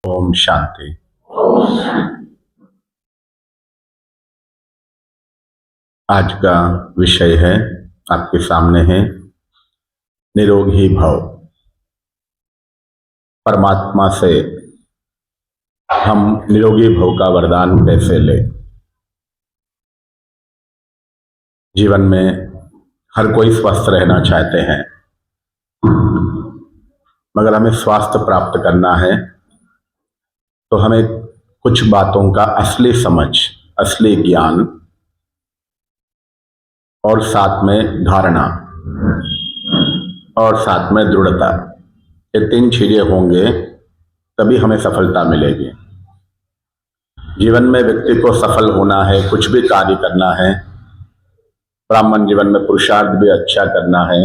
ओम शांति। आज का विषय है, आपके सामने है, निरोगी भव। परमात्मा से हम निरोगी भव का वरदान कैसे लें। जीवन में हर कोई स्वस्थ रहना चाहते हैं, मगर हमें स्वास्थ्य प्राप्त करना है तो हमें कुछ बातों का असली समझ, असली ज्ञान और साथ में धारणा और साथ में दृढ़ता, ये तीन चीजें होंगे तभी हमें सफलता मिलेगी। जीवन में व्यक्ति को सफल होना है, कुछ भी कार्य करना है, ब्राह्मण जीवन में पुरुषार्थ भी अच्छा करना है,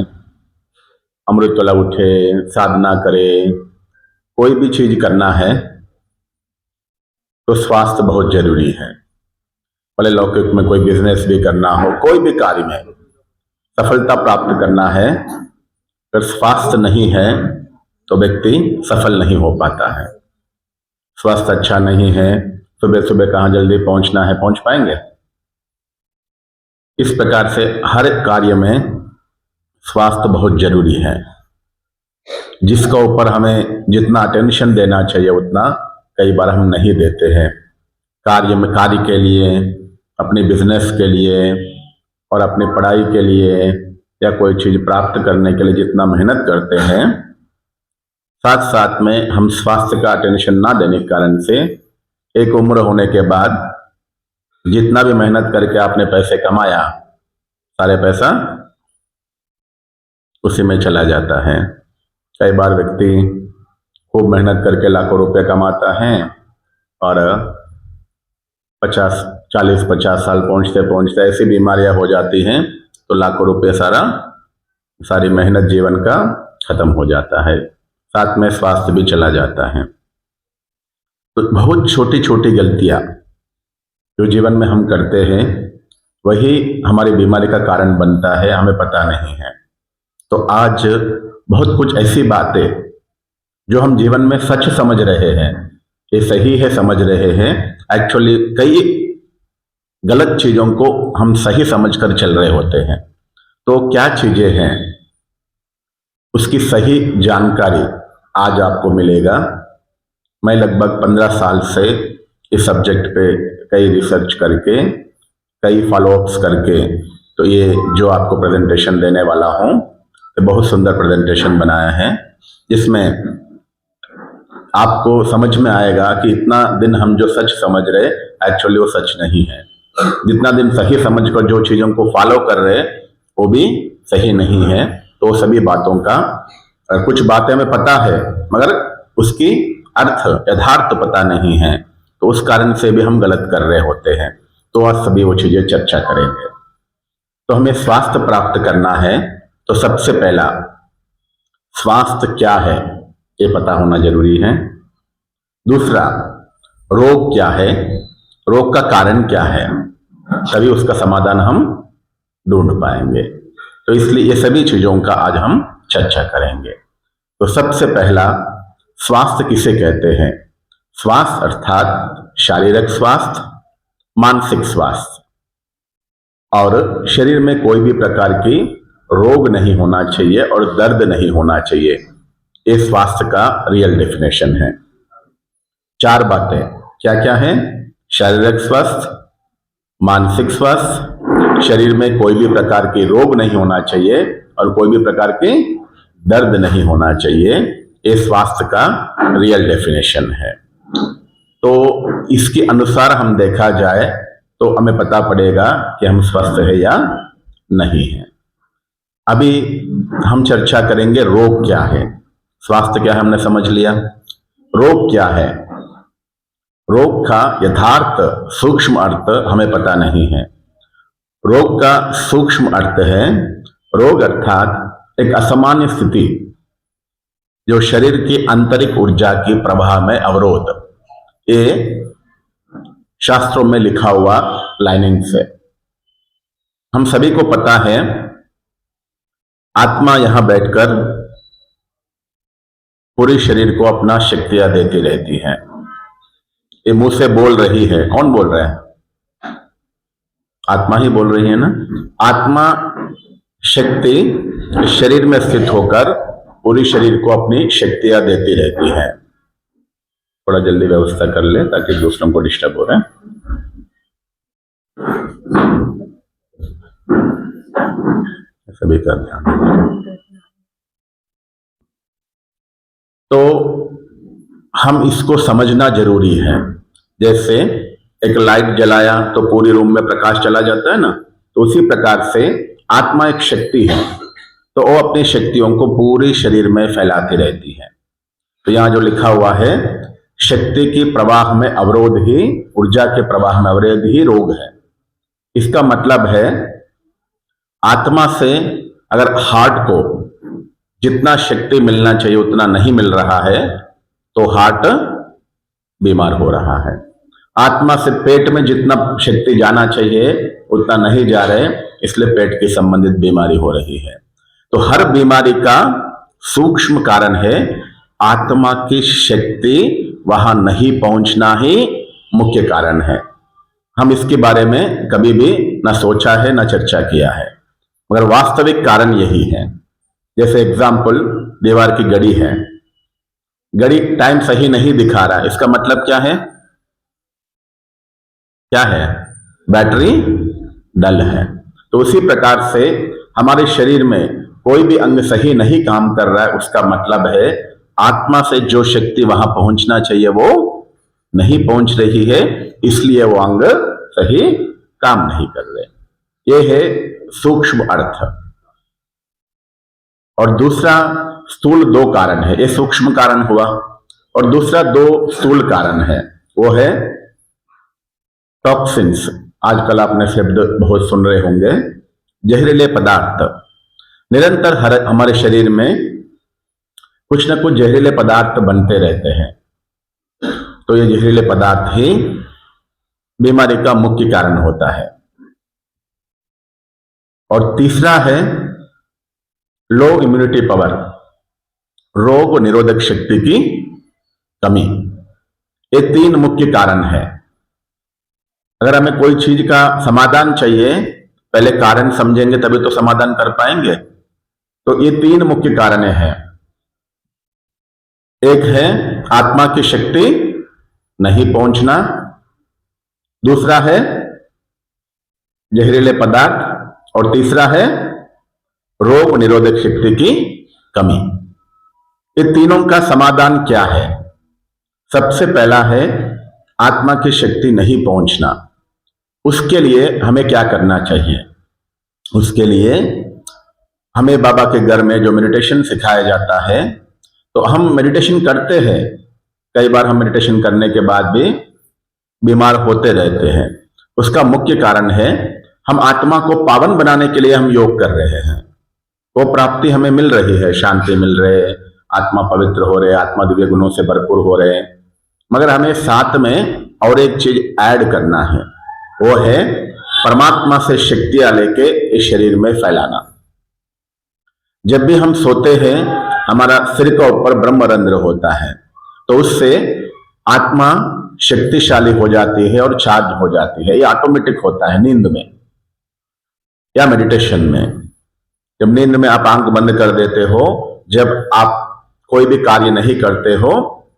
अमृत वाला उठे, साधना करे, कोई भी चीज करना है तो स्वास्थ्य बहुत जरूरी है। भले लौकिक में कोई बिजनेस भी करना हो, कोई भी कार्य में सफलता प्राप्त करना है, अगर स्वास्थ्य नहीं है तो व्यक्ति सफल नहीं हो पाता है। स्वास्थ्य अच्छा नहीं है, सुबह सुबह कहाँ जल्दी पहुंचना है, पहुंच पाएंगे? इस प्रकार से हर कार्य में स्वास्थ्य बहुत जरूरी है, जिसका ऊपर हमें जितना अटेंशन देना चाहिए उतना कई बार हम नहीं देते हैं। कार्य के लिए, अपने बिजनेस के लिए और अपनी पढ़ाई के लिए या कोई चीज प्राप्त करने के लिए जितना मेहनत करते हैं, साथ साथ में हम स्वास्थ्य का अटेंशन ना देने के कारण से एक उम्र होने के बाद जितना भी मेहनत करके आपने पैसे कमाया, सारे पैसा उसी में चला जाता है। कई बार व्यक्ति खूब मेहनत करके लाखों रुपए कमाता है और 40-50 साल पहुंचते पहुंचते ऐसी बीमारियां हो जाती हैं तो लाखों रुपए सारी मेहनत जीवन का खत्म हो जाता है, साथ में स्वास्थ्य भी चला जाता है। तो बहुत छोटी छोटी गलतियां जो जीवन में हम करते हैं वही हमारी बीमारी का कारण बनता है, हमें पता नहीं है। तो आज बहुत कुछ ऐसी बातें जो हम जीवन में सच समझ रहे हैं, ये सही है समझ रहे हैं, एक्चुअली कई गलत चीजों को हम सही समझकर चल रहे होते हैं। तो क्या चीजें हैं, उसकी सही जानकारी आज आपको मिलेगा। मैं लगभग 15 साल से इस सब्जेक्ट पे कई रिसर्च करके, कई फॉलोअप्स करके, तो ये जो आपको प्रेजेंटेशन देने वाला हूँ, तो बहुत सुंदर प्रेजेंटेशन बनाया है, जिसमें आपको समझ में आएगा कि इतना दिन हम जो सच समझ रहे एक्चुअली वो सच नहीं है। जितना दिन सही समझ कर जो चीजों को फॉलो कर रहे वो भी सही नहीं है। तो सभी बातों का, कुछ बातें हमें पता है मगर उसकी अर्थ यथार्थ पता नहीं है, तो उस कारण से भी हम गलत कर रहे होते हैं। तो आज सभी वो चीजें चर्चा करेंगे। तो हमें स्वास्थ्य प्राप्त करना है तो सबसे पहला स्वास्थ्य क्या है ये पता होना जरूरी है। दूसरा, रोग क्या है, रोग का कारण क्या है, तभी उसका समाधान हम ढूंढ पाएंगे। तो इसलिए ये सभी चीजों का आज हम चर्चा करेंगे। तो सबसे पहला, स्वास्थ्य किसे कहते हैं? स्वास्थ्य अर्थात शारीरिक स्वास्थ्य, मानसिक स्वास्थ्य, और शरीर में कोई भी प्रकार की रोग नहीं होना चाहिए और दर्द नहीं होना चाहिए। ये स्वास्थ्य का रियल डेफिनेशन है। 4 बातें क्या क्या हैं? शारीरिक स्वास्थ्य, मानसिक स्वास्थ्य, शरीर में कोई भी प्रकार की रोग नहीं होना चाहिए और कोई भी प्रकार की दर्द नहीं होना चाहिए। ये स्वास्थ्य का रियल डेफिनेशन है। तो इसके अनुसार हम देखा जाए तो हमें पता पड़ेगा कि हम स्वस्थ है या नहीं है। अभी हम चर्चा करेंगे रोग क्या है। स्वास्थ्य क्या है हमने समझ लिया, रोग क्या है? रोग का यथार्थ सूक्ष्म अर्थ हमें पता नहीं है। रोग का सूक्ष्म अर्थ है, रोग अर्थात एक असामान्य स्थिति जो शरीर की आंतरिक ऊर्जा की प्रवाह में अवरोध। ये शास्त्रों में लिखा हुआ लाइनिंग से हम सभी को पता है, आत्मा यहां बैठकर पूरे शरीर को अपना शक्तियां देती रहती है। ये मुंह से बोल रही है, कौन बोल रहा है? आत्मा ही बोल रही है ना। आत्मा शक्ति शरीर में स्थित होकर पूरी शरीर को अपनी शक्तियां देती रहती है। थोड़ा जल्दी व्यवस्था कर ले ताकि दूसरों को डिस्टर्ब हो रहा है। सभी का ध्यान। तो हम इसको समझना जरूरी है। जैसे एक लाइट जलाया तो पूरी रूम में प्रकाश चला जाता है ना, तो उसी प्रकार से आत्मा एक शक्ति है, तो वो अपनी शक्तियों को पूरे शरीर में फैलाती रहती है। तो यहां जो लिखा हुआ है, शक्ति की प्रवाह में अवरोध ही, ऊर्जा के प्रवाह में अवरोध ही रोग है। इसका मतलब है आत्मा से अगर हार्ट को जितना शक्ति मिलना चाहिए उतना नहीं मिल रहा है तो हार्ट बीमार हो रहा है। आत्मा से पेट में जितना शक्ति जाना चाहिए उतना नहीं जा रहे, इसलिए पेट की संबंधित बीमारी हो रही है। तो हर बीमारी का सूक्ष्म कारण है आत्मा की शक्ति वहां नहीं पहुंचना ही मुख्य कारण है। हम इसके बारे में कभी भी ना सोचा है ना चर्चा किया है, मगर वास्तविक कारण यही है। जैसे एग्जाम्पल, दीवार की घड़ी है, घड़ी टाइम सही नहीं दिखा रहा है, इसका मतलब क्या है? क्या है? बैटरी डल है। तो उसी प्रकार से हमारे शरीर में कोई भी अंग सही नहीं काम कर रहा है, उसका मतलब है आत्मा से जो शक्ति वहां पहुंचना चाहिए वो नहीं पहुंच रही है, इसलिए वो अंग सही काम नहीं कर रहे। ये है सूक्ष्म अर्थ। और दूसरा स्थूल दो कारण है, ये सूक्ष्म कारण हुआ, और दूसरा दो स्थूल कारण है, वो है टॉक्सिन्स। आजकल आपने शब्द बहुत सुन रहे होंगे, जहरीले पदार्थ। निरंतर हमारे शरीर में कुछ ना कुछ जहरीले पदार्थ बनते रहते हैं, तो ये जहरीले पदार्थ ही बीमारी का मुख्य कारण होता है। और तीसरा है लो इम्यूनिटी पावर, रोग निरोधक शक्ति की कमी। ये तीन मुख्य कारण है। अगर हमें कोई चीज का समाधान चाहिए, पहले कारण समझेंगे तभी तो समाधान कर पाएंगे। तो ये तीन मुख्य कारण हैं। एक है आत्मा की शक्ति नहीं पहुंचना, दूसरा है जहरीले पदार्थ, और तीसरा है रोग निरोधक शक्ति की कमी। ये तीनों का समाधान क्या है? सबसे पहला है आत्मा की शक्ति नहीं पहुंचना। उसके लिए हमें क्या करना चाहिए? उसके लिए हमें बाबा के घर में जो मेडिटेशन सिखाया जाता है, तो हम मेडिटेशन करते हैं। कई बार हम मेडिटेशन करने के बाद भी बीमार होते रहते हैं। उसका मुख्य कारण है हम आत्मा को पावन बनाने के लिए हम योग कर रहे हैं। वो प्राप्ति हमें मिल रही है, शांति मिल रही, आत्मा पवित्र हो रहे, आत्मा दिव्य गुणों से भरपूर हो रहे, मगर हमें साथ में और एक चीज ऐड करना है, वो है परमात्मा से शक्तियां लेके इस शरीर में फैलाना। जब भी हम सोते हैं, हमारा सिर का ऊपर ब्रह्मरंध्र होता है, तो उससे आत्मा शक्तिशाली हो जाती है और चार्ज हो जाती है। ये ऑटोमेटिक होता है नींद में या मेडिटेशन में। जब नींद में आप आंख बंद कर देते हो, जब आप कोई भी कार्य नहीं करते हो,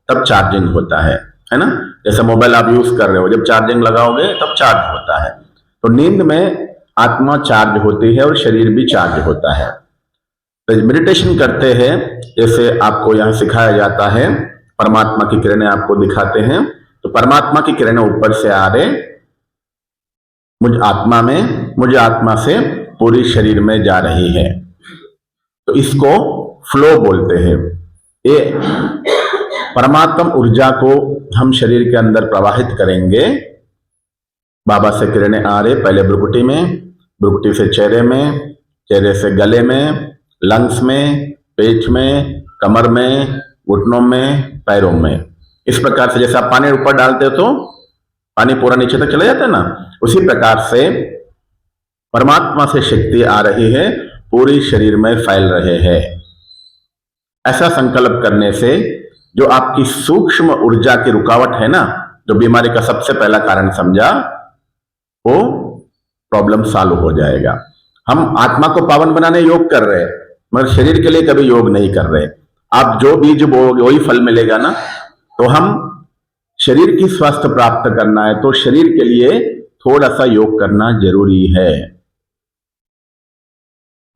तब चार्जिंग होता है ना। जैसे मोबाइल आप यूज कर रहे हो, जब चार्जिंग लगाओगे तब चार्ज होता है। तो नींद में आत्मा चार्ज होती है और शरीर भी चार्ज होता है। तो मेडिटेशन करते हैं, जैसे आपको यहाँ सिखाया जाता है, परमात्मा की किरणें आपको दिखाते हैं, तो परमात्मा की किरणें ऊपर से आ रहे मुझ आत्मा से पूरी शरीर में जा रही है। तो इसको फ्लो बोलते हैं। ये परमात्मा ऊर्जा को हम शरीर के अंदर प्रवाहित करेंगे। बाबा से किरणें आ रहे, पहले भ्रुकुटी में, भ्रुकुटी से चेहरे में, चेहरे से गले में, लंग्स में, पेट में, कमर में, घुटनों में, पैरों में। इस प्रकार से जैसे आप पानी ऊपर डालते हो तो पानी पूरा नीचे तक चला जाता है ना, उसी प्रकार से परमात्मा से शक्ति आ रही है, पूरी शरीर में फैल रहे हैं। ऐसा संकल्प करने से जो आपकी सूक्ष्म ऊर्जा की रुकावट है ना, जो बीमारी का सबसे पहला कारण समझा वो प्रॉब्लम सॉल्व हो जाएगा। हम आत्मा को पावन बनाने योग कर रहे हैं, मगर शरीर के लिए कभी योग नहीं कर रहे। आप जो बीज बोओगे वही फल मिलेगा ना। तो हम शरीर की स्वास्थ्य प्राप्त करना है तो शरीर के लिए थोड़ा सा योग करना जरूरी है।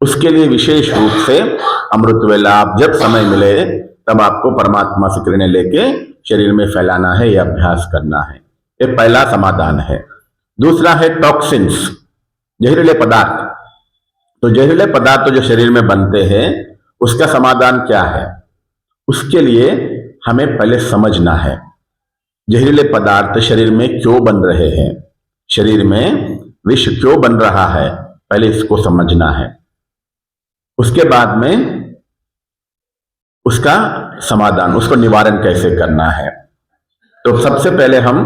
उसके लिए विशेष रूप से अमृत वेला आप जब समय मिले तब आपको परमात्मा से किरणें लेके शरीर में फैलाना है, यह अभ्यास करना है। ये पहला समाधान है। दूसरा है टॉक्सिन्स, जहरीले पदार्थ। तो जहरीले पदार्थ जो शरीर में बनते हैं उसका समाधान क्या है? उसके लिए हमें पहले समझना है जहरीले पदार्थ शरीर में क्यों बन रहे हैं, शरीर में विष क्यों बन रहा है, पहले इसको समझना है। उसके बाद में उसका समाधान, उसको निवारण कैसे करना है। तो सबसे पहले हम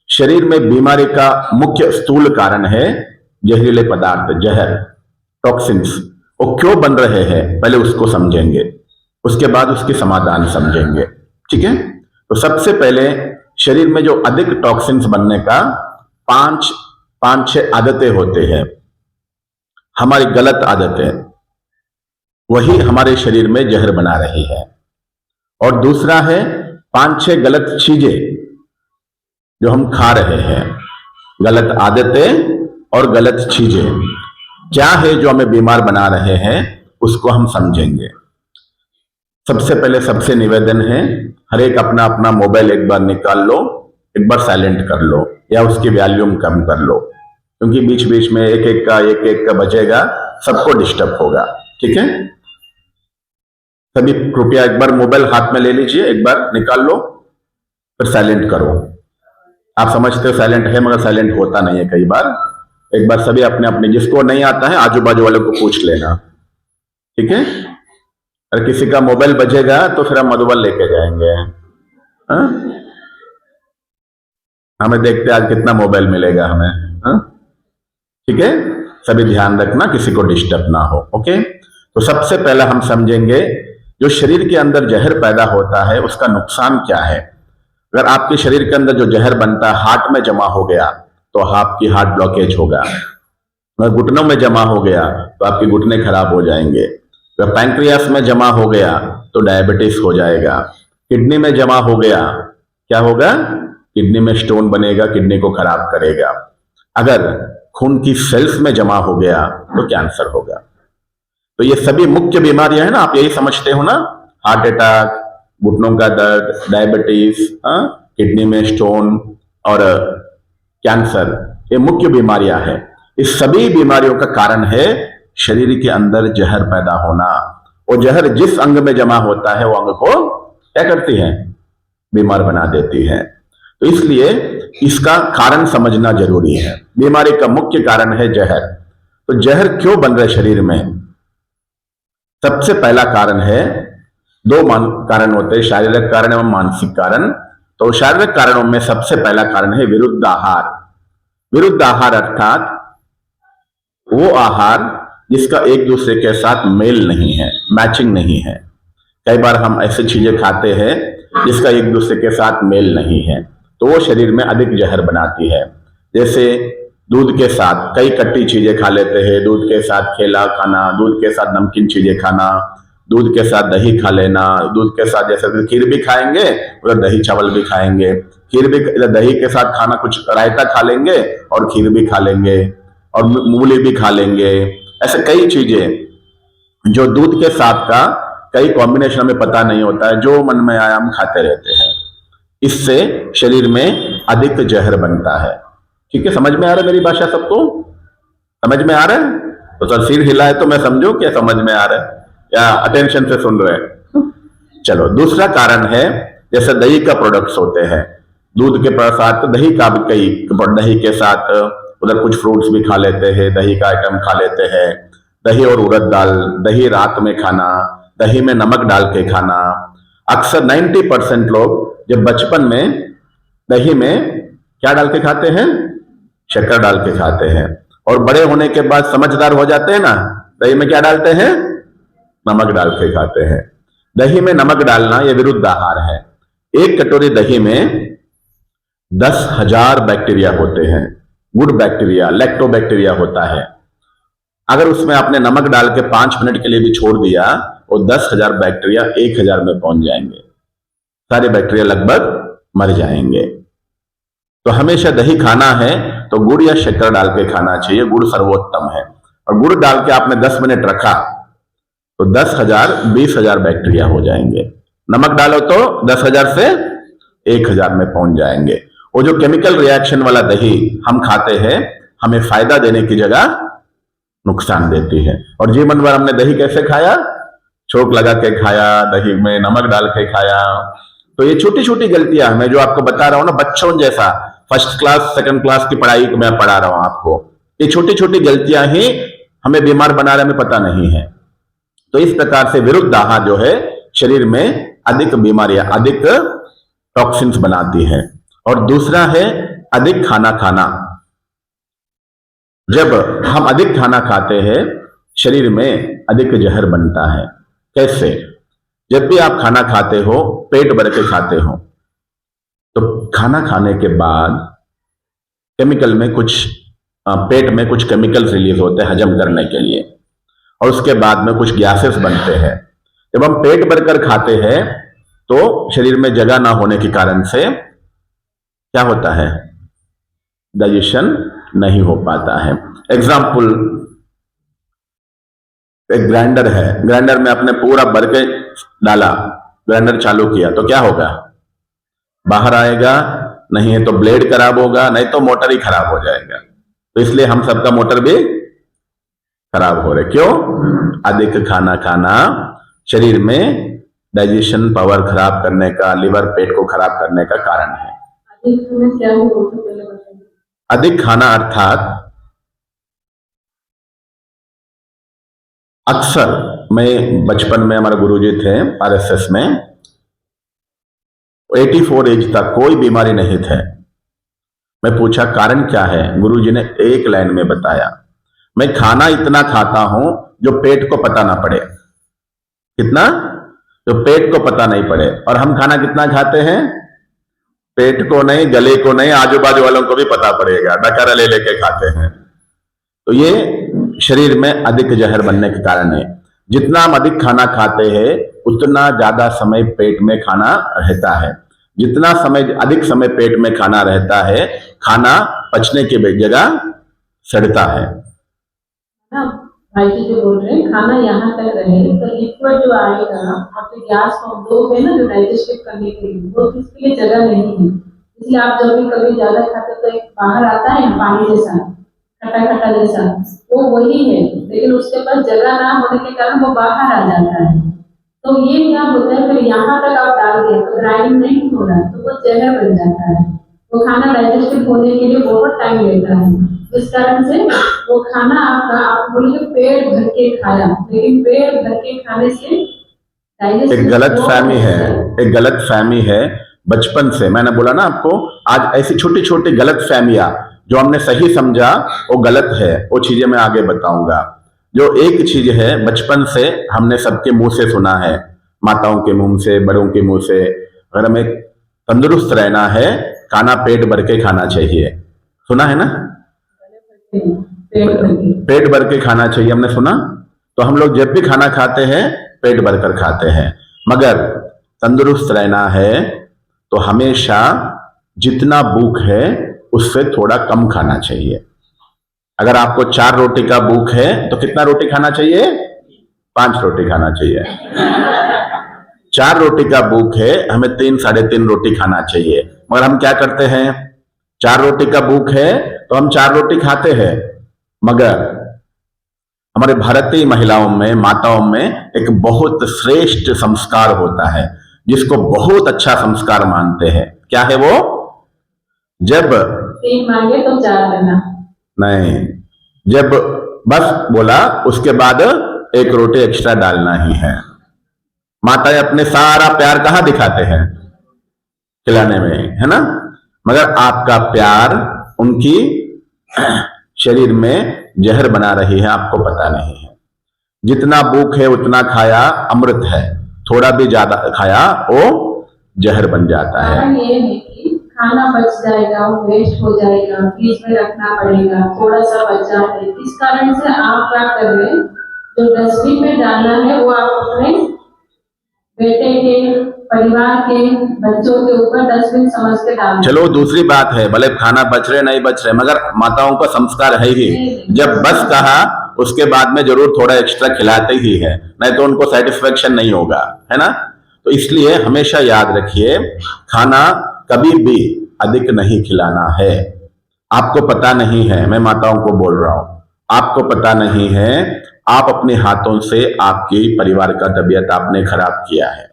शरीर में बीमारी का मुख्य स्थूल कारण है जहरीले पदार्थ, जहर, टॉक्सिन्स। वो क्यों बन रहे हैं पहले उसको समझेंगे, उसके बाद उसके समाधान समझेंगे। ठीक है। तो सबसे पहले शरीर में जो अधिक टॉक्सिन्स बनने का पांच छह आदतें होते हैं, हमारी गलत आदतें, वही हमारे शरीर में जहर बना रही है। और दूसरा है 5-6 गलत चीजें जो हम खा रहे हैं, गलत आदतें और गलत चीजें क्या है जो हमें बीमार बना रहे हैं, उसको हम समझेंगे। सबसे पहले सबसे निवेदन है, हर एक अपना अपना मोबाइल एक बार निकाल लो, एक बार साइलेंट कर लो या उसकी वॉल्यूम कम कर लो, क्योंकि बीच बीच में एक एक का बजेगा, सबको डिस्टर्ब होगा। ठीक है। सभी कृपया एक बार मोबाइल हाथ में ले लीजिए, एक बार निकाल लो, फिर साइलेंट करो। आप समझते हो साइलेंट है, मगर साइलेंट होता नहीं है कई बार। एक बार सभी अपने अपने, जिसको नहीं आता है आजू बाजू वालों को पूछ लेना। ठीक है। अगर किसी का मोबाइल बजेगा तो फिर हम मधुबन लेके जाएंगे। हा? हमें देखते आज कितना मोबाइल मिलेगा हमें। हा? ठीक है। सभी ध्यान रखना, किसी को डिस्टर्ब ना हो। ओके। तो सबसे पहले हम समझेंगे जो शरीर के अंदर जहर पैदा होता है उसका नुकसान क्या है। अगर आपके शरीर के अंदर जो जहर बनता है हार्ट में जमा हो गया तो आपकी हार्ट ब्लॉकेज होगा। अगर घुटनों में जमा हो गया तो आपके घुटने खराब हो जाएंगे। अगर पैंक्रियास में जमा हो गया तो डायबिटीज हो जाएगा। किडनी में जमा हो गया, क्या होगा? किडनी में स्टोन बनेगा, किडनी को खराब करेगा। अगर खून की सेल्स में जमा हो गया तो कैंसर होगा। तो ये सभी मुख्य बीमारियां हैं ना, आप यही समझते हो ना, हार्ट अटैक, घुटनों का दर्द, डायबिटीज, किडनी में स्टोन और कैंसर, ये मुख्य बीमारियां हैं। इस सभी बीमारियों का कारण है शरीर के अंदर जहर पैदा होना। और जहर जिस अंग में जमा होता है वो अंग को क्या करती है? बीमार बना देती है। तो इसलिए इसका कारण समझना जरूरी है। बीमारी का मुख्य कारण है जहर। तो जहर क्यों बन रहे शरीर में? सबसे पहला कारण है, दो कारण होते हैं, शारीरिक कारण एवं मानसिक कारण। तो शारीरिक कारणों में सबसे पहला कारण है विरुद्ध आहार। विरुद्ध आहार अर्थात वो आहार जिसका एक दूसरे के साथ मेल नहीं है, मैचिंग नहीं है। कई बार हम ऐसी चीजें खाते हैं जिसका एक दूसरे के साथ मेल नहीं है, तो वो शरीर में अधिक जहर बनाती है। जैसे दूध के साथ कई खट्टी चीजें खा लेते हैं, दूध के साथ केला खाना, दूध के साथ नमकीन चीजें खाना, दूध के साथ दही खा लेना, दूध के साथ जैसे खीर भी खाएंगे उधर दही चावल भी खाएंगे, खीर भी दही के साथ खाना, कुछ रायता खा लेंगे और खीर भी खा लेंगे और मूली भी खा लेंगे। ऐसे कई चीजें जो दूध के साथ का कई कॉम्बिनेशन में पता नहीं होता है, जो मन में आया हम खाते रहते हैं। इससे शरीर में अधिक जहर बनता है। ठीक है, समझ में आ रहा है मेरी भाषा? सबको समझ में आ रहा है? तो सर सिर हिलाए तो मैं समझू क्या समझ में आ रहा है या अटेंशन से सुन रहे हैं। चलो, दूसरा कारण है जैसे दही का प्रोडक्ट्स होते हैं, दूध के साथ दही का भी कई, दही के साथ उधर कुछ फ्रूट्स भी खा लेते हैं, दही का आइटम खा लेते हैं। दही और उड़द दाल, दही रात में खाना, दही में नमक डाल के खाना। अक्सर 90% लोग जब बचपन में दही में क्या डाल के खाते हैं? शक्कर डाल के खाते हैं, और बड़े होने के बाद समझदार हो जाते हैं ना, दही में क्या डालते हैं? नमक डाल के खाते हैं। दही में नमक डालना यह विरुद्ध आहार है। एक कटोरी दही में 10,000 बैक्टीरिया होते हैं। गुड बैक्टीरिया, लैक्टोबैक्टीरिया होता है। अगर उसमें आपने नमक डाल के 5 मिनट के लिए भी छोड़ दिया, वो 10,000 बैक्टीरिया 1,000 में पहुंच जाएंगे, सारे बैक्टीरिया लगभग मर जाएंगे। तो हमेशा दही खाना है तो गुड़ या शक्कर डाल के खाना चाहिए, गुड़ सर्वोत्तम है। और गुड़ डाल के आपने 10 मिनट रखा तो 10,000 20,000 बैक्टीरिया हो जाएंगे। नमक डालो तो 10,000 से 1,000 में पहुंच जाएंगे। वो जो केमिकल रिएक्शन वाला दही हम खाते हैं, हमें फायदा देने की जगह नुकसान देती है। और जीवन भर हमने दही कैसे खाया? छोंक लगा के खाया, दही में नमक डाल के खाया। तो ये छोटी छोटी गलतियां, मैं जो आपको बता रहा हूं ना, बच्चों जैसा फर्स्ट क्लास सेकंड क्लास की पढ़ाई मैं पढ़ा रहा हूं आपको, ये छोटी छोटी गलतियां ही हमें बीमार बना रहे, हमें पता नहीं है। तो इस प्रकार से विरुद्ध आहार जो है शरीर में अधिक बीमारियां, अधिक टॉक्सिन्स बनाती है। और दूसरा है अधिक खाना खाना। जब हम अधिक खाना खाते हैं शरीर में अधिक जहर बनता है। कैसे? जब भी आप खाना खाते हो, पेट भर के खाते हो, तो खाना खाने के बाद केमिकल में कुछ पेट में कुछ केमिकल्स रिलीज होते हैं हजम करने के लिए, और उसके बाद में कुछ गैसेस बनते हैं। जब हम पेट भरकर खाते हैं तो शरीर में जगह ना होने के कारण से क्या होता है? डाइजेशन नहीं हो पाता है। एग्जाम्पल, एक ग्राइंडर है, ग्राइंडर में आपने पूरा भर के डाला, ग्राइंडर चालू किया तो क्या होगा? बाहर आएगा, नहीं है तो ब्लेड खराब होगा, नहीं तो मोटर ही खराब हो जाएगा। तो इसलिए हम सबका मोटर भी खराब हो रहे। क्यों? अधिक खाना खाना शरीर में डाइजेशन पावर खराब करने का, लिवर पेट को खराब करने का कारण है। अधिक खाना अर्थात अक्सर, मैं बचपन में, हमारे गुरुजी थे आरएसएस में, 84 एज तक कोई बीमारी नहीं थे। मैं पूछा कारण क्या है? गुरुजी ने एक लाइन में बताया, मैं खाना इतना खाता हूं जो पेट को पता ना पड़े। कितना? जो पेट को पता नहीं पड़े। और हम खाना कितना खाते हैं? पेट को नहीं, गले को नहीं, आजू बाजू वालों को भी पता पड़ेगा, डकारा ले लेके खाते हैं। तो ये शरीर में अधिक जहर बनने के कारण है। जितना हम अधिक खाना खाते हैं उतना ज्यादा समय पेट में खाना रहता है। जितना समय अधिक समय पेट में खाना रहता है, खाना पचने के जगह सड़ता है। भाई जी जो बोल रहे हैं खाना यहाँ तक रहे तो लिक्विड जो आएगा आपके गैस फॉर्म दो है ना, जो डाइजेस्ट करने के लिए, वो इसके लिए जगह नहीं है। इसलिए आप जब भी कभी ज्यादा खाते तो एक बाहर आता है पानी जैसा, खट्टा खट्टा जैसा, वो वही है, लेकिन उसके पास जगह ना होने के कारण वो बाहर आ जाता है। तो ये क्या होता है, फिर यहाँ तक आप डाल दिया तो ग्राइंड नहीं हो रहा, तो वो जहर बन जाता है। वो खाना डाइजेस्ट होने के लिए बहुत टाइम लेता है। इस कारण से वो खाना आपका, आप बोलिए पेट भर के खाया, लेकिन पेट भर के खाने से एक गलत फहमी है, एक गलत फहमी है बचपन से। मैंने बोला ना आपको, आज ऐसी छोटी छोटी गलत फहमियां जो हमने सही समझा वो गलत है, वो चीजें मैं आगे बताऊंगा। जो एक चीज है बचपन से हमने सबके मुंह से सुना है, माताओं के मुंह से, बड़ों के मुंह से, अगर हमें तंदुरुस्त रहना है खाना पेट भर के खाना चाहिए। सुना है ना? पेट भर के खाना चाहिए, हमने सुना। तो हम लोग जब भी खाना खाते हैं पेट भर कर खाते हैं, मगर तंदुरुस्त रहना है तो हमेशा जितना भूख है उससे थोड़ा कम खाना चाहिए। अगर आपको 4 रोटी का भूख है तो कितना रोटी खाना चाहिए? 5 रोटी खाना चाहिए। 4 रोटी का भूख है, हमें 3 साढ़े 3 रोटी खाना चाहिए। मगर हम क्या करते हैं? 4 रोटी का भूख है तो हम 4 रोटी खाते हैं, मगर हमारे भारतीय महिलाओं में, माताओं में एक बहुत श्रेष्ठ संस्कार होता है जिसको बहुत अच्छा संस्कार मानते हैं। क्या है वो? जब 3 मांगे तो 4 देना नहीं, जब बस बोला उसके बाद 1 रोटी एक्स्ट्रा डालना ही है। माताएं अपने सारा प्यार कहां दिखाते हैं? खिलाने में, है ना? मगर आपका प्यार उनकी शरीर में जहर बना रही है, आपको पता नहीं है। जितना भूख है उतना खाया अमृत है, थोड़ा भी ज्यादा खाया वो जहर बन जाता है। ये है कि खाना बच जाएगा, वो वेस्ट हो जाएगा, फ्रिज में रखना पड़ेगा, थोड़ा सा बचा है, इस कारण से आप क्या कर रहे हैं, जो डस्टबिन में डालना है वो आप अपने बेटे के, परिवार के, बच्चों के ऊपर डस्टबिन समझ के डालना। चलो दूसरी बात है, भले खाना बच रहे नहीं बच रहे, मगर माताओं का संस्कार है ही, जब बस कहा उसके बाद में जरूर थोड़ा एक्स्ट्रा खिलाते ही है, नहीं तो उनको सेटिस्फेक्शन नहीं होगा, है ना। तो इसलिए हमेशा याद रखिए, खाना कभी भी अधिक नहीं खिलाना है। आपको पता नहीं है, मैं माताओं को बोल रहा हूं, आपको पता नहीं है, आप अपने हाथों से आपके परिवार का तबीयत आपने खराब किया है।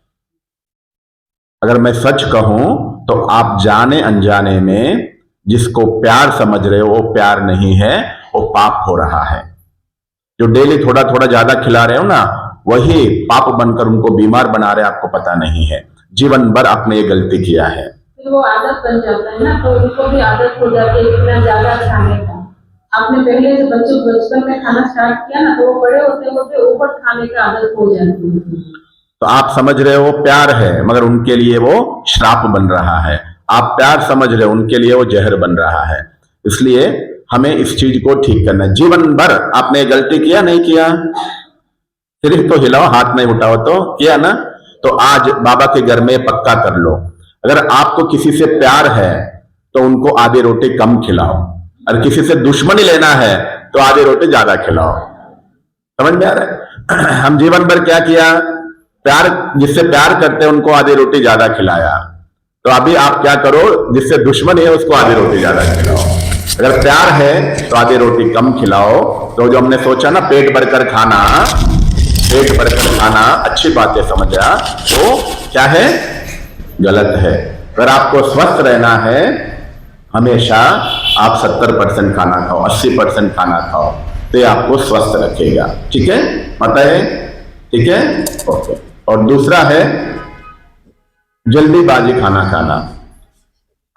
अगर मैं सच कहूं तो आप जाने अनजाने में जिसको प्यार समझ रहे हो वो प्यार नहीं है, वो पाप हो रहा है। जो डेली थोड़ा थोड़ा ज्यादा खिला रहे हो ना, वही पाप बनकर उनको बीमार बना रहे, आपको पता नहीं है। जीवन भर आपने ये गलती किया है। फिर वो आदत बन जाता है ना, तो उनको भी आदत हो जाती है इतना ज्यादा खाने का। आपने पहले से बच्चों बचपन में खाना स्टार्ट किया ना, तो वो बड़े होते होते ऊपर खाने की आदत हो जाती है। तो आप समझ रहे हो प्यार है, मगर उनके लिए वो श्राप बन रहा है। आप प्यार समझ रहे हो, उनके लिए वो जहर बन रहा है। इसलिए हमें इस चीज को ठीक करना है। जीवन भर आपने गलती किया नहीं किया, सिर्फ तो हिलाओ, हाथ नहीं उठाओ, तो किया ना। तो आज बाबा के घर में पक्का कर लो, अगर आपको किसी से प्यार है तो उनको आधी रोटी कम खिलाओ, और किसी से दुश्मनी लेना है तो आधी रोटी ज्यादा खिलाओ। समझ में आ रहा है। हम जीवन भर क्या किया, प्यार, जिससे प्यार करते हैं उनको आधी रोटी ज्यादा खिलाया। तो अभी आप क्या करो, जिससे दुश्मन है उसको आधी रोटी ज्यादा खिलाओ। अगर प्यार है तो आधी रोटी कम खिलाओ। तो जो हमने सोचा ना पेट भरकर खाना, पेट भरकर खाना अच्छी बात है समझा, तो क्या है, गलत है। अगर आपको स्वस्थ रहना है, हमेशा आप 70% खाना खाओ, 80% खाना खाओ, तो ये आपको स्वस्थ रखेगा। ठीक है, पता है, ठीक है, ओके। और दूसरा है जल्दीबाजी खाना खाना।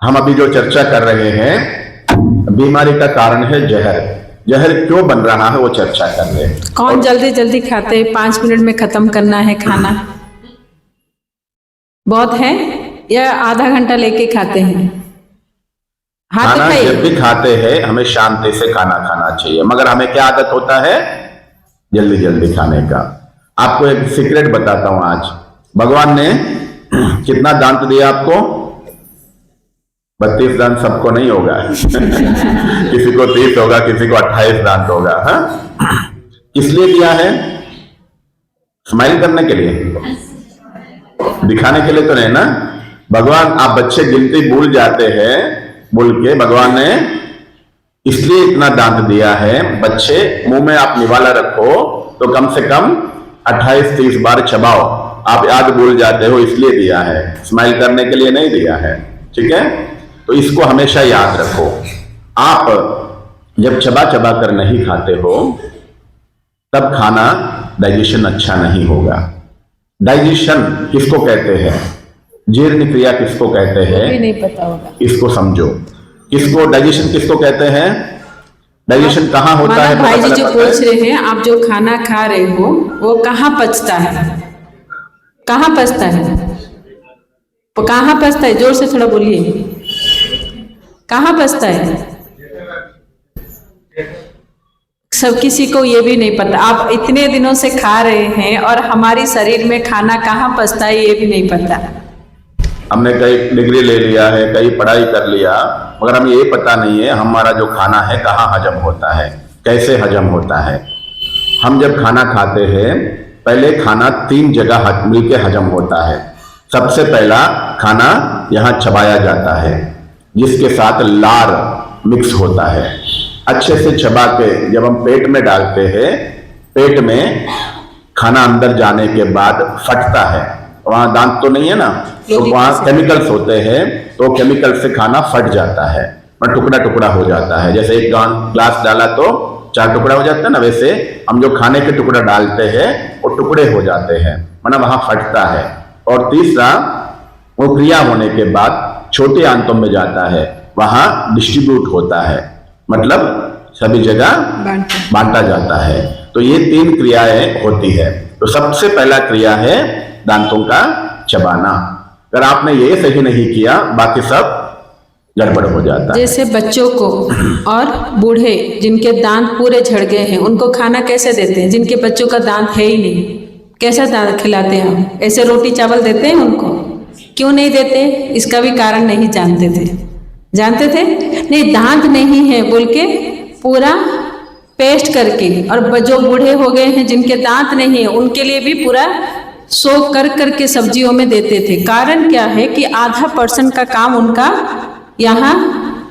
हम अभी जो चर्चा कर रहे हैं, बीमारी का कारण है जहर। जहर क्यों बन रहा है वो चर्चा कर रहे हैं। कौन जल्दी जल्दी खाते हैं, 5 मिनट में खत्म करना है खाना, बहुत है, या आधा घंटा लेके खाते हैं। हाथ खाना दिखाइए। जब भी खाते हैं हमें शांति से खाना खाना चाहिए, मगर हमें क्या आदत होता है, जल्दी जल्दी खाने का। आपको एक सीक्रेट बताता हूं आज। भगवान ने कितना दांत दिया आपको? 32 दांत सबको नहीं होगा किसी को 30 होगा, किसी को 28 दांत होगा। हाँ, किस लिए दिया है? स्माइल करने के लिए, दिखाने के लिए तो नहीं ना। भगवान, आप बच्चे गिनती भूल जाते हैं, बोल के भगवान ने इसलिए इतना दांत दिया है। बच्चे मुंह में आप निवाला रखो तो कम से कम 28-30 बार चबाओ, आप याद भूल जाते हो, इसलिए दिया है, स्माइल करने के लिए नहीं दिया है। ठीक है, तो इसको हमेशा याद रखो। आप जब चबा चबा कर नहीं खाते हो तब खाना डाइजेशन अच्छा नहीं होगा। डाइजेशन किसको कहते हैं, जीर्ण क्रिया किसको कहते हैं, भी नहीं पता होगा। इसको समझो। किसको डाइजेशन किसको कहते हैं? डाइजेशन कहाँ होता है? भाई जी जो पता है? पूछ रहे हैं, आप जो खाना खा रहे हो वो कहाँ पचता है, कहाँ पचता है, वो कहाँ पचता है, जोर से थोड़ा बोलिए, कहाँ पचता है? सब किसी को ये भी नहीं पता। आप इतने दिनों से खा रहे हैं और हमारी शरीर में खाना कहाँ पचता है ये भी नहीं पता। हमने कई डिग्री ले लिया है, कई पढ़ाई कर लिया, मगर हमें ये पता नहीं है हमारा जो खाना है कहाँ हजम होता है, कैसे हजम होता है। हम जब खाना खाते हैं, पहले खाना 3 जगह मिलकर हजम होता है। सबसे पहला खाना यहाँ चबाया जाता है, जिसके साथ लार मिक्स होता है। अच्छे से चबा के जब हम पेट में डालते हैं, पेट में खाना अंदर जाने के बाद फटता है, वहां दांत तो नहीं है ना, तो वहां केमिकल्स होते हैं, तो केमिकल से खाना फट जाता है और टुकड़ा टुकड़ा हो जाता है। जैसे एक ग्लास डाला तो 4 टुकड़ा हो जाता है ना, वैसे हम जो खाने के टुकड़ा डालते हैं वो टुकड़े हो जाते हैं, मतलब वहां फटता है। और तीसरा, वो क्रिया होने के बाद छोटे आंतों में जाता है, वहां डिस्ट्रीब्यूट होता है, मतलब सभी जगह बांटा जाता है। तो ये 3 क्रियाएं होती है। तो सबसे पहला क्रिया है दांतों का चबाना। अगर आपने ये सही नहीं किया, बाकी सब गड़बड़ हो जाता है। जैसे बच्चों को और बूढ़े जिनके दांत पूरे झड़ गए हैं उनको खाना कैसे देते हैं? जिनके बच्चों का दांत है ही नहीं, कैसा दांत खिलाते हैं हम? ऐसे रोटी चावल देते हैं उनको? क्यों नहीं देते? इसका भी कारण नहीं जानते थे। जानते थे? नहीं, दांत नहीं है बोल के पूरा पेस्ट करके, और जो बूढ़े हो गए हैं जिनके दांत नहीं है उनके लिए भी पूरा सोख कर करके सब्जियों में देते थे। कारण क्या है कि आधा % का काम उनका यहाँ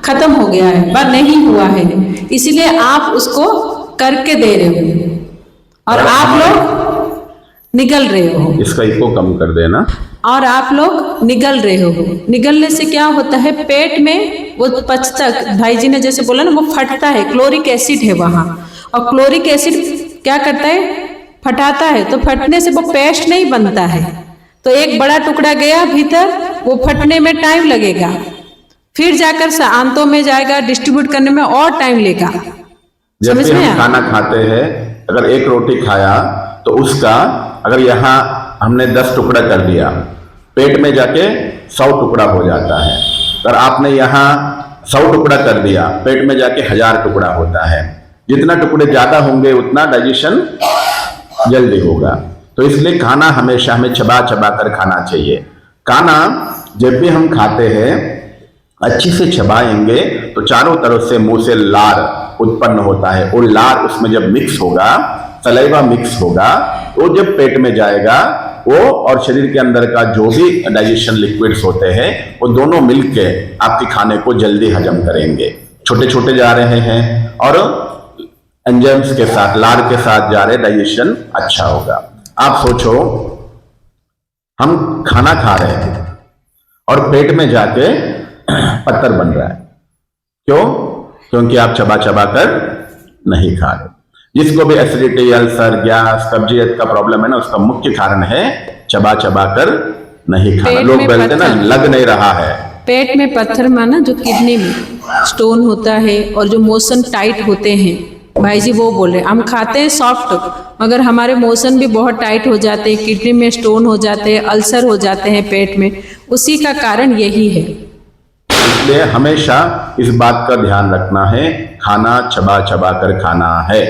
खत्म हो गया है, पर नहीं हुआ है, इसलिए आप उसको करके दे रहे हो और आप लोग निगल रहे हो। इसका इको कम कर देना। और आप लोग निगल रहे हो। निगलने से क्या होता है? पेट में वो पचता, भाई जी ने जैसे बोला ना, वो फटता है, क्लोरिक एसिड है वहाँ, और क्लोरिक एसिड क्या करता है? फटाता है। तो फटने से वो पेस्ट नहीं बनता है, तो एक बड़ा टुकड़ा गया भीतर, वो फटने में टाइम लगेगा, फिर जाकर आंतों में जाएगा, डिस्ट्रीब्यूट करने में और टाइम लेगा। जब समझ भी में हम आया? खाना खाते हैं, अगर एक रोटी खाया तो उसका अगर यहाँ हमने 10 टुकड़ा कर दिया, पेट में जाके 100 टुकड़ा हो जाता है। अगर आपने यहाँ 100 टुकड़ा कर दिया, पेट में जाके 1000 टुकड़ा होता है। जितना टुकड़े ज्यादा होंगे उतना डाइजेशन जल्दी होगा। तो इसलिए खाना हमेशा हमें चबा चबा कर खाना चाहिए। खाना जब भी हम खाते हैं अच्छी से चबाएंगे तो चारों तरफ से मुंह से लार उत्पन्न होता है, और लार उसमें जब मिक्स होगा, सलाइवा मिक्स होगा, वो जब पेट में जाएगा, वो और शरीर के अंदर का जो भी डाइजेशन लिक्विड्स होते हैं वो दोनों मिलके आपके खाने को जल्दी हजम करेंगे। छोटे छोटे जा रहे हैं और एंजाइम्स के साथ, लार के साथ जा रहे, डाइजेशन अच्छा होगा। आप सोचो, हम खाना खा रहे हैं और पेट में जाके पत्थर बन रहा है। क्यों? क्योंकि आप चबा चबा कर नहीं खा रहे। जिसको भी एसिडिटी, अल्सर, गैस, कब्जियत का प्रॉब्लम है ना, उसका मुख्य कारण है चबा चबा कर नहीं खाना। लोग बोलते ना लग नहीं रहा है। पेट में पत्थर माना जो किडनी में स्टोन होता है और जो मोशन टाइट होते हैं, भाई जी वो बोल रहे, हम खाते हैं सॉफ्ट मगर हमारे मोशन भी बहुत टाइट हो जाते हैं, किडनी में स्टोन हो जाते हैं, अल्सर हो जाते हैं पेट में, उसी का कारण यही है। इसलिए हमेशा इस बात का ध्यान रखना है, खाना चबा चबा कर खाना है।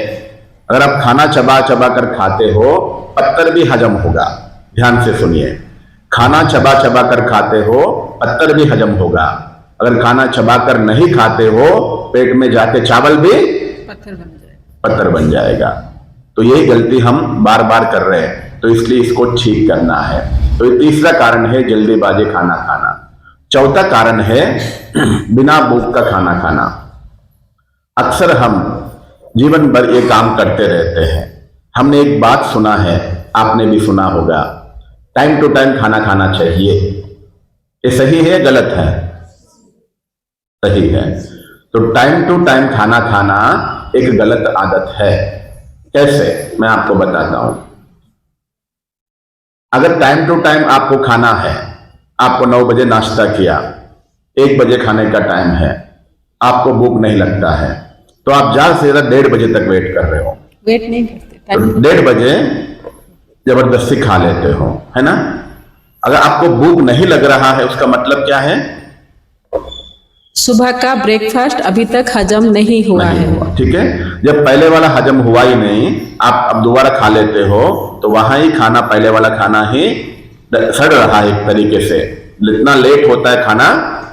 अगर आप खाना चबा चबा कर खाते हो, पत्थर भी हजम होगा। ध्यान से सुनिए, खाना चबा चबा कर खाते हो, पत्थर भी हजम होगा। अगर खाना चबा कर नहीं खाते हो, पेट में जाके चावल भी पत्थर बन जाएगा। तो यही गलती हम बार बार कर रहे हैं, तो इसलिए इसको ठीक करना है। तो ये तीसरा कारण है जल्दीबाजी खाना खाना। चौथा कारण है बिना भूख का खाना खाना। अक्सर हम जीवन भर ये काम करते रहते हैं। हमने एक बात सुना है, आपने भी सुना होगा, टाइम टू टाइम खाना खाना चाहिए। ये सही है, गलत है? सही है। तो टाइम टू टाइम खाना खाना एक गलत आदत है। कैसे? मैं आपको बताता हूं। अगर टाइम टू टाइम आपको खाना है, आपको 9 बजे नाश्ता किया, 1 बजे खाने का टाइम है, आपको भूख नहीं लगता है, तो आप ज्यादा से ज्यादा 1:30 बजे तक वेट कर रहे हो। वेट नहीं करते, तो 1:30 बजे जबरदस्ती खा लेते हो, है ना? अगर आपको भूख नहीं लग रहा है, उसका मतलब क्या है? सुबह का ब्रेकफास्ट अभी तक हजम नहीं हुआ नहीं है। हुआ, ठीक है। जब पहले वाला हजम हुआ ही नहीं, आप अब दोबारा खा लेते हो, तो वहां ही खाना, पहले वाला खाना ही सड़ रहा है एक तरीके से। जितना लेट होता है खाना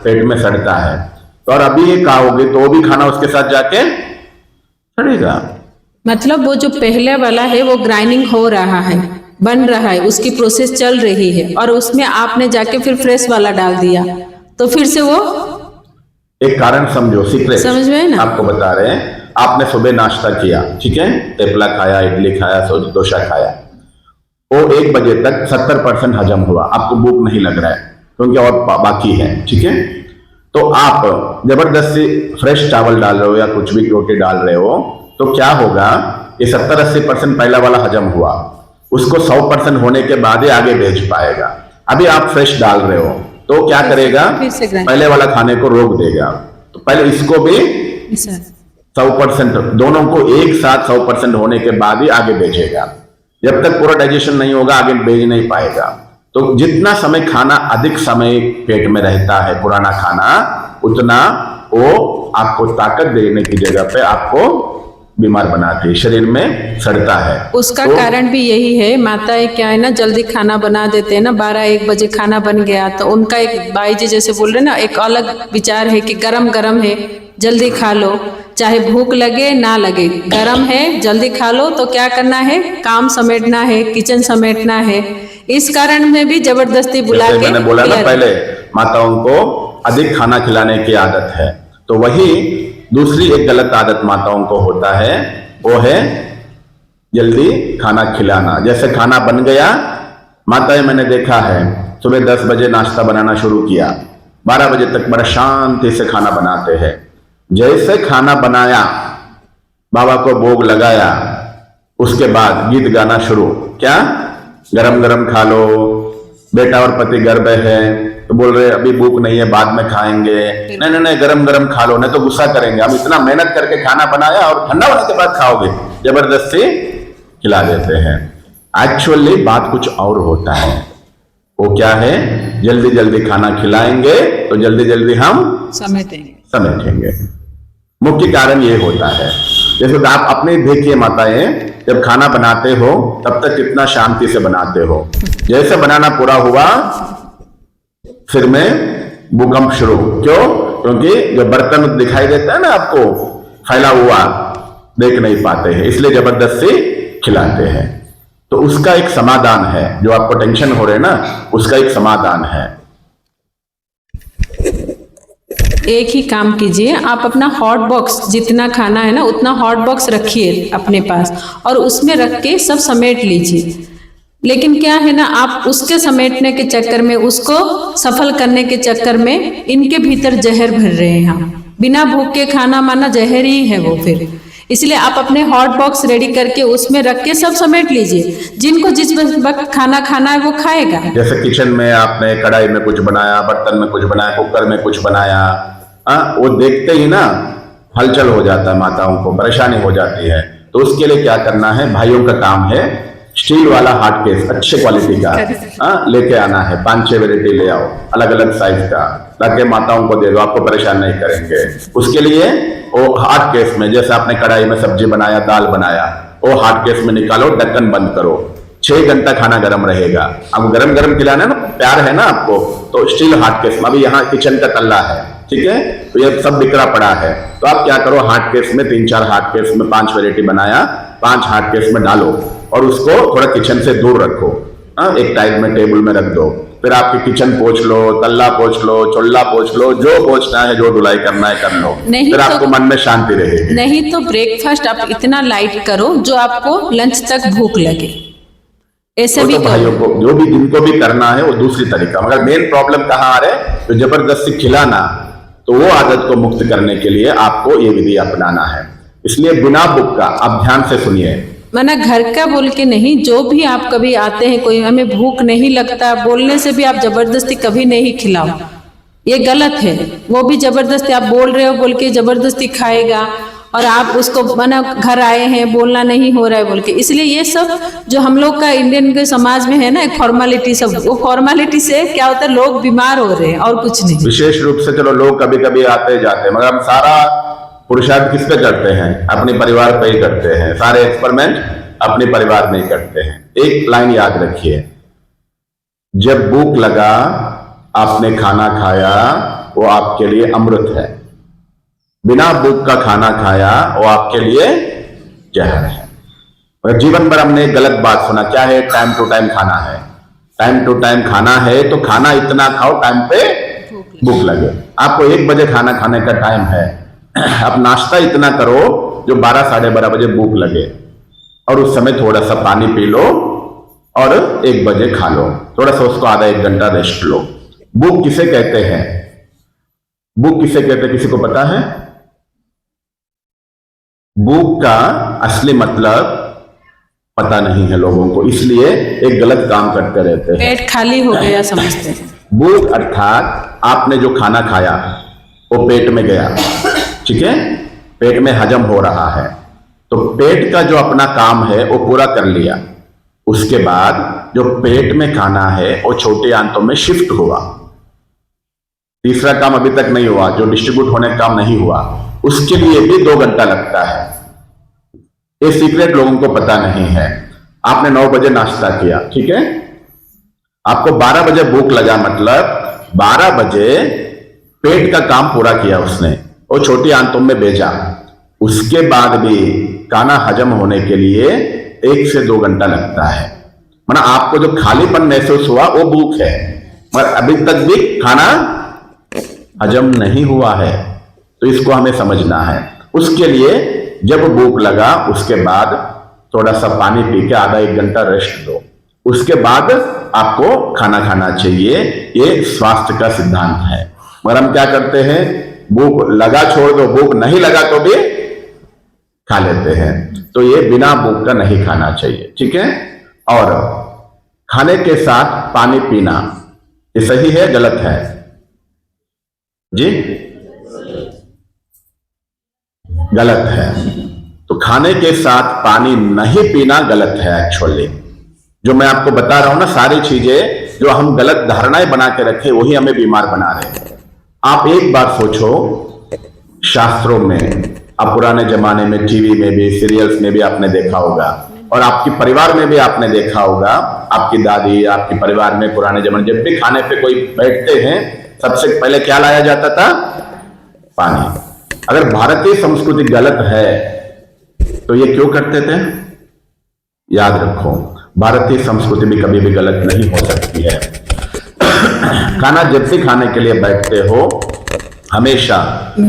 पेट में सड़ता है, तो और अभी ये खाओगे तो वो भी खाना उसके साथ जाके सड़ेगा। मतलब वो जो पहले वाला है वो ग्राइंडिंग हो रहा है, बन रहा है, उसकी प्रोसेस चल रही है, और उसमें आपने जाके फिर फ्रेश वाला डाल दिया, तो फिर से वो एक कारण समझो, सीक्रेट समझ में ना? आपको बता रहे हैं। आपने सुबह नाश्ता किया, ठीक है, तेपला खाया, इडली खाया, डोसा खाया, वो 1 बजे तक 70% हजम हुआ, आपको भूख नहीं लग रहा है क्योंकि और बाकी है, ठीक है। तो आप जबरदस्ती फ्रेश चावल डाल रहे हो या कुछ भी रोटी डाल रहे हो, तो क्या होगा? ये 70-80% पहला वाला हजम हुआ, उसको 100% होने के बाद ही आगे भेज पाएगा। अभी आप फ्रेश डाल रहे हो तो क्या करेगा? पहले वाला खाने को रोक देगा। तो पहले इसको भी 100%, दोनों को एक साथ 100% होने के बाद ही आगे भेजेगा। जब तक पूरा डाइजेशन नहीं होगा आगे भेज नहीं पाएगा। तो जितना समय खाना अधिक समय पेट में रहता है पुराना खाना, उतना वो आपको ताकत देने की जगह पे आपको बीमार बनाती है, शरीर में सड़ता है। उसका कारण भी यही है, माताएं क्या है ना, जल्दी खाना बना देते हैं ना, 12-1 बजे खाना बन गया तो उनका एक बाई जी जैसे बोल रहे ना, एक अलग विचार है कि गरम गरम है जल्दी खा लो, चाहे भूख लगे ना लगे, गरम है जल्दी खा लो। तो क्या करना है, काम समेटना है, किचन समेटना है, इस कारण में भी जबरदस्ती बुला के मैंने बोला ना पहले, माताओं को अधिक खाना खिलाने की आदत है। तो वही दूसरी एक गलत आदत माताओं को होता है, वो है जल्दी खाना खिलाना। जैसे खाना बन गया, माताएं मैंने देखा है सुबह 10 बजे नाश्ता बनाना शुरू किया, 12 बजे तक बड़ा शांति से खाना बनाते हैं। जैसे खाना बनाया, बाबा को भोग लगाया, उसके बाद गीत गाना शुरू, क्या गरम गरम खा लो, बेटा और पति गर्भ है तो बोल रहे अभी भूख नहीं है बाद में खाएंगे, नहीं नहीं गरम गरम खा लो नहीं तो गुस्सा करेंगे, हम इतना मेहनत करके खाना बनाया और ठंडा होने के बाद खाओगे, जबरदस्ती खिला देते हैं। एक्चुअली बात कुछ और होता है, वो क्या है, जल्दी जल्दी खाना खिलाएंगे तो जल्दी जल्दी हम समेटेंगे। मुख्य कारण ये होता है। जैसे आप अपने देखिए माताएं, जब खाना बनाते हो तब तक कितना शांति से बनाते हो, जैसे बनाना पूरा हुआ सिर में भूकंप शुरू। क्यों? क्योंकि जो बर्तन दिखाई देता है ना आपको फैला हुआ, देख नहीं पाते हैं, इसलिए जबरदस्ती खिलाते हैं। तो उसका एक समाधान है, जो आपको टेंशन हो रहे ना, उसका एक समाधान है। एक ही काम कीजिए, आप अपना हॉट बॉक्स जितना खाना है ना उतना हॉट बॉक्स रखिए अपने पास और उसमें रख के सब समेट लीजिए। लेकिन क्या है ना, आप उसके समेटने के चक्कर में, उसको सफल करने के चक्कर में इनके भीतर जहर भर रहे हैं हम। बिना भूख के खाना माना जहर ही है वो फिर। इसलिए आप अपने हॉट बॉक्स रेडी करके उसमें रख के सब समेट लीजिए, जिनको जिस वक्त खाना खाना है वो खाएगा। जैसे किचन में आपने कढ़ाई में कुछ बनाया, बर्तन में कुछ बनाया, कुकर में कुछ बनाया, वो देखते ही ना हलचल हो जाता है, माताओं को परेशानी हो जाती है। तो उसके लिए क्या करना है, भाइयों का काम है, स्टील वाला हार्ड केस अच्छे क्वालिटी का लेके आना है, 5-6 वैरायटी ले आओ अलग अलग साइज का, ताकि माताओं को दे दो, आपको परेशान नहीं करेंगे। उसके लिए वो हार्ड केस में, जैसे आपने कढ़ाई में सब्जी बनाया, दाल बनाया, वो हार्ड केस में निकालो, ढक्कन बंद करो, 6 घंटा खाना गर्म रहेगा। अब गरम गरम खिलाना है ना, प्यार है ना आपको, तो स्टील हार्ड केस में, अभी यहाँ किचन का तल्ला है, ठीक है, तो ये सब बिखरा पड़ा है, तो आप क्या करो, हार्ड केस में 3-4 हार्ड केस में 5 वैरायटी बनाया, 5 हार्ड केस में डालो और उसको थोड़ा किचन से दूर रखो, एक टाइम में टेबल में रख दो। फिर आपकी किचन पोंछ लो, तल्ला पोंछ लो, चोल्ला पोंछ लो, जो पोंछना है, जो धुलाई करना है कर लो, फिर आपको मन में शांति रहेगी। नहीं तो ब्रेकफास्ट आप इतना लाइट करो जो आपको लंच तक भूख लगे, ऐसे भी तो भाइयों को जो भी जिनको भी करना है वो दूसरी तरीका, मगर मेन प्रॉब्लम कहाँ आ रहा है, तो जबरदस्ती खिलाना, तो वो आदत को मुक्त करने के लिए आपको ये विधि अपनाना है। इसलिए बिना भूख का आप ध्यान से सुनिए, माना घर का बोल के नहीं, जो भी आप कभी आते हैं, कोई हमें भूख नहीं लगता बोलने से भी आप जबरदस्ती कभी नहीं खिलाओ, ये गलत है। वो भी जबरदस्ती आप बोल रहे हो बोल के जबरदस्ती खाएगा, और आप उसको माना घर आए हैं बोलना नहीं हो रहा है बोल के। इसलिए ये सब जो हम लोग का इंडियन के समाज में है ना, एक फॉर्मेलिटी, सब वो फॉर्मेलिटी से क्या होता है, लोग बीमार हो रहे हैं और कुछ नहीं। विशेष रूप से चलो लोग कभी कभी आते जाते, मगर हम सारा पुरुषार्थ किस पे करते हैं, अपने परिवार पे ही करते हैं, सारे एक्सपेरिमेंट अपने परिवार में ही करते हैं। एक लाइन याद रखिए, जब भूख लगा आपने खाना खाया, वो आपके लिए अमृत है। बिना भूख का खाना खाया वो आपके लिए जहर है। और जीवन भर हमने गलत बात सुना, क्या है, टाइम टू टाइम खाना है, टाइम टू टाइम खाना है, तो खाना इतना खाओ टाइम पे भूख लगे। आपको 1 बजे खाना खाने का टाइम है, आप नाश्ता इतना करो जो 12-12:30 बजे भूख लगे, और उस समय थोड़ा सा पानी पी लो और 1 बजे खा लो, थोड़ा सा उसको आधा 1 घंटा रेस्ट लो। भूख किसे कहते हैं, भूख किसे कहते हैं, किसी को पता है? भूख का असली मतलब पता नहीं है लोगों को, इसलिए एक गलत काम करते रहते हैं, पेट खाली हो गया समझते हैं। भूख अर्थात आपने जो खाना खाया वो पेट में गया, ठीक है, पेट में हजम हो रहा है, तो पेट का जो अपना काम है वो पूरा कर लिया। उसके बाद जो पेट में खाना है वो छोटे आंतों में शिफ्ट हुआ, तीसरा काम अभी तक नहीं हुआ, जो डिस्ट्रीब्यूट होने का काम नहीं हुआ, उसके लिए भी 2 घंटा लगता है। ये सीक्रेट लोगों को पता नहीं है। आपने 9 बजे नाश्ता किया, ठीक है, आपको 12 बजे भूख लगा, मतलब 12 बजे पेट का काम पूरा किया उसने, वो छोटी आंतों में भेजा। उसके बाद भी खाना हजम होने के लिए 1 से 2 घंटा लगता है। मतलब आपको जो खालीपन महसूस हुआ वो भूख है, मगर अभी तक भी खाना हजम नहीं हुआ है। तो इसको हमें समझना है। उसके लिए जब भूख लगा उसके बाद थोड़ा सा पानी पी के आधा 1 घंटा रेस्ट दो, उसके बाद आपको खाना खाना चाहिए। ये स्वास्थ्य का सिद्धांत है। मगर हम क्या करते हैं, भूख लगा छोड़ दो, भूख नहीं लगा तो भी खा लेते हैं। तो ये बिना भूख का नहीं खाना चाहिए, ठीक है। और खाने के साथ पानी पीना, ये सही है गलत है जी? गलत है। तो खाने के साथ पानी नहीं पीना गलत है एक्चुअली। जो मैं आपको बता रहा हूं ना, सारी चीजें जो हम गलत धारणाएं बना के रखे वही हमें बीमार बना रहे हैं। आप एक बार सोचो, शास्त्रों में, आप पुराने जमाने में टीवी में भी, सीरियल्स में भी आपने देखा होगा, और आपके परिवार में भी आपने देखा होगा, आपकी दादी, आपके परिवार में पुराने जमाने जब भी खाने पे कोई बैठते हैं सबसे पहले क्या लाया जाता था? पानी। अगर भारतीय संस्कृति गलत है तो ये क्यों करते थे? याद रखो, भारतीय संस्कृति भी कभी भी गलत नहीं हो सकती है। खाना जब भी खाने के लिए बैठते हो हमेशा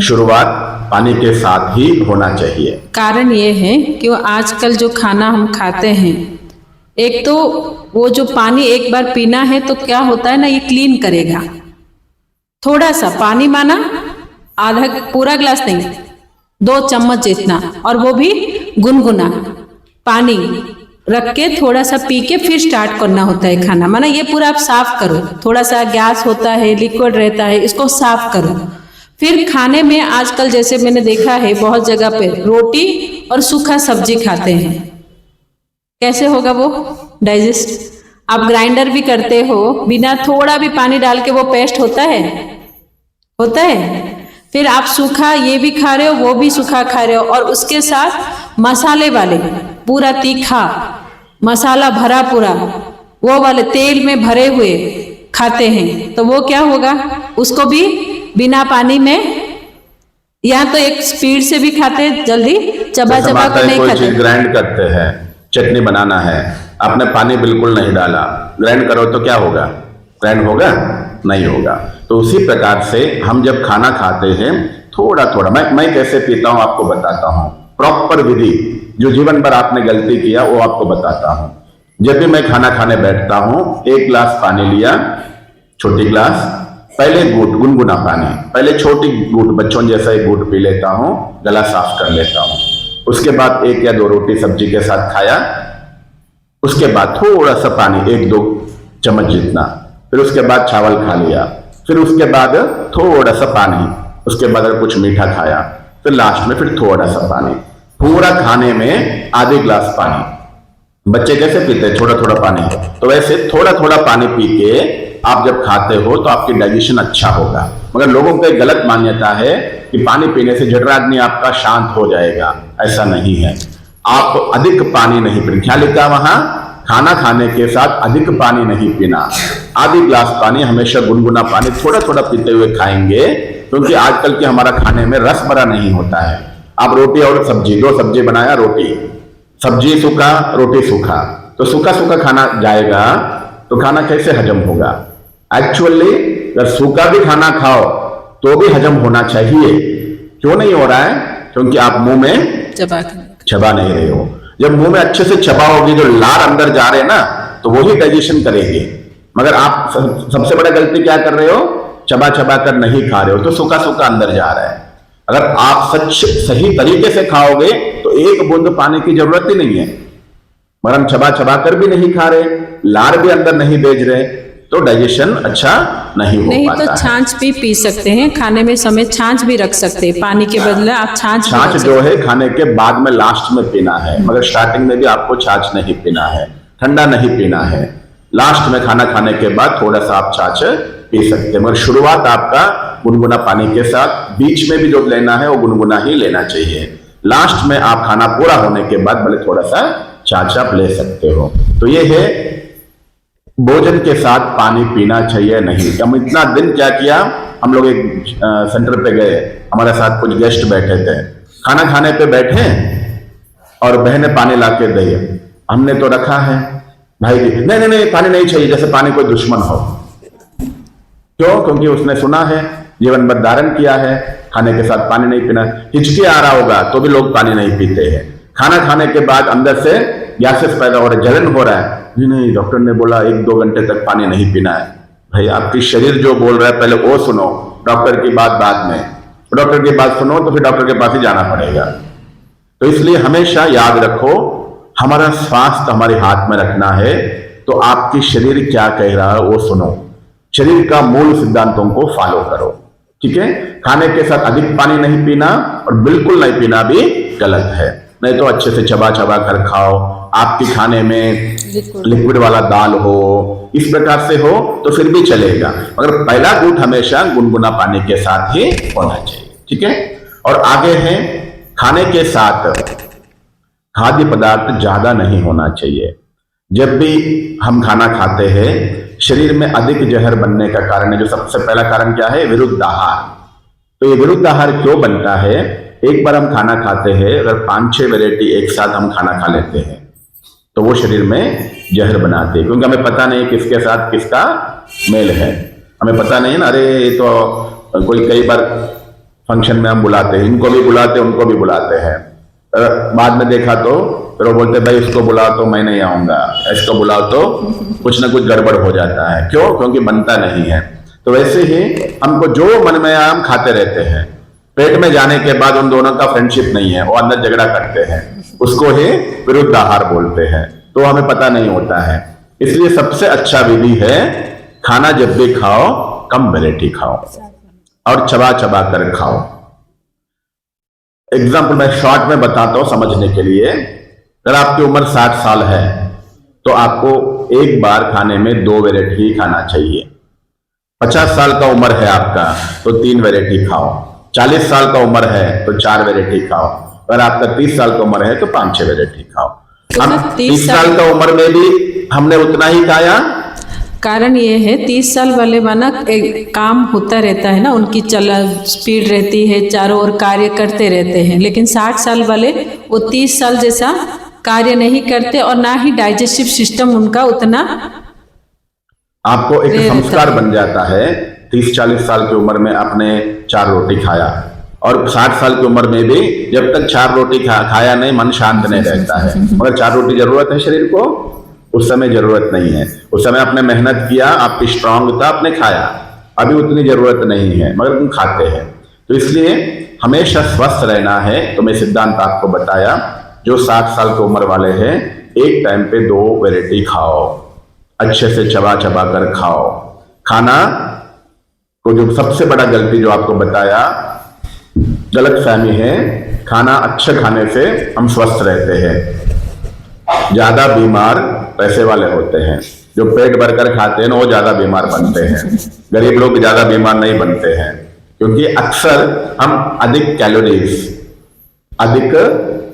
शुरुआत पानी के साथ ही होना चाहिए। कारण ये है कि वो आजकल जो खाना हम खाते हैं, एक तो वो जो पानी एक बार पीना है तो क्या होता है ना, ये क्लीन करेगा। थोड़ा सा पानी माना आधा, पूरा गिलास नहीं, 2 चम्मच जितना, और वो भी गुनगुना पानी रख के थोड़ा सा पी के फिर स्टार्ट करना होता है खाना। माना ये पूरा आप साफ करो, थोड़ा सा गैस होता है, लिक्विड रहता है, इसको साफ करो। फिर खाने में आजकल जैसे मैंने देखा है बहुत जगह पे रोटी और सूखा सब्जी खाते हैं। कैसे होगा वो डाइजेस्ट? आप ग्राइंडर भी करते हो, बिना थोड़ा भी पानी डाल के वो पेस्ट होता है, होता है। फिर आप सूखा ये भी खा रहे हो, वो भी सूखा खा रहे हो, और उसके साथ मसाले वाले पूरा तीखा मसाला भरा पूरा वो वाले तेल में भरे हुए खाते हैं, तो वो क्या होगा? उसको भी बिना पानी में, या तो एक स्पीड से भी खाते, जल्दी चबा चबा कर नहीं खाते। ग्राइंड करते हैं, चटनी बनाना है, आपने पानी बिल्कुल नहीं डाला, ग्राइंड करो तो क्या होगा? ग्राइंड होगा? नहीं होगा। तो उसी प्रकार से हम जब खाना खाते हैं थोड़ा थोड़ा, मैं कैसे पीता हूं आपको बताता हूं, प्रॉपर विधि, जो जीवन भर आपने गलती किया वो आपको बताता हूं। जब भी मैं खाना खाने बैठता हूं, 1 गिलास पानी लिया, छोटी गिलास, पहले घूंट गुनगुना पानी, पहले छोटी घूंट बच्चों जैसा एक घूंट पी लेता हूं, गला साफ कर लेता हूं। उसके बाद 1 या 2 रोटी सब्जी के साथ खाया, उसके बाद थोड़ा सा पानी, 1-2 चम्मच जितना, फिर उसके बाद चावल खा लिया, फिर उसके बाद थोड़ा सा पानी, उसके बाद अगर कुछ मीठा खाया, फिर लास्ट में फिर थोड़ा सा पानी। पूरा खाने में आधे गिलास पानी। बच्चे कैसे पीते हैं? थोड़ा थोड़ा पानी। तो वैसे थोड़ा थोड़ा पानी पी के आप जब खाते हो तो आपकी डाइजेशन अच्छा होगा। मगर लोगों को एक गलत मान्यता है कि पानी पीने से जठराग्नि आपका शांत हो जाएगा। ऐसा नहीं है। आप अधिक पानी नहीं पीना, क्या लिखा वहां? खाना खाने के साथ अधिक पानी नहीं पीना। आधी गिलास पानी, हमेशा गुनगुना पानी थोड़ा थोड़ा पीते हुए खाएंगे, क्योंकि आजकल के हमारा खाने में रस भरा नहीं होता है। आप रोटी और सब्जी, 2 सब्जी बनाया, रोटी सब्जी सूखा, रोटी सूखा, तो सूखा सूखा खाना जाएगा तो खाना कैसे हजम होगा? एक्चुअली अगर सूखा भी खाना खाओ तो भी हजम होना चाहिए। क्यों नहीं हो रहा है? क्योंकि आप मुंह में चबा नहीं रहे हो। जब मुंह में अच्छे से चबाओगे, जो लार अंदर जा रहे हैं ना, तो वही डाइजेशन करेंगे। मगर आप सबसे बड़ा गलती क्या कर रहे हो? चबा चबा कर नहीं खा रहे हो, तो सूखा सूखा अंदर जा रहा है। अगर आप सही तरीके से खाओगे तो 1 बूंद पानी की जरूरत ही नहीं है। मगर हम चबा चबा कर भी नहीं खा रहे, लार भी अंदर नहीं भेज रहे, तो डाइजेशन अच्छा नहीं हो पाता। तो छाछ भी पी सकते हैं, खाने में समय छाछ भी रख सकते हैं, पानी के बदले आप छाछ जो है खाने के बाद में लास्ट में पीना है, मगर स्टार्टिंग में भी आपको छाछ नहीं पीना है, ठंडा नहीं पीना है। लास्ट में खाना खाने के बाद थोड़ा सा आप छाछ पी सकते हैं, मगर शुरुआत आपका गुनगुना पानी के साथ, बीच में भी जो लेना है वो गुनगुना ही लेना चाहिए। लास्ट में आप खाना पूरा होने के बाद भले थोड़ा सा छाछ आप ले सकते हो। तो ये है भोजन के साथ पानी पीना चाहिए नहीं। हम इतना दिन क्या किया, हम लोग एक सेंटर पे गए, हमारे साथ कुछ गेस्ट बैठे थे, खाना खाने पे बैठे और बहने पानी लाके दी, हमने तो रखा है, भाई जी नहीं नहीं पानी नहीं चाहिए, जैसे पानी कोई दुश्मन हो। क्यों? क्योंकि उसने सुना है, जीवन भर धारण किया है, खाने के साथ पानी नहीं पीना। हिचकी आ रहा होगा तो भी लोग पानी नहीं पीते हैं। खाना खाने के बाद अंदर से गैसेस पैदा हो रहे, जलन हो रहा है, नहीं डॉक्टर ने बोला 1-2 घंटे तक पानी नहीं पीना है। भाई आपकी शरीर जो बोल रहा है पहले वो सुनो, डॉक्टर की बात बाद में। डॉक्टर की बात सुनो तो फिर डॉक्टर के पास ही जाना पड़ेगा। तो इसलिए हमेशा याद रखो, हमारा स्वास्थ्य हमारे हाथ में रखना है, तो आपकी शरीर क्या कह रहा है वो सुनो, शरीर का मूल सिद्धांतों को फॉलो करो, ठीक है। खाने के साथ अधिक पानी नहीं पीना और बिल्कुल नहीं पीना भी गलत है, नहीं तो अच्छे से चबा चबा कर खाओ। आपके खाने में लिक्विड वाला दाल हो, इस प्रकार से हो तो फिर भी चलेगा, मगर पहला घूंट हमेशा गुनगुना पानी के साथ ही होना चाहिए, ठीक है। और आगे है, खाने के साथ खाद्य पदार्थ ज्यादा नहीं होना चाहिए। जब भी हम खाना खाते हैं शरीर में अधिक जहर बनने का कारण है, जो सबसे पहला कारण क्या है, विरुद्ध आहार। तो ये विरुद्ध आहार क्यों बनता है, एक बार हम खाना खाते हैं, अगर 5-6 वैरायटी एक साथ हम खाना खा लेते हैं तो वो शरीर में जहर बनाते हैं, क्योंकि हमें पता नहीं किसके साथ किसका मेल है, हमें पता नहीं ना। अरे ये तो कोई कई बार फंक्शन में हम बुलाते हैं, इनको भी बुलाते हैं उनको भी बुलाते हैं, बाद में देखा तो फिर वो बोलते भाई इसको बुलाओ तो मैं नहीं आऊंगा, इसको बुलाओ तो कुछ ना कुछ गड़बड़ हो जाता है। क्यों? क्योंकि बनता नहीं है। तो वैसे ही हमको जो मन में आया हम खाते रहते हैं, पेट में जाने के बाद उन दोनों का फ्रेंडशिप नहीं है, वो अंदर झगड़ा करते हैं, उसको ही विरुद्ध आहार बोलते हैं, तो हमें पता नहीं होता है। इसलिए सबसे अच्छा विधि है, खाना जब भी खाओ कम वैरायटी खाओ और चबा चबा कर खाओ। एग्जाम्पल मैं शॉर्ट में बताता हूं समझने के लिए। अगर आपकी उम्र 60 साल है तो आपको एक बार खाने में 2 वैरायटी ही खाना चाहिए। 50 साल का उम्र है आपका तो 3 वैरायटी खाओ। 40 साल का उम्र है तो 4 वैरायटी खाओ। अगर आपका 30 साल का उम्र है तो 5-6 वैरायटी खाओ। हम 30 साल का उम्र में भी हमने उतना ही खाया। कारण ये है 30 साल वाले माना काम होता रहता है ना, उनकी स्पीड रहती है, चारों ओर कार्य करते रहते हैं, लेकिन 60 साल वाले वो 30 साल जैसा कार्य नहीं करते और ना ही डाइजेस्टिव सिस्टम उनका उतना आपको एक संस्कार बन जाता है। 30-40 साल की उम्र में आपने 4 रोटी खाया और 60 साल की उम्र में भी जब तक 4 रोटी खाया नहीं मन शांत नहीं रहता है। मगर 4 रोटी जरूरत है शरीर को, उस समय जरूरत नहीं है। उस समय आपने मेहनत किया, आपकी स्ट्रांग था, आपने खाया, अभी उतनी जरूरत नहीं है मगर तुम खाते हैं। तो इसलिए हमेशा स्वस्थ रहना है। तो मैं सिद्धांत आपको बताया, जो 60 साल की उम्र वाले हैं एक टाइम पे 2 वैरायटी खाओ, अच्छे से चबा चबा कर खाओ। खाना को जो सबसे बड़ा गलती जो आपको बताया, गलत फहमी है, खाना अच्छे खाने से हम स्वस्थ रहते हैं। ज्यादा बीमार पैसे वाले होते हैं, जो पेट भरकर खाते हैं ना वो ज्यादा बीमार बनते हैं। गरीब लोग ज्यादा बीमार नहीं बनते हैं, क्योंकि अक्सर हम अधिक कैलोरीज, अधिक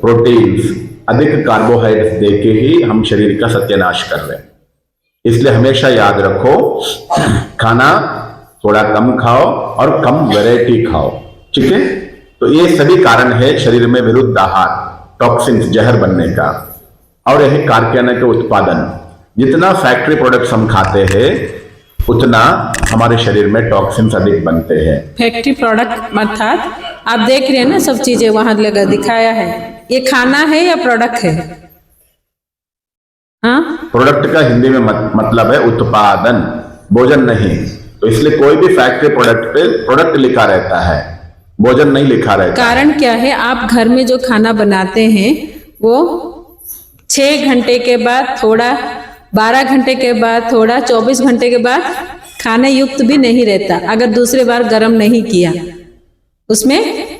प्रोटीन्स, अधिक कार्बोहाइड्रेट्स देके ही हम शरीर का सत्यानाश कर रहे हैं। इसलिए हमेशा याद रखो, खाना थोड़ा कम खाओ और कम वैरायटी खाओ, ठीक है। तो ये सभी कारण है शरीर में विरुद्ध आहार, टॉक्सिन्स, जहर बनने का। और यह कारखाने के उत्पादन, जितना फैक्ट्री प्रोडक्ट्स हम खाते हैं उतना हमारे शरीर में टॉक्सिन्स अधिक बनते हैं। फैक्ट्री प्रोडक्ट अर्थात आप देख रहे हैं ना, सब चीजें वहां लगा दिखाया है, ये खाना है या प्रोडक्ट है? हाँ, प्रोडक्ट का हिंदी में मतलब है उत्पादन, भोजन नहीं। तो इसलिए कोई भी फैक्ट्री प्रोडक्ट पे प्रोडक्ट लिखा रहता है, भोजन नहीं लिखा रहता। कारण क्या है, आप घर में जो खाना बनाते हैं वो 6 घंटे के बाद थोड़ा, 12 घंटे के बाद थोड़ा, 24 घंटे के बाद खाने युक्त भी नहीं रहता। अगर दूसरे बार गर्म नहीं किया उसमें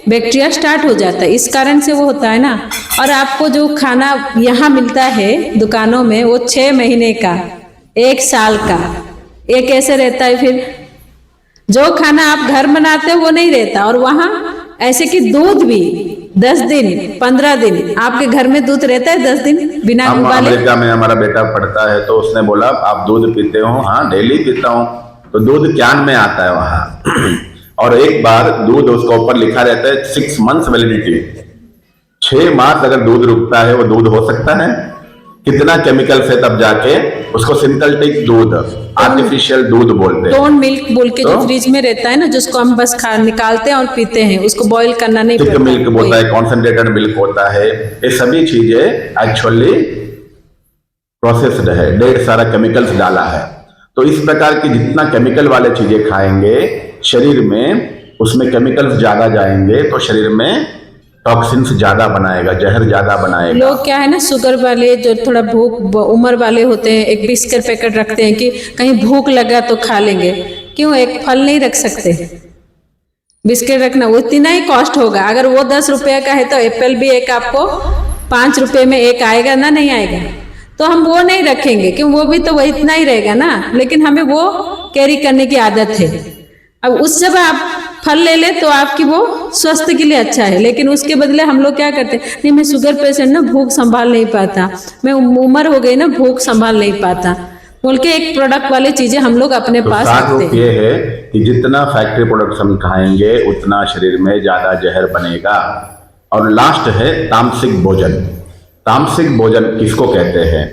बैक्टीरिया स्टार्ट हो जाता है, इस कारण से वो होता है ना। और आपको जो खाना यहाँ मिलता है दुकानों में वो 6 महीने का 1 साल का। ये कैसे रहता है फिर? जो खाना आप घर बनाते हो वो नहीं रहता, और वहां ऐसे कि दूध भी 10 दिन 15 दिन आपके घर में दूध रहता है 10 दिन बिना हम उबाले। अमेरिका में हमारा बेटा पढ़ता है तो उसने बोला आप दूध पीते हो? हाँ डेली पीता हूँ। तो दूध कैन में आता है वहां और एक बार दूध उसके ऊपर लिखा रहता है 6 months वैलिडिटी। 6 मास अगर दूध रुकता है वो दूध हो सकता है? कितना केमिकल्स है तब जाके उसको सिंथेटिक दूध, आर्टिफिशियल दूध बोलते हैं। टोन मिल्क बोल के जो तो? फ्रिज में रहता है ना, जिसको हम बस निकालते हैं और पीते हैं, उसको बॉईल करना नहीं थिक पड़ता। मिल्क बोलता है, कॉन्सेंट्रेटेड मिल्क होता है। ये सभी चीजें एक्चुअली प्रोसेस्ड है, ढेर सारा केमिकल्स डाला है। तो इस प्रकार की जितना केमिकल वाले चीजें खाएंगे शरीर में, उसमें केमिकल्स ज्यादा जाएंगे तो शरीर में टॉक्सिन्स ज्यादा बनाएगा, जहर ज्यादा बनाएगा। लोग क्या है ना, शुगर वाले जो थोड़ा भूख उम्र वाले होते हैं, एक बिस्किट पैकेट रखते हैं कि कहीं भूख लगा तो खा लेंगे। क्यों? एक फल नहीं रख सकते? बिस्किट रखना वो इतना ही कॉस्ट होगा। अगर वो 10 रुपये का है तो एप्पल भी एक आपको 5 रुपये में एक आएगा ना, नहीं आएगा? तो हम वो नहीं रखेंगे क्यों? वो भी तो वही इतना ही रहेगा ना, लेकिन हमें वो कैरी करने की आदत है। अब उस जब आप फल ले ले तो आपकी वो स्वास्थ्य के लिए अच्छा है, लेकिन उसके बदले हम लोग क्या करते हैं, नहीं मैं शुगर पेशेंट ना, भूख संभाल नहीं पाता, मैं उम्र हो गई ना, भूख संभाल नहीं पाता बोल के एक प्रोडक्ट वाली चीजें हम लोग अपने तो पास साथ रखते हैं। ये है कि जितना फैक्ट्री प्रोडक्ट्स हम खाएंगे उतना शरीर में ज्यादा जहर बनेगा। और लास्ट है तामसिक भोजन। तामसिक भोजन किसको कहते हैं?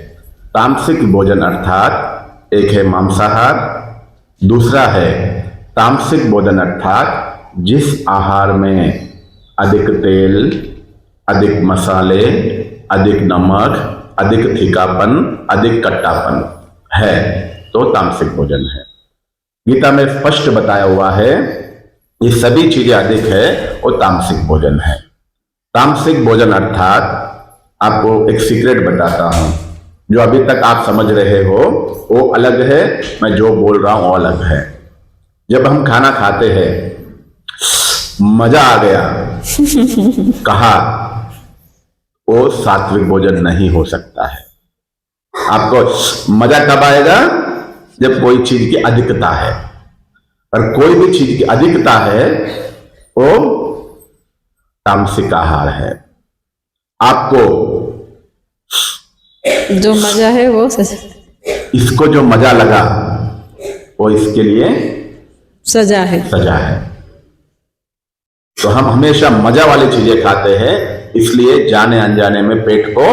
तामसिक भोजन अर्थात एक है मांसाहार, दूसरा है तामसिक भोजन अर्थात जिस आहार में अधिक तेल, अधिक मसाले, अधिक नमक, अधिक तीखापन, अधिक खट्टापन है, तो तामसिक भोजन है। गीता में स्पष्ट बताया हुआ है ये सभी चीजें अधिक है वो तामसिक भोजन है। तामसिक भोजन अर्थात आपको एक सीक्रेट बताता हूं, जो अभी तक आप समझ रहे हो वो अलग है, मैं जो बोल रहा हूं वो अलग है। जब हम खाना खाते हैं मजा आ गया कहा, वो सात्विक भोजन नहीं हो सकता है। आपको मजा कब आएगा? जब कोई चीज की अधिकता है, और कोई भी चीज की अधिकता है वो तामसिक आहार है। आपको जो मजा है वो इसको जो मजा लगा वो इसके लिए सजा है। सजा है। तो हम हमेशा मजा वाली चीजें खाते हैं, इसलिए जाने अनजाने में पेट को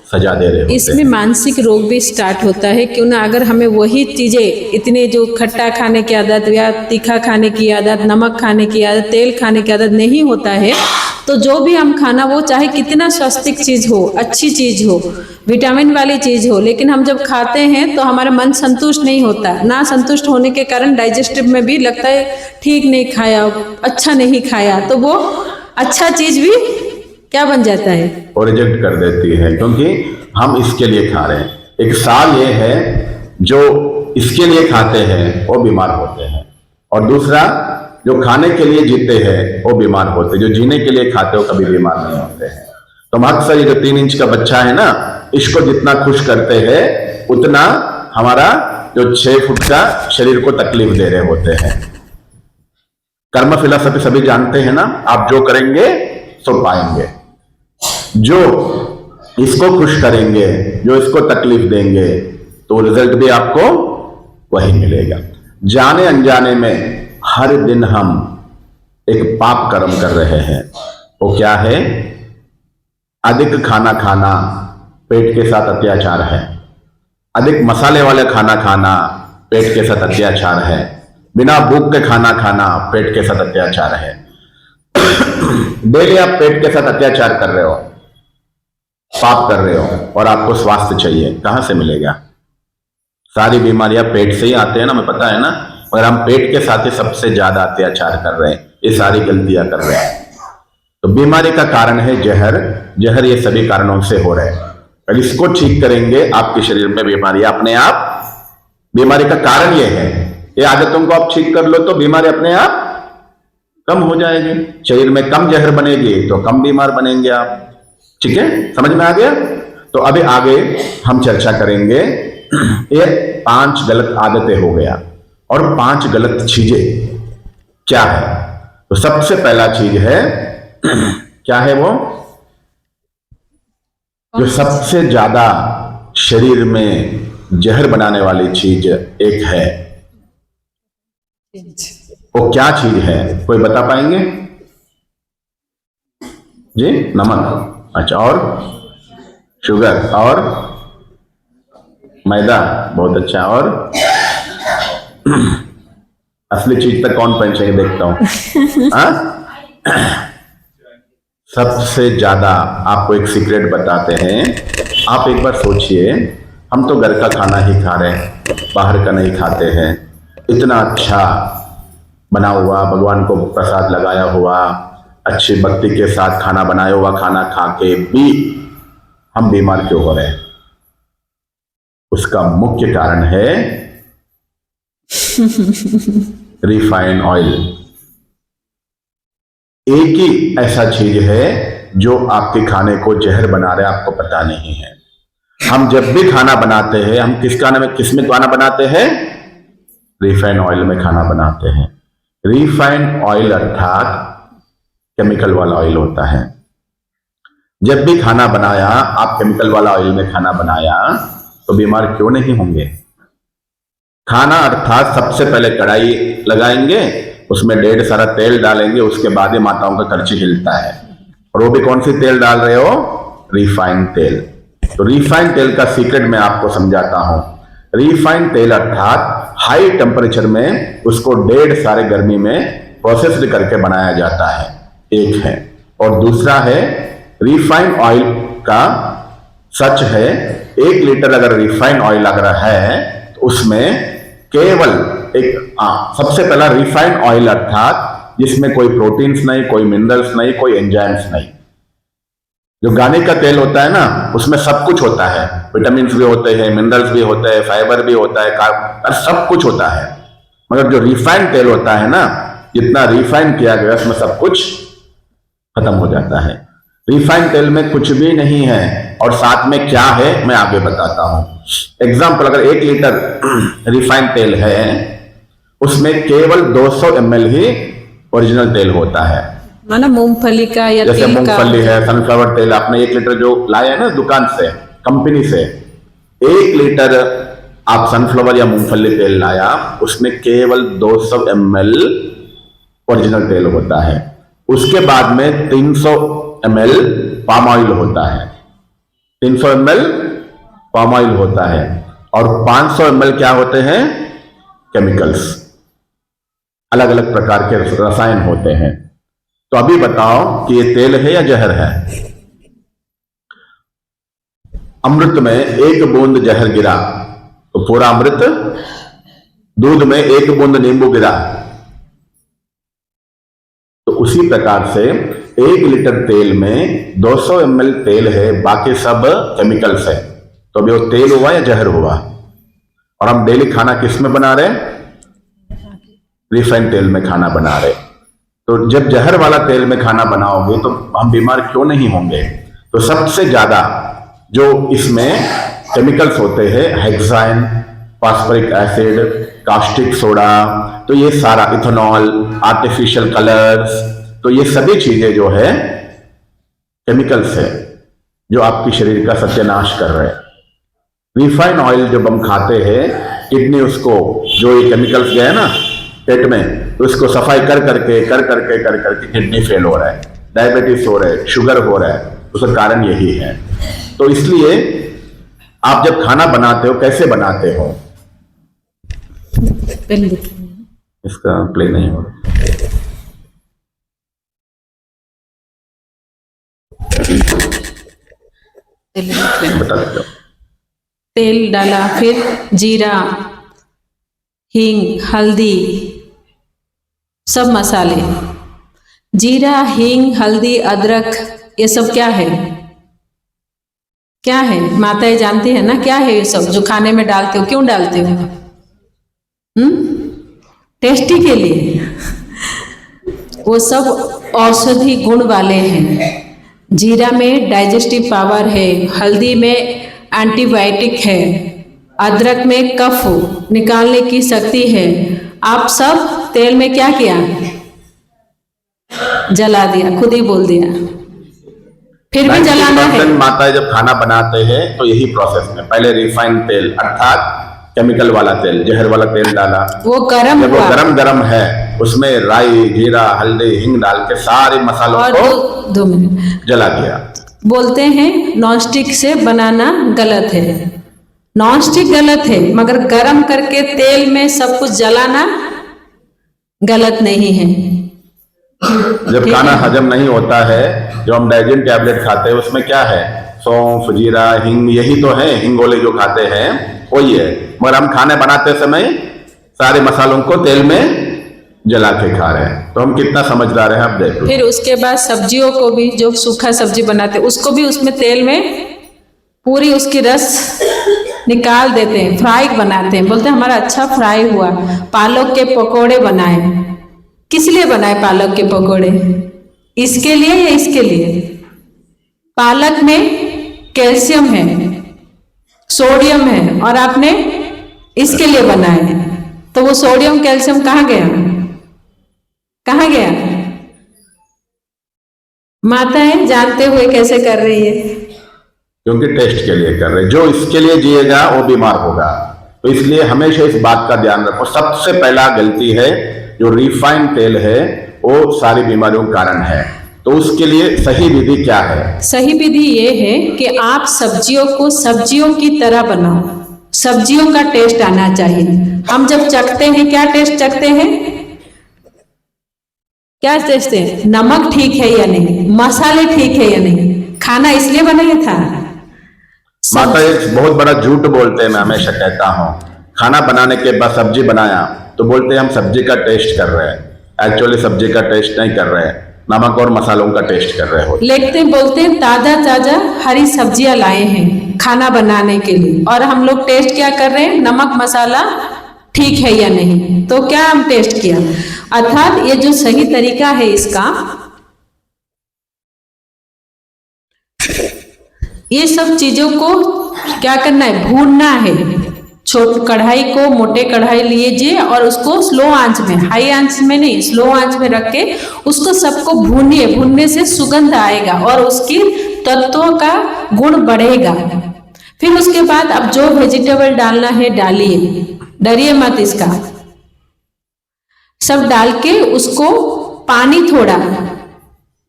सजा दे रहे होते इसमें हैं। मानसिक रोग भी स्टार्ट होता है। क्यों ना, अगर हमें वही चीजें इतने जो खट्टा खाने की आदत या तीखा खाने की आदत, नमक खाने की आदत, तेल खाने की आदत नहीं होता है, तो जो भी हम खाना, वो चाहे कितना स्वास्थ्य चीज हो, अच्छी चीज हो, विटामिन वाली चीज हो, लेकिन हम जब खाते हैं तो हमारा मन संतुष्ट नहीं होता। ना संतुष्ट होने के कारण डाइजेस्टिव में भी लगता है ठीक नहीं खाया, अच्छा नहीं खाया, तो वो अच्छा चीज भी क्या बन जाता है, और रिजेक्ट कर देती है, क्योंकि हम इसके लिए खा रहे हैं। एक साल ये है जो इसके लिए खाते हैं वो बीमार होते हैं, और दूसरा जो खाने के लिए जीते हैं वो बीमार होते हैं। जो जीने के लिए खाते हो कभी बीमार नहीं होते हैं। तो हम अक्सर ये जो 3 इंच का बच्चा है ना, इसको जितना खुश करते हैं उतना हमारा जो 6 फुट का शरीर को तकलीफ दे रहे होते हैं। कर्म फिलॉसफी सभी जानते हैं ना, आप जो करेंगे सो पाएंगे। जो इसको खुश करेंगे, जो इसको तकलीफ देंगे, तो रिजल्ट भी आपको वही मिलेगा। जाने अनजाने में हर दिन हम एक पाप कर्म कर रहे हैं। वो क्या है? अधिक खाना खाना पेट के साथ अत्याचार है। अधिक मसाले वाले खाना खाना पेट के साथ अत्याचार है। बिना भूख के खाना खाना पेट के साथ अत्याचार है। डेली आप पेट के साथ अत्याचार कर रहे हो, पाप कर रहे हो, और आपको स्वास्थ्य चाहिए, कहां से मिलेगा? सारी बीमारियां पेट से ही आते हैं ना, हमें पता है ना, और हम पेट के साथ ही सबसे ज्यादा अत्याचार कर रहे हैं, ये सारी गलतियां कर रहे हैं। तो बीमारी का कारण है जहर। जहर ये सभी कारणों से हो रहे हैं। अगर इसको ठीक करेंगे आपके शरीर में बीमारियां अपने आप, बीमारी का कारण ये है, ये आदतों को आप ठीक कर लो तो बीमारी अपने आप कम हो जाएगी। शरीर में कम जहर बनेगी तो कम बीमार बनेंगे आप। ठीक है, समझ में आ गया? तो अभी आगे हम चर्चा करेंगे ये 5 गलत आदतें हो गया। और 5 गलत चीजें क्या है? तो सबसे पहला चीज है क्या है वो? जो सबसे ज्यादा शरीर में जहर बनाने वाली चीज एक है, वो क्या चीज है? कोई बता पाएंगे जी? नमक। अच्छा, और शुगर, और मैदा, बहुत अच्छा। और असली चीज तक कौन पहुंचेंगे देखता हूं। सबसे ज्यादा आपको एक सीक्रेट बताते हैं। आप एक बार सोचिए, हम तो घर का खाना ही खा रहे हैं, बाहर का नहीं खाते हैं। इतना अच्छा बना हुआ, भगवान को प्रसाद लगाया हुआ, अच्छी भक्ति के साथ खाना बनाया हुआ खाना खा के भी हम बीमार क्यों हो रहे हैं? उसका मुख्य कारण है रिफाइंड ऑयल। एक ही ऐसा चीज है जो आपके खाने को जहर बना रहा है, आपको पता नहीं है। हम जब भी खाना बनाते हैं, हम किसमें खाना बनाते हैं? रिफाइंड ऑयल में खाना बनाते हैं। रिफाइंड ऑयल अर्थात केमिकल वाला ऑयल होता है। जब भी खाना बनाया, आप केमिकल वाला ऑयल में खाना बनाया, तो बीमार क्यों नहीं होंगे? खाना अर्थात सबसे पहले कढ़ाई लगाएंगे, उसमें ढेर सारा तेल डालेंगे, उसके बाद ही माताओं का करची हिलता है। और वो भी कौन सी तेल डाल रहे हो? रिफाइंड तेल। तो रिफाइंड तेल का सीक्रेट मैं आपको समझाता हूं। रिफाइंड तेल अर्थात हाई टेम्परेचर में उसको ढेर सारे गर्मी में प्रोसेस करके बनाया जाता है, एक है। और दूसरा है रिफाइंड ऑयल का सच है, 1 लीटर अगर रिफाइंड ऑयल अगर है तो उसमें केवल सबसे पहला रिफाइंड ऑयल अर्थात जिसमें कोई प्रोटीन्स नहीं, कोई मिनरल्स नहीं, कोई एंजाइम्स नहीं। जो गाने का तेल होता है ना, उसमें सब कुछ होता है, विटामिन भी होते हैं, मिनरल्स भी होते हैं, फाइबर भी होता है, कार्ब, सब कुछ होता है। मगर जो रिफाइंड तेल होता है ना, जितना रिफाइंड किया गया उसमें सब कुछ खत्म हो जाता है। रिफाइंड तेल में कुछ भी नहीं है। और साथ में क्या है मैं आगे बताता हूं। एग्जाम्पल, अगर 1 लीटर रिफाइंड तेल है, उसमें केवल 200 ml ही ओरिजिनल तेल होता है। माना मूंगफली का या जैसे तिल का। मूंगफली है, सनफ्लावर तेल, आपने 1 लीटर जो लाया है ना दुकान से, कंपनी से, 1 लीटर आप सनफ्लावर या मूंगफली तेल लाया, उसमें केवल 200 ml ओरिजिनल तेल होता है। उसके बाद में 300 ml पाम ऑयल होता है, 300 ml पाम ऑयल होता है, और 500 ml क्या होते हैं? केमिकल्स, अलग अलग प्रकार के रसायन होते हैं। तो अभी बताओ कि ये तेल है या जहर है? अमृत में 1 बूंद जहर गिरा तो पूरा अमृत, दूध में 1 बूंद नींबू गिरा। तो उसी प्रकार से 1 लीटर तेल में 200 ml तेल है, बाकी सब केमिकल्स है। तो अभी वो तेल हुआ या जहर हुआ? और हम डेली खाना किस में बना रहे हैं? रिफाइंड तेल में खाना बना रहे। तो जब जहर वाला तेल में खाना बनाओगे तो हम बीमार क्यों नहीं होंगे? तो सबसे ज्यादा जो इसमें केमिकल्स होते हैं, hexyne, phosphoric acid, caustic soda, तो ये सारा, इथेनॉल, आर्टिफिशियल कलर्स, तो ये सभी चीजें जो है केमिकल्स है जो आपके शरीर का सत्यानाश कर रहे हैं। रिफाइंड ऑयल जब हम खाते हैं, किडनी उसको, जो ये केमिकल्स गए ना पेट में, तो उसको सफाई कर करके किडनी फेल हो रहा है, डायबिटीज हो रहा है, शुगर हो रहा है। उसका कारण यही है। तो इसलिए आप जब खाना बनाते हो, कैसे बनाते हो? इसका प्ले नहीं हो रहा। बता देते हो। तेल डाला, फिर जीरा, हींग, हल्दी, सब मसाले। जीरा, हींग, हल्दी, अदरक, ये सब क्या है? क्या है? माताएं जानती है ना क्या है ये सब जो खाने में डालते हो? क्यों डालते हो? टेस्टी के लिए। वो सब औषधि गुण वाले हैं। जीरा में डाइजेस्टिव पावर है, हल्दी में एंटीबायोटिक है, अदरक में कफ निकालने की शक्ति है। आप सब तेल में क्या किया? जला दिया, खुद ही बोल दिया। फिर भी जलाना है। 90% माताएं जब खाना बनाते हैं तो यही प्रोसेस में पहले रिफाइंड तेल अर्थात केमिकल वाला तेल, जहर वाला तेल डाला, वो गरम जब वो हुआ गरम है उसमें राई, जीरा, हल्दी, हिंग डाल के सारे मसालों और को 2 मिनट जला दिया। बोलते हैं नॉनस्टिक से बनाना गलत है। नॉनस्टिक गलत है, मगर गरम करके तेल में सब कुछ जलाना गलत नहीं है। जब खाना हजम नहीं होता है, जो हम डाइजेशन टैबलेट खाते हैं उसमें क्या है? सौंफ, जीरा, हिंग, यही तो है। हिंगोले जो खाते हैं वही है, मगर हम खाने बनाते समय सारे मसालों को तेल में जला के खा रहे हैं। तो हम कितना समझदार हैं आप देख लो। फिर उसके बाद सब्जियों को भी, जो सूखा सब्जी बनाते हैं उसको भी उसमें तेल में पूरी उसकी रस निकाल देते हैं, फ्राई बनाते हैं। बोलते हैं हमारा अच्छा फ्राई हुआ। पालक के पकोड़े बनाए, किस लिए बनाए पालक के पकोड़े? इसके लिए या इसके लिए? पालक में कैल्शियम है, सोडियम है, और आपने इसके लिए बनाए। तो वो सोडियम कैल्शियम कहाँ गया? कहाँ गया? माताएं जानते हुए कैसे कर रही है? क्योंकि टेस्ट के लिए कर रहे हैं। जो इसके लिए जिएगा वो बीमार होगा। तो इसलिए हमेशा इस बात का ध्यान रखो। सबसे पहला गलती है जो रिफाइंड तेल है वो सारी बीमारियों का कारण है। तो उसके लिए सही विधि क्या है? सही विधि ये है कि आप सब्जियों को सब्जियों की तरह बनाओ। सब्जियों का टेस्ट आना चाहिए। हम जब चखते हैं, क्या टेस्ट चखते हैं? क्या टेस्ट है? नमक ठीक है या नहीं, मसाले ठीक है या नहीं। खाना इसलिए बनाया था। माता एक बहुत बड़ा झूठ बोलते हैं, मैं हमेशा कहता हूँ। खाना बनाने के बाद सब्जी बनाया तो बोलते हैं हम सब्जी का टेस्ट कर रहे हैं। एक्चुअली सब्जी का टेस्ट नहीं कर रहे हैं, नमक और मसालों का टेस्ट कर रहे हो। लेकिन बोलते हैं ताजा ताजा हरी सब्जियां लाए हैं खाना बनाने के लिए, और हम लोग टेस्ट क्या कर रहे हैं? नमक मसाला ठीक है या नहीं। तो क्या हम टेस्ट किया? अर्थात ये जो सही तरीका है इसका, ये सब चीजों को क्या करना है? भूनना है। छोटी कढ़ाई को, मोटे कढ़ाई लीजिए और उसको स्लो आंच में, हाई आंच में नहीं, स्लो आंच में रख के उसको सबको भूनिए। भूनने से सुगंध आएगा और उसकी तत्वों का गुण बढ़ेगा। फिर उसके बाद अब जो वेजिटेबल डालना है डालिए, डरिए मत इसका। सब डाल के उसको पानी थोड़ा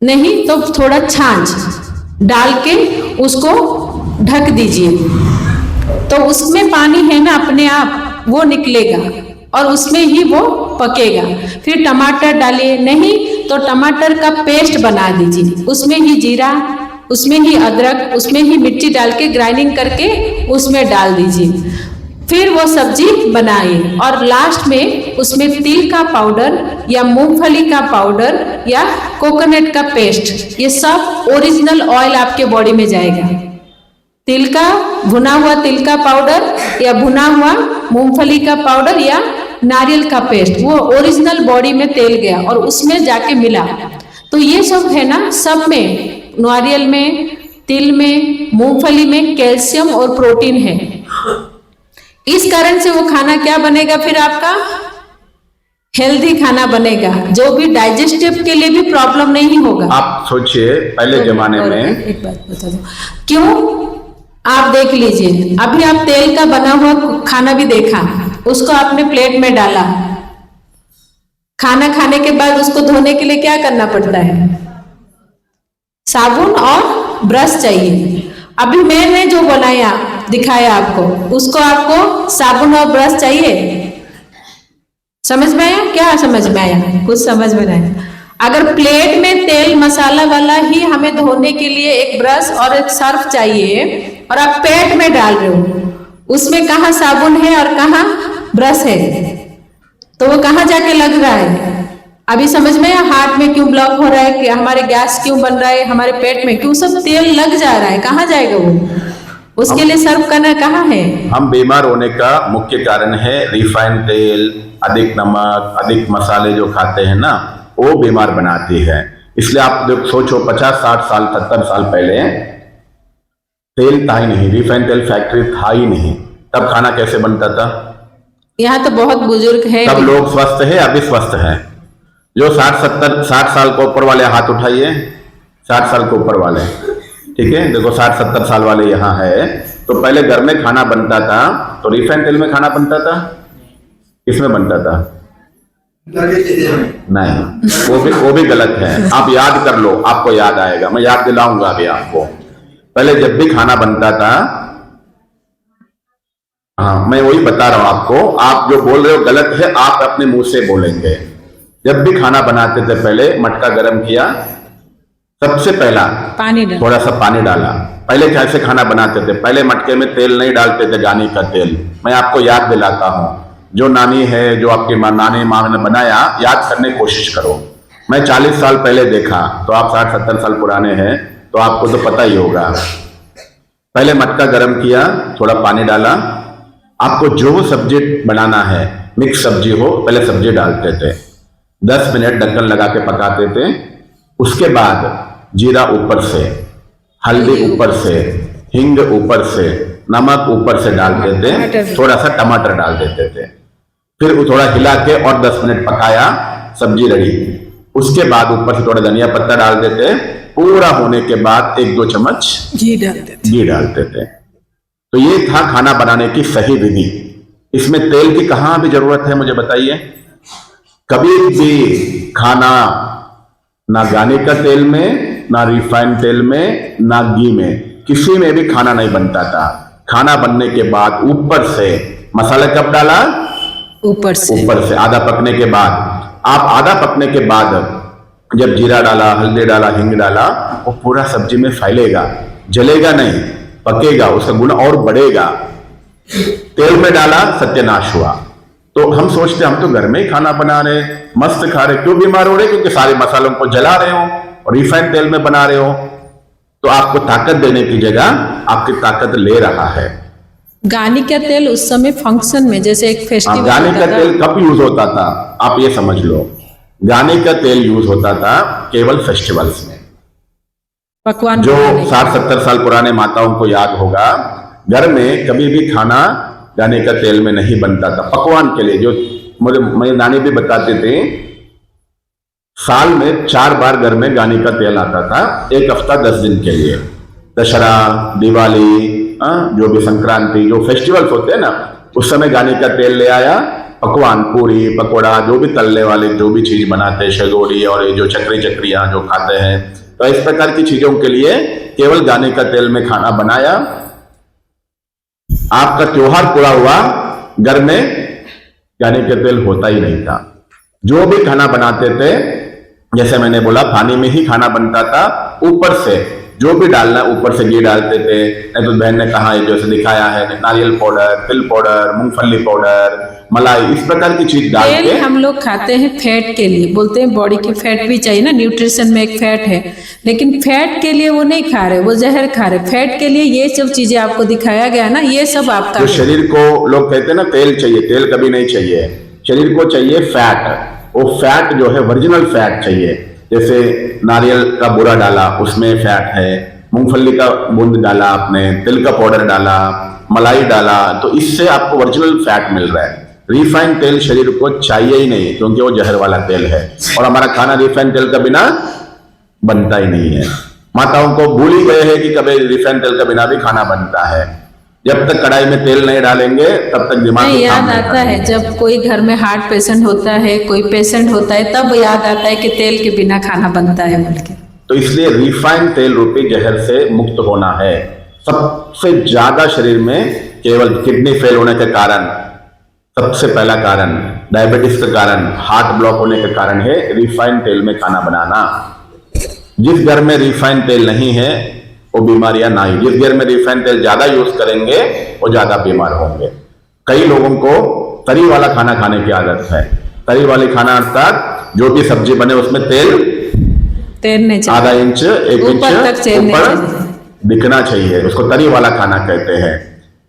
नहीं तो थोड़ा छाछ डाल के उसको ढक दीजिए। तो उसमें पानी है ना, अपने आप वो निकलेगा और उसमें ही वो पकेगा। फिर टमाटर डालिए, नहीं तो टमाटर का पेस्ट बना दीजिए। उसमें ही जीरा, उसमें ही अदरक, उसमें ही मिर्ची डाल के ग्राइंडिंग करके उसमें डाल दीजिए। फिर वो सब्जी बनाइए और लास्ट में उसमें तिल का पाउडर या मूंगफली का पाउडर या कोकोनट का पेस्ट, ये सब ओरिजिनल ऑयल आपके बॉडी में जाएगा। तिल का, भुना हुआ तिल का पाउडर या भुना हुआ मूंगफली का पाउडर या नारियल का पेस्ट, वो ओरिजिनल बॉडी में तेल गया और उसमें जाके मिला। तो ये सब है ना, सब में, नारियल में, तिल में, मूंगफली में कैल्शियम और प्रोटीन है। इस कारण से वो खाना क्या बनेगा? फिर आपका हेल्दी खाना बनेगा, जो भी डाइजेस्टिव के लिए भी प्रॉब्लम नहीं होगा। आप सोचिए पहले जमाने में, एक बात बता दो क्यों, आप देख लीजिए, अभी आप तेल का बना हुआ खाना भी देखा, उसको आपने प्लेट में डाला, खाना खाने के बाद उसको धोने के लिए क्या करना पड़ता है? साबुन और ब्रश चाहिए। अभी मैंने जो बनाया दिखाया आपको, उसको आपको साबुन और ब्रश चाहिए। समझ में आया? क्या समझ में आया? कुछ समझ में नहीं। अगर प्लेट में तेल मसाला वाला ही हमें धोने के लिए एक ब्रश और एक सर्फ चाहिए और आप पेट में डाल रहे हो, उसमें कहाँ साबुन है और कहाँ ब्रश है, तो वो कहाँ जाके लग रहा है? अभी समझ में आया? हार्ट में क्यों ब्लॉक हो रहा है, कि हमारे गैस क्यों बन रहा है, हमारे पेट में क्यों सब तेल लग जा रहा है, कहाँ जाएगा वो? उसके लिए सर्व करना कहाँ है? हम बीमार होने का मुख्य कारण है रिफाइंड तेल, अधिक नमक, अधिक मसाले जो खाते हैं ना, वो बीमार बनाती है। इसलिए आप जब सोचो 50, 60 साल, 70 साल पहले तेल था ही नहीं, रिफाइंड तेल फैक्ट्री था ही नहीं। तब खाना कैसे बनता था? यहाँ तो बहुत बुजुर्ग है। तब लोग स्वस्थ है, अभी स्वस्थ है। जो 60 साल को ऊपर वाले हाथ उठाइए, 60 साल को ऊपर वाले, ठीक है, देखो 60-70 साल वाले यहाँ है। तो पहले घर में खाना बनता था तो रिफाइंड तेल में खाना बनता था, किसमें बनता था? नहीं, वो भी गलत है। आप याद कर लो, आपको याद आएगा, मैं याद दिलाऊंगा अभी आपको। पहले जब भी खाना बनता था, हाँ मैं वही बता रहा हूं आपको, आप जो बोल रहे हो गलत है, आप अपने मुंह से बोलेंगे। जब भी खाना बनाते थे पहले मटका गर्म किया, सबसे पहला पानी डाल, थोड़ा सा पानी डाला। पहले कैसे खाना बनाते थे? पहले मटके में तेल नहीं डालते थे, गानी का तेल। मैं आपको याद दिलाता हूं, जो नानी है, जो आपकी नानी माँ ने बनाया, याद करने की कोशिश करो। मैं 40 साल पहले देखा, तो आप 60-70 साल पुराने हैं तो आपको तो पता ही होगा। पहले मटका गर्म किया, थोड़ा पानी डाला, आपको जो सब्जी बनाना है, मिक्स सब्जी हो, पहले सब्जी डालते थे, 10 मिनट ढक्कन लगा के पकाते थे। उसके बाद जीरा ऊपर से, हल्दी ऊपर से, हिंग ऊपर से, नमक ऊपर से डालते थे, थोड़ा सा टमाटर डाल देते थे, फिर वो थोड़ा हिला के और 10 मिनट पकाया, सब्जी रेडी। उसके बाद ऊपर से थोड़ा धनिया पत्ता डाल देते, पूरा होने के बाद 1-2 चम्मच घी डालते थे। तो ये था खाना बनाने की सही विधि। इसमें तेल की कहां भी जरूरत है मुझे बताइए? कभी भी खाना ना गाने का तेल में, ना रिफाइंड तेल में, ना घी में, किसी में भी खाना नहीं बनता था। खाना बनने के बाद ऊपर से मसाला कब डाला? ऊपर से आधा पकने के बाद। आप आधा पकने के बाद जब जीरा डाला, हल्दी डाला, हिंग डाला, वो पूरा सब्जी में फैलेगा, जलेगा नहीं, पकेगा, उसका गुण और बढ़ेगा। तेल में डाला, सत्यानाश हुआ। तो हम सोचते हम तो घर में ही खाना बना रहे, मस्त खा रहे, क्यों बीमार हो रहे? क्योंकि सारे मसालों को जला रहे हो और रिफाइंड तेल में बना रहे हो। तो आपको ताकत देने की जगह आपकी ताकत ले रहा है। गानी का तेल उस समय फंक्शन में, जैसे एक फेस्टिवल, गाने का तेल कब यूज होता था आप ये समझ लो। गाने का तेल यूज होता था केवल फेस्टिवल्स में। पकवान जो 60-70 साल पुराने माताओं को याद होगा, घर में कभी भी खाना गाने का तेल में नहीं बनता था। पकवान के लिए जो मेरी नानी भी बताते थे, साल में 4 बार घर में गाने का तेल आता था, एक हफ्ता 10 दिन के लिए। दशहरा, दिवाली, जो भी संक्रांति, जो फेस्टिवल्स होते हैं ना, उस समय गाने का तेल ले आया। पकवान, पूरी, पकोड़ा, जो भी तलने वाले जो भी चीज बनाते हैं, शगोड़ी और ये जो चक्रियां जो खाते हैं, तो इस प्रकार की चीजों के लिए केवल गाने का तेल में खाना बनाया। आपका त्योहार पूरा हुआ, घर में गाने का तेल होता ही नहीं था। जो भी खाना बनाते थे, जैसे मैंने बोला, पानी में ही खाना बनता था। ऊपर से जो भी डालना, ऊपर से घी डालते थे, नहीं तो बहन ने कहा जैसे दिखाया है, नारियल पाउडर, तिल पाउडर, मूंगफली पाउडर, मलाई, इस प्रकार की चीज डाल के। तेल हम लोग खाते हैं फैट के लिए, बोलते हैं बॉडी की फैट भी चाहिए ना, न्यूट्रिशन में एक फैट है, लेकिन फैट के लिए वो नहीं खा रहे, वो जहर खा रहे। फैट के लिए ये सब चीजें आपको दिखाया गया ना, ये सब आपका तो शरीर को लोग कहते हैं ना तेल चाहिए, तेल कभी नहीं चाहिए। शरीर को चाहिए फैट। वो फैट जो है ओरिजिनल फैट चाहिए। जैसे नारियल का बुरा डाला, उसमें फैट है, मूंगफली का बूंद डाला आपने, तिल का पाउडर डाला, मलाई डाला, तो इससे आपको ओरिजिनल फैट मिल रहा है। रिफाइंड तेल शरीर को चाहिए ही नहीं, क्योंकि वो जहर वाला तेल है और हमारा खाना रिफाइंड तेल का बिना बनता ही नहीं है। माताओं को भूल ही गए हैं कि कभी रिफाइंड तेल का बिना भी खाना बनता है। जब तक कढ़ाई में तेल नहीं डालेंगे तब तक दिमाग नहीं याद आता है। जब कोई घर में हार्ट पेशेंट होता है, कोई पेशेंट होता है, तब याद आता है कि तेल के बिना खाना बनता है बोल के। तो इसलिए रिफाइंड तेल रूपी जहर से मुक्त होना है। सबसे ज्यादा शरीर में केवल किडनी फेल होने के कारण, सबसे पहला कारण डायबिटीज का कारण, हार्ट ब्लॉक होने के कारण है रिफाइंड तेल में खाना बनाना। जिस घर में रिफाइंड तेल नहीं है वो बीमारियां ना ही। जिस घर में रिफाइंड तेल ज्यादा यूज करेंगे वो ज्यादा बीमार होंगे। कई लोगों को तरी वाला खाना खाने की आदत है। तरी वाली खाना अर्थात जो भी सब्जी बने उसमें तेल नहीं चाहिए, आधा इंच 1 इंच ऊपर ऊपर दिखना चाहिए, उसको तरी वाला खाना कहते हैं।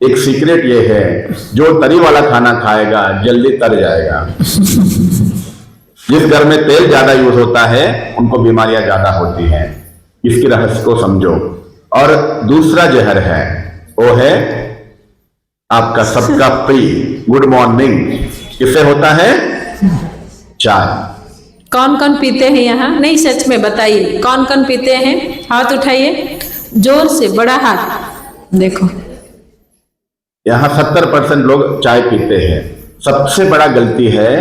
एक सीक्रेट ये है, जो तरी वाला खाना खाएगा जल्दी तर जाएगा। जिस घर में तेल ज्यादा यूज होता है उनको बीमारियां ज्यादा होती हैं। इसकी रहस्य को समझो। और दूसरा जहर है वो है आपका सबका प्रिय गुड मॉर्निंग किससे होता है? चाय। कौन कौन पीते हैं यहाँ? नहीं, सच में बताइए, कौन कौन पीते हैं? हाथ उठाइए जोर से, बड़ा हाथ देखो। यहाँ 70% लोग चाय पीते हैं। सबसे बड़ा गलती है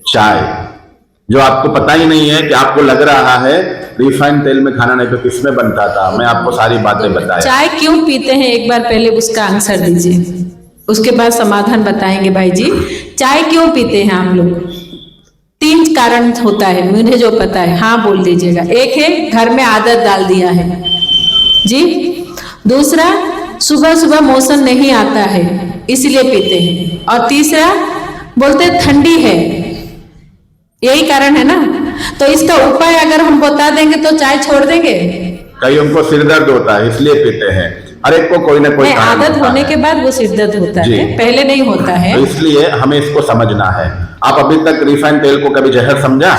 चाय, जो आपको पता ही नहीं है कि आपको लग रहा है रिफाइंड तेल में खाना, नहीं तो किसमें बनता था। मैं आपको सारी बातें बताया। चाय क्यों पीते हैं, एक बार पहले उसका आंसर दीजिए, उसके बाद समाधान बताएंगे। भाई जी, चाय क्यों पीते हैं हम लोग? 3 कारण होता है, मुझे जो पता है। हाँ बोल दीजिएगा। एक है घर में आदत डाल दिया है जी। दूसरा, सुबह सुबह मौसम नहीं आता है इसलिए पीते हैं। और तीसरा, बोलते ठंडी है, यही कारण है ना। तो इसका उपाय अगर हम बता देंगे तो चाय छोड़ देंगे? कई उनको सिर दर्द होता है इसलिए पीते हैं, हर एक को कोई ना कोई कारण आदत होता होने है। के बाद वो सिर दर्द होता जी। है, पहले नहीं होता है। तो इसलिए हमें इसको समझना है। आप अभी तक रिफाइंड तेल को कभी जहर समझा?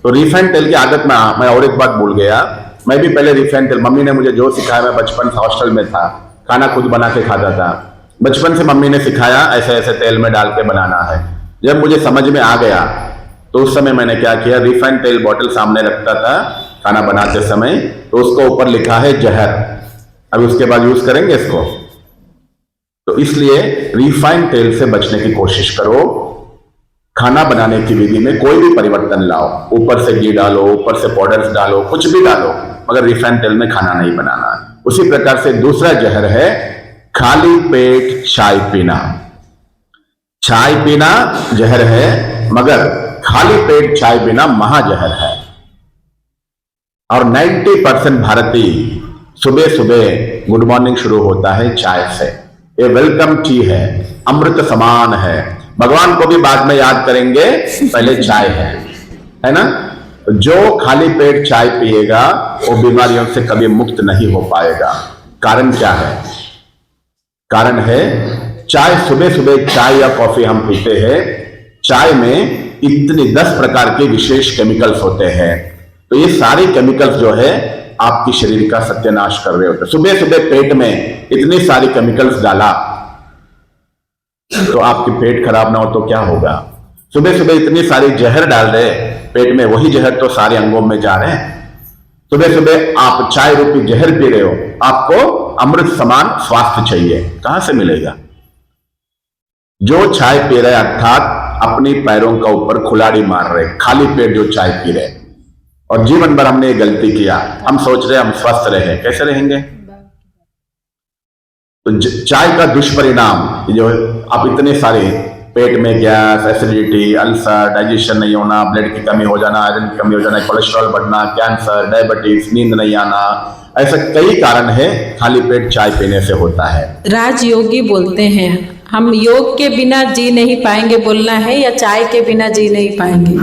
तो रिफाइंड तेल की आदत में मैं और एक बात भूल गया। मैं भी पहले रिफाइंड तेल, मम्मी ने मुझे जो सिखाया, मैं बचपन से हॉस्टल में था, खाना खुद बना के खाता था। बचपन से मम्मी ने सिखाया ऐसे ऐसे तेल में डाल के बनाना है। जब मुझे समझ में आ गया तो उस समय मैंने क्या किया, रिफाइंड तेल बॉटल सामने रखता था खाना बनाते समय, तो उसको ऊपर लिखा है जहर। अभी उसके बाद यूज करेंगे इसको। तो इसलिए रिफाइंड तेल से बचने की कोशिश करो। खाना बनाने की विधि में कोई भी परिवर्तन लाओ, ऊपर से घी डालो, ऊपर से पाउडर्स डालो, कुछ भी डालो, मगर रिफाइंड तेल में खाना नहीं बनाना। उसी प्रकार से दूसरा जहर है खाली पेट चाय पीना। चाय पीना जहर है, मगर खाली पेट चाय पीना महाजहर है। और 90% भारतीय सुबह सुबह गुड मॉर्निंग शुरू होता है चाय से। ये वेलकम टी है, अमृत समान है। भगवान को भी बाद में याद करेंगे, पहले चाय है ना। जो खाली पेट चाय पिएगा वो बीमारियों से कभी मुक्त नहीं हो पाएगा। कारण क्या है? कारण है चाय, सुबह सुबह चाय या कॉफी हम पीते हैं, चाय में इतनी 10 प्रकार के विशेष केमिकल्स होते हैं। तो ये सारे केमिकल्स जो है आपकी शरीर का सत्यानाश कर रहे होते हैं। सुबह सुबह पेट में इतनी सारी केमिकल्स डाला तो आपकी पेट खराब ना हो तो क्या होगा? सुबह सुबह इतनी सारी जहर डाल रहे पेट में, वही जहर तो सारे अंगों में जा रहे हैं। सुबह सुबह आप चाय रूपी जहर पी रहे हो, आपको अमृत समान स्वास्थ्य चाहिए, कहां से मिलेगा? जो चाय पी रहे अर्थात अपनी पैरों का ऊपर खुलाड़ी मार रहे, खाली पेट जो चाय पी रहे, और जीवन भर हमने ये गलती किया। हम सोच रहे हम स्वस्थ रहे, कैसे रहेंगे? तो चाय का दुष्परिणाम जो आप इतने सारे पेट में गैस, एसिडिटी, अल्सर, डाइजेशन नहीं होना, ब्लड की कमी हो जाना, आयरन की कमी हो जाना, कोलेस्ट्रॉल बढ़ना, कैंसर, डायबिटीज, नींद नहीं आना, ऐसे कई कारण है खाली पेट चाय पीने से होता है। राजयोगी बोलते हैं हम योग के बिना जी नहीं पाएंगे बोलना है, या चाय के बिना जी नहीं पाएंगे?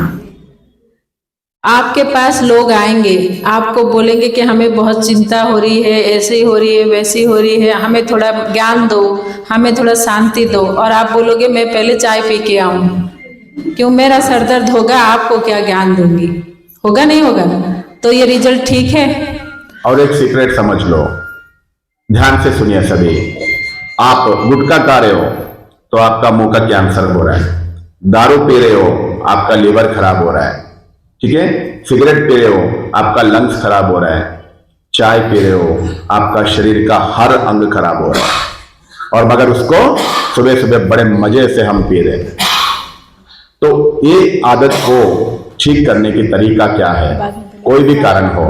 आपके पास लोग आएंगे, आपको बोलेंगे कि हमें बहुत चिंता हो रही है, ऐसी हो रही है, वैसी हो रही है, हमें थोड़ा ज्ञान दो, हमें थोड़ा शांति दो, और आप बोलोगे मैं पहले चाय पी के आऊं, क्यों मेरा सर दर्द होगा, आपको क्या ज्ञान दूंगी? होगा नहीं होगा? तो ये रिजल्ट ठीक है? और एक सीक्रेट समझ लो, ध्यान से सुनिए सभी। आप गुटखा खा रहे हो तो आपका मुंह का कैंसर हो रहा है, दारू पी रहे हो आपका लीवर खराब हो रहा है, ठीक है, सिगरेट पी रहे हो आपका लंग्स खराब हो रहा है, चाय पी रहे हो आपका शरीर का हर अंग खराब हो रहा है, और मगर उसको सुबह सुबह बड़े मजे से हम पी रहे हैं। तो ये आदत को ठीक करने की तरीका क्या है? कोई भी कारण हो,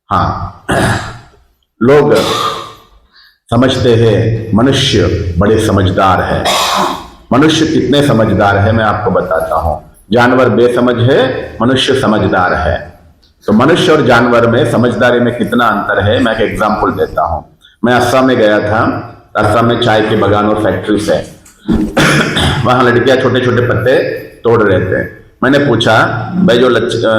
हाँ, लोग समझते हैं मनुष्य बड़े समझदार है। मनुष्य कितने समझदार है मैं आपको बताता हूं। जानवर बेसमझ है, मनुष्य समझदार है। तो मनुष्य और जानवर में समझदारी में कितना अंतर है, मैं एक एग्जांपल देता हूं। मैं असम में गया था, असम में चाय के बागान और फैक्ट्रीज है। वहां लड़कियां छोटे छोटे पत्ते तोड़ रहे थे। मैंने पूछा, भाई जो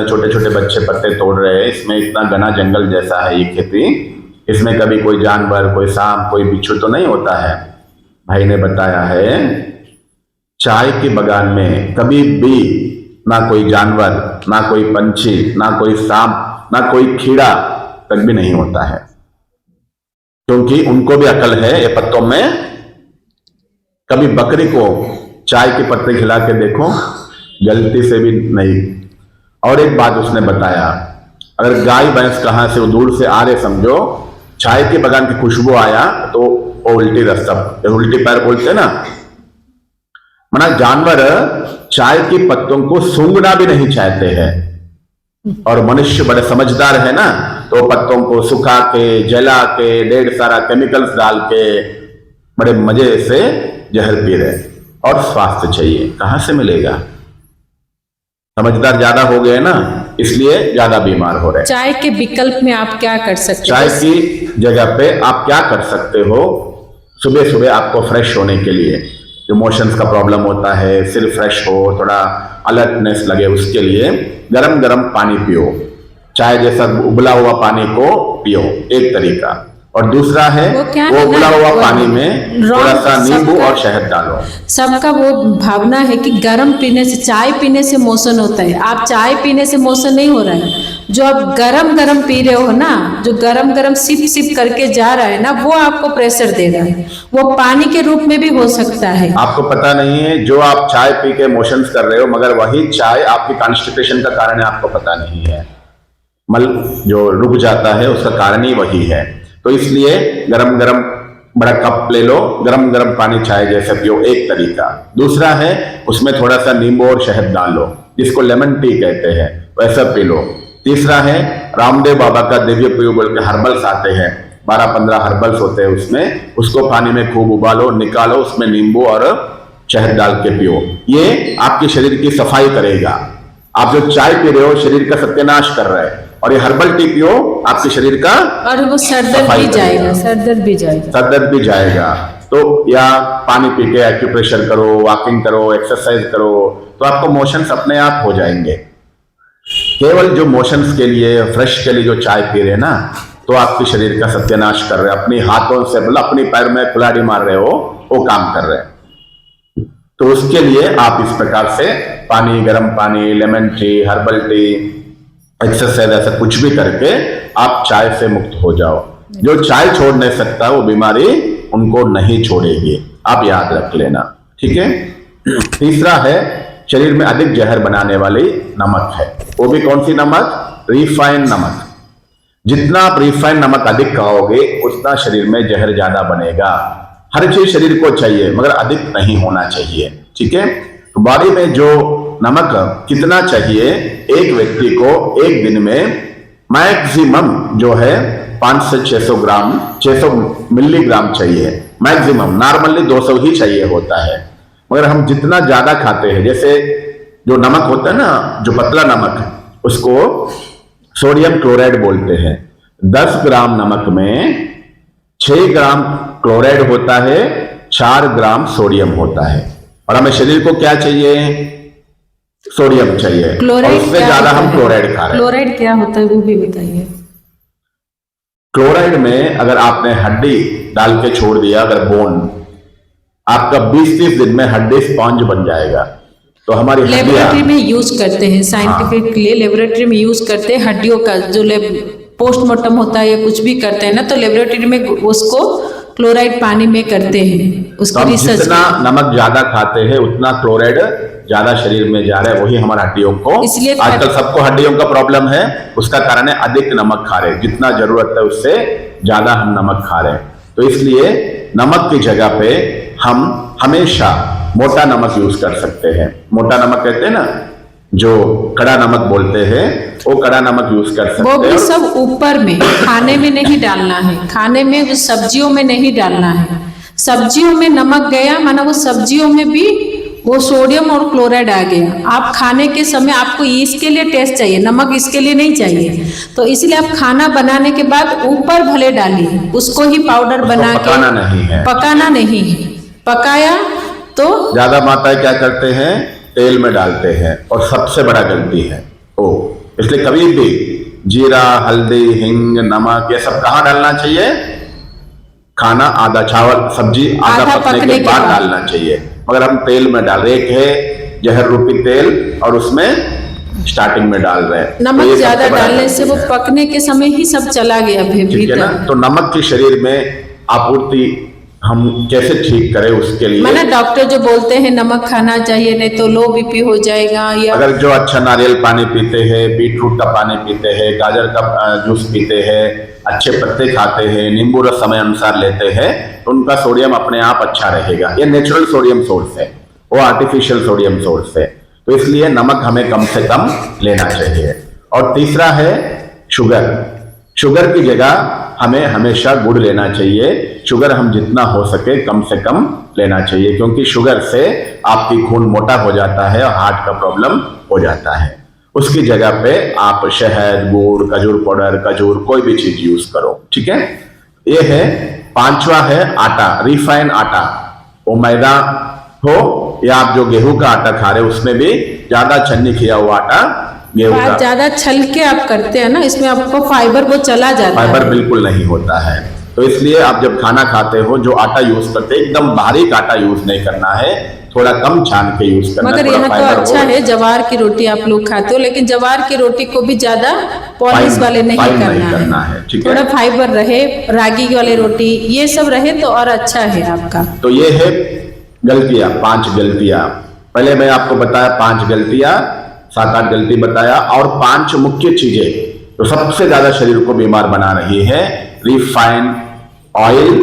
छोटे छोटे बच्चे पत्ते तोड़ रहे हैं, इसमें इतना घना जंगल जैसा है ये खेती, इसमें कभी कोई जानवर, कोई सांप, कोई बिच्छू तो नहीं होता है? भाई ने बताया है चाय के बागान में कभी भी ना कोई जानवर, ना कोई पंछी, ना कोई सांप, ना कोई कीड़ा तक भी नहीं होता है। क्योंकि उनको भी अकल है ये पत्तों में। कभी बकरी को चाय के पत्ते खिला के देखो, गलती से भी नहीं। और एक बात उसने बताया, अगर गाय भैंस कहां से दूर से आ रहे समझो, चाय के बगान की खुशबू आया तो वो उल्टी रास्ता, उल्टी पैर बोलते हैं ना, मना जानवर चाय के पत्तों को सूंघना भी नहीं चाहते हैं। और मनुष्य बड़े समझदार है ना, तो पत्तों को सुखा के जला के ढेर सारा केमिकल्स डाल के बड़े मजे से जहर पी रहे। और स्वास्थ्य चाहिए, कहां से मिलेगा? समझदार ज्यादा हो गए ना, इसलिए ज्यादा बीमार हो रहे हैं। चाय के विकल्प में आप क्या कर सकते चाय हैं? की जगह पे आप क्या कर सकते हो? सुबह सुबह आपको फ्रेश होने के लिए, जो मोशंस का प्रॉब्लम होता है, सिर फ्रेश हो, थोड़ा अलर्टनेस लगे, उसके लिए गरम गरम पानी पियो। चाय जैसा उबला हुआ पानी को पियो, एक तरीका। और दूसरा है वो उबला हुआ पानी में थोड़ा सा नींबू और शहद डालो। सबका वो भावना है कि गर्म पीने से, चाय पीने से मोशन होता है। आप चाय पीने से मोशन नहीं हो रहा है, जो आप गरम गरम पी रहे हो ना, जो गरम गरम सिप सिप करके जा रहा है ना, वो आपको प्रेशर दे रहा है। वो पानी के रूप में भी हो सकता है। आपको पता नहीं है, जो आप चाय पी के मोशंस कर रहे हो, मगर वही चाय आपकी कॉन्स्टिपेशन का कारण है, आपको पता नहीं है। मल जो रुक जाता है उसका कारण ही वही है। तो इसलिए गरम गरम बड़ा कप ले लो, गरम गरम पानी चाय जैसे पियो, एक तरीका। दूसरा है उसमें थोड़ा सा नींबू और शहद डाल लो, जिसको लेमन टी कहते हैं, वैसा पी लो। तीसरा है रामदेव बाबा का दिव्य पेय बोल के हर्बल्स आते हैं, 12-15 हर्बल्स होते हैं उसमें, उसको पानी में खूब उबालो, निकालो, उसमें नींबू और शहद डाल के पियो। ये आपके शरीर की सफाई करेगा। आप जो चाय पी रहे हो शरीर का सत्यानाश कर रहा है, और ये हर्बल टी पियो आपके शरीर का, और वो सरदर्द भी जाएगा, सरदर्द भी जाएगा, सरदर्द भी जाएगा। तो या पानी पी के एक्यूप्रेशर करो, वॉकिंग करो, एक्सरसाइज करो, तो आपको मोशंस अपने आप हो जाएंगे। केवल जो मोशंस के लिए, फ्रेश के लिए जो चाय पी रहे हैं ना, तो आपके शरीर का सत्यानाश कर रहे हैं, अपनी हाथों से, मतलब अपनी पैर में कुल्हाड़ी मार रहे हो, वो काम कर रहे हैं। तो उसके लिए आप इस प्रकार से पानी, गर्म पानी, lemon tea, herbal tea, exercise, ऐसा कुछ भी करके आप चाय से मुक्त हो जाओ। जो चाय छोड़ नहीं सकता वो बीमारी उनको नहीं छोड़ेगी, आप याद रख लेना, ठीक है। तीसरा है शरीर में अधिक जहर बनाने वाली नमक है। वो भी कौन सी नमक? रिफाइंड नमक। जितना आप रिफाइंड नमक अधिक खाओगे उतना शरीर में जहर ज्यादा बनेगा। हर चीज शरीर को चाहिए मगर अधिक नहीं होना चाहिए, ठीक है। तो बॉडी में जो नमक कितना चाहिए, एक व्यक्ति को एक दिन में मैक्सिमम जो है 500 से 600 ग्राम, 600 मिलीग्राम चाहिए मैक्सिमम। नॉर्मली 200 ही चाहिए होता है, मगर हम जितना ज्यादा खाते हैं, जैसे जो नमक होता है ना, जो पतला नमक, उसको सोडियम क्लोराइड बोलते हैं। 10 ग्राम नमक में 6 ग्राम क्लोराइड होता है, 4 ग्राम सोडियम होता है। और हमें शरीर को क्या चाहिए? सोडियम चाहिए, क्लोराइड उससे ज्यादा हम क्लोराइड खा रहे हैं। क्लोराइड क्या होता है वो भी बताइए। क्लोराइड में अगर आपने हड्डी डाल के छोड़ दिया, अगर बोन, आपका 20-30 दिन में हड्डी स्पॉन्ज बन जाएगा। तो हमारी लेबोरेटरी में यूज करते हैं, साइंटिफिक के लिए लेबोरेटरी में यूज करते हैं हड्डियों का, जो पोस्टमार्टम होता है या कुछ भी करते हैं ना, तो लेबोरेटरी में उसको क्लोराइड पानी में करते हैं, उसकी रिसर्च। जितना नमक ज्यादा खाते हैं उतना क्लोराइड ज्यादा शरीर में जा रहा है, वही हमारे हड्डियों को, इसलिए आजकल सबको हड्डियों का प्रॉब्लम है, उसका कारण है अधिक नमक खा रहे। जितना जरूरत है उससे ज्यादा हम नमक खा रहे हैं। तो इसलिए नमक की जगह पे हम हमेशा मोटा नमक यूज कर सकते हैं। मोटा नमक कहते हैं ना, जो कड़ा नमक बोलते हैं, वो कड़ा नमक यूज कर सकते हैं। वो भी सब ऊपर में, खाने में नहीं डालना है, खाने में, सब्जियों में नहीं डालना है। सब्जियों में नमक गया माना वो सब्जियों में भी वो सोडियम और क्लोराइड आ गया। आप खाने के समय आपको इसके लिए टेस्ट चाहिए, नमक इसके लिए नहीं चाहिए। तो इसलिए आप खाना बनाने के बाद ऊपर भले डालिए, उसको ही पाउडर बना के पकाना नहीं है, पकाना नहीं है। पकाया तो ज्यादा मात्रा क्या करते हैं, तेल में डालते हैं, और सबसे बड़ा गलती है ओ। इसलिए कभी भी जीरा, हल्दी, हिंग, नमक, ये सब कहाँ डालना चाहिए? खाना आधा, चावल सब्जी आधा पकने के बाद डालना चाहिए, मगर हम तेल में डाल रहे हैं, जहर रूपी तेल, और उसमें स्टार्टिंग में डाल रहे हैं। तो नमक ये ज्यादा सबसे बड़ा डालने से वो गलती है। पकने के समय ही सब चला गया फिर ठीक है ना। भीतर। तो नमक की शरीर में आपूर्ति हम कैसे ठीक करें उसके लिए, माना डॉक्टर जो बोलते हैं नमक खाना चाहिए नहीं तो लो बीपी हो जाएगा, या अगर जो अच्छा नारियल पानी पीते हैं, बीटरूट का पानी पीते हैं, गाजर का जूस पीते हैं, अच्छे पत्ते खाते हैं, नींबू रस समय अनुसार लेते हैं, तो उनका सोडियम अपने आप अच्छा रहेगा। ये नेचुरल सोडियम सोर्स है, वो आर्टिफिशियल सोडियम सोर्स है। तो इसलिए नमक हमें कम से कम लेना चाहिए। और तीसरा है शुगर। शुगर की जगह हमें हमेशा गुड़ लेना चाहिए। शुगर हम जितना हो सके कम से कम लेना चाहिए, क्योंकि शुगर से आपकी खून मोटा हो जाता है और हार्ट का प्रॉब्लम हो जाता है। उसकी जगह पे आप शहद, गुड़, खजूर पाउडर, खजूर कोई भी चीज यूज करो। ठीक है। ये है। पांचवा है आटा, रिफाइन आटा। वो मैदा हो या आप जो गेहूं का आटा खा रहे हो उसमें भी ज्यादा छन्नी किया हुआ आटा गेहूं का, ज्यादा छल के आप करते हैं ना, इसमें आपको फाइबर वो चला जाता फाइबर है। बिल्कुल नहीं होता है। तो इसलिए आप जब खाना खाते हो जो आटा यूज करते हैं, एकदम बारीक आटा यूज नहीं करना है, थोड़ा कम छान के यूज करना है। मगर थोड़ा यहाँ तो फाइबर अच्छा हो। है जवार की रोटी आप लोग खाते हो, लेकिन जवार की रोटी को भी ज्यादा पॉलिश फाइन- वाले नहीं फाइन करना है। ठीक है। थोड़ा फाइबर रहे, रागी वाले रोटी ये सब रहे तो और अच्छा है आपका। तो ये है गलतियां, 5 गलतियां। पहले मैं आपको बताया 5 गलतियां, 7-8 गलती बताया, और 5 मुख्य चीजें तो सबसे ज्यादा शरीर को बीमार बना रही है। रिफाइन ऑयल,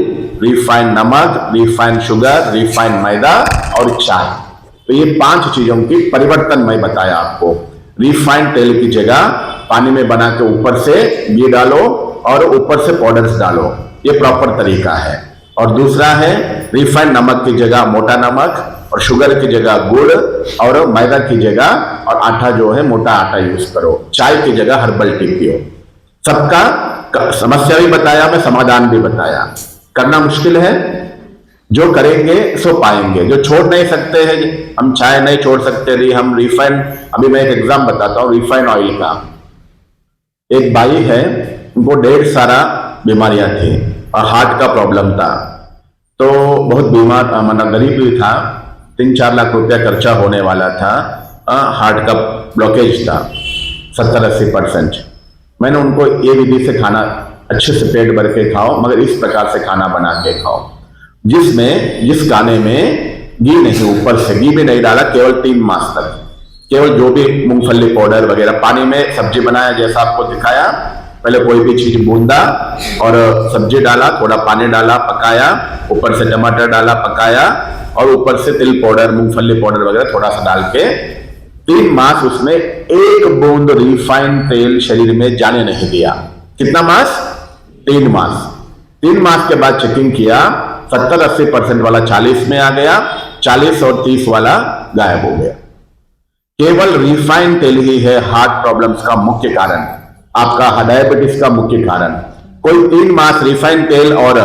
रिफाइन नमक, रिफाइन शुगर, रिफाइन मैदा और चाय। तो ये 5 चीजों की परिवर्तन मैं बताया आपको। रिफाइंड तेल की जगह पानी में बना के ऊपर से घी डालो और ऊपर से पाउडर्स डालो, ये प्रॉपर तरीका है। और दूसरा है रिफाइंड नमक की जगह मोटा नमक, और शुगर की जगह गुड़, और मैदा की जगह और आटा जो है मोटा आटा यूज करो। चाय की जगह हर्बल टी पियो। सबका समस्या भी बताया मैं, समाधान भी बताया। करना मुश्किल है, जो करेंगे सो पाएंगे। जो छोड़ नहीं सकते हैं, हम चाय नहीं छोड़ सकते रही, हम रिफाइंड, अभी मैं एक एग्जाम बताता हूँ रिफाइंड ऑयल का। एक भाई है, उनको 1.5 सारा बीमारियां थी और हार्ट का प्रॉब्लम था, तो बहुत बीमार, मतलब गरीब भी था, 3-4 लाख रुपया खर्चा होने वाला था। हार्ट का ब्लॉकेज था 70-80%। मैंने उनको ये विधि से खाना अच्छे से पेट भर के खाओ, मगर इस प्रकार से खाना बना के खाओ जिस खाने में घी नहीं, ऊपर से घी भी नहीं डाला, केवल 3 मास तक केवल जो भी मूंगफली पाउडर वगैरह, पानी में सब्जी बनाया जैसा आपको दिखाया, पहले कोई भी चीज बूंदा और सब्जी डाला, थोड़ा पानी डाला, पकाया, ऊपर से टमाटर डाला, पकाया, और ऊपर से तिल पाउडर, मूंगफली पाउडर वगैरह थोड़ा सा डाल के 3 मास उसमें 1 बूंद रिफाइंड तेल शरीर में जाने नहीं दिया। कितना मास? 3 मास। 3 मास के बाद चेकिंग किया, 70-80% वाला 40 में आ गया, 40 और 30 वाला गायब हो गया। केवल रिफाइंड तेल ही है हार्ट प्रॉब्लम्स का मुख्य कारण, आपका डायबिटीज का मुख्य कारण। कोई 3 मास रिफाइंड तेल और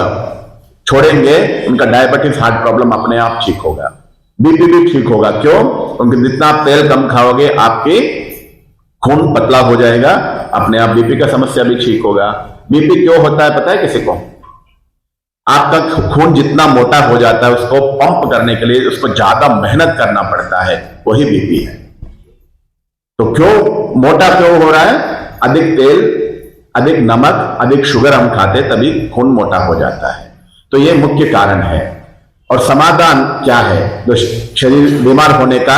छोड़ेंगे, उनका डायबिटीज हार्ट प्रॉब्लम अपने आप ठीक होगा, बीपी भी ठीक होगा। क्यों? क्योंकि जितना आप तेल कम खाओगे आपके खून पतला हो जाएगा, अपने आप बीपी का समस्या भी ठीक होगा। बीपी क्यों होता है पता है किसी को? आपका खून जितना मोटा हो जाता है उसको पंप करने के लिए उसको ज्यादा मेहनत करना पड़ता है, वही बीपी है। तो क्यों मोटा क्यों हो रहा है? अधिक तेल, अधिक नमक, अधिक शुगर हम खाते, तभी खून मोटा हो जाता है। तो ये मुख्य कारण है। और समाधान क्या है जो शरीर बीमार होने का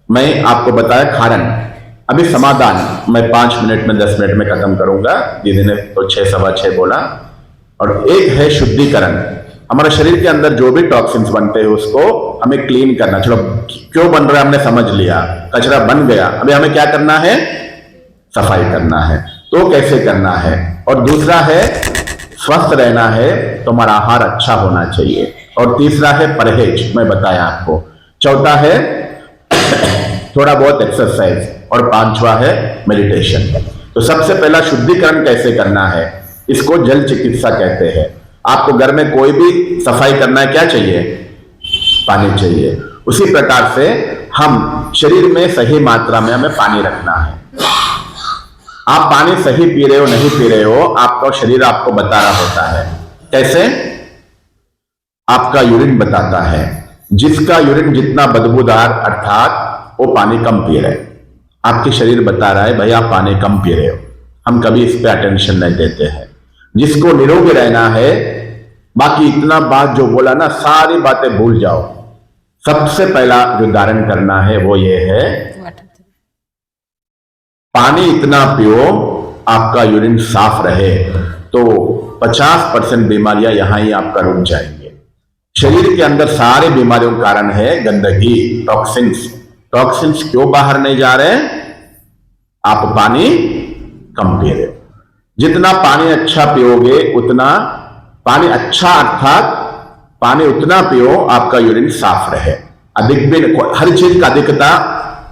मैं आपको बताया कारण। अभी समाधान मैं 5 मिनट में 10 मिनट में खत्म करूंगा, दीदी ने तो 6 सवा 6 बोला। और एक है शुद्धिकरण। हमारे शरीर के अंदर जो भी टॉक्सिन्स बनते हैं उसको हमें क्लीन करना। चलो क्यों बन रहा है हमने समझ लिया, कचरा बन गया, अभी हमें क्या करना है? सफाई करना है। तो कैसे करना है? और दूसरा है स्वस्थ रहना है तो हमारा आहार अच्छा होना चाहिए। और तीसरा है परहेज, मैं बताया आपको। चौथा है थोड़ा बहुत एक्सरसाइज, और 5वां है मेडिटेशन। तो सबसे पहला शुद्धिकरण कैसे करना है, इसको जल चिकित्सा कहते हैं। आपको घर में कोई भी सफाई करना है, क्या चाहिए? पानी चाहिए। उसी प्रकार से हम शरीर में सही मात्रा में हमें पानी रखना है। आप पानी सही पी रहे हो नहीं पी रहे हो, आपका शरीर आपको बता रहा होता है। कैसे? आपका यूरिन बताता है। जिसका यूरिन जितना बदबूदार, अर्थात वो पानी कम पी रहे। आपके शरीर बता रहा है भाई आप पानी कम पी रहे हो। हम कभी इस पे अटेंशन नहीं देते हैं। जिसको निरोगी रहना है, बाकी इतना बात जो बोला ना, सारी बातें भूल जाओ। सबसे पहला जो धारण करना है वो ये है, पानी इतना पियो आपका यूरिन साफ रहे, तो 50% बीमारियां यहां ही आपका रुक जाएंगे। शरीर के अंदर सारे बीमारियों का कारण है गंदगी, टॉक्सिन्स। टॉक्सिन्स क्यों बाहर नहीं जा रहे? आप पानी कम पी रहे हो। जितना पानी अच्छा पियोगे उतना, पानी अच्छा अर्थात पानी उतना पियो आपका यूरिन साफ रहे। अधिक भी, हर चीज का अधिकता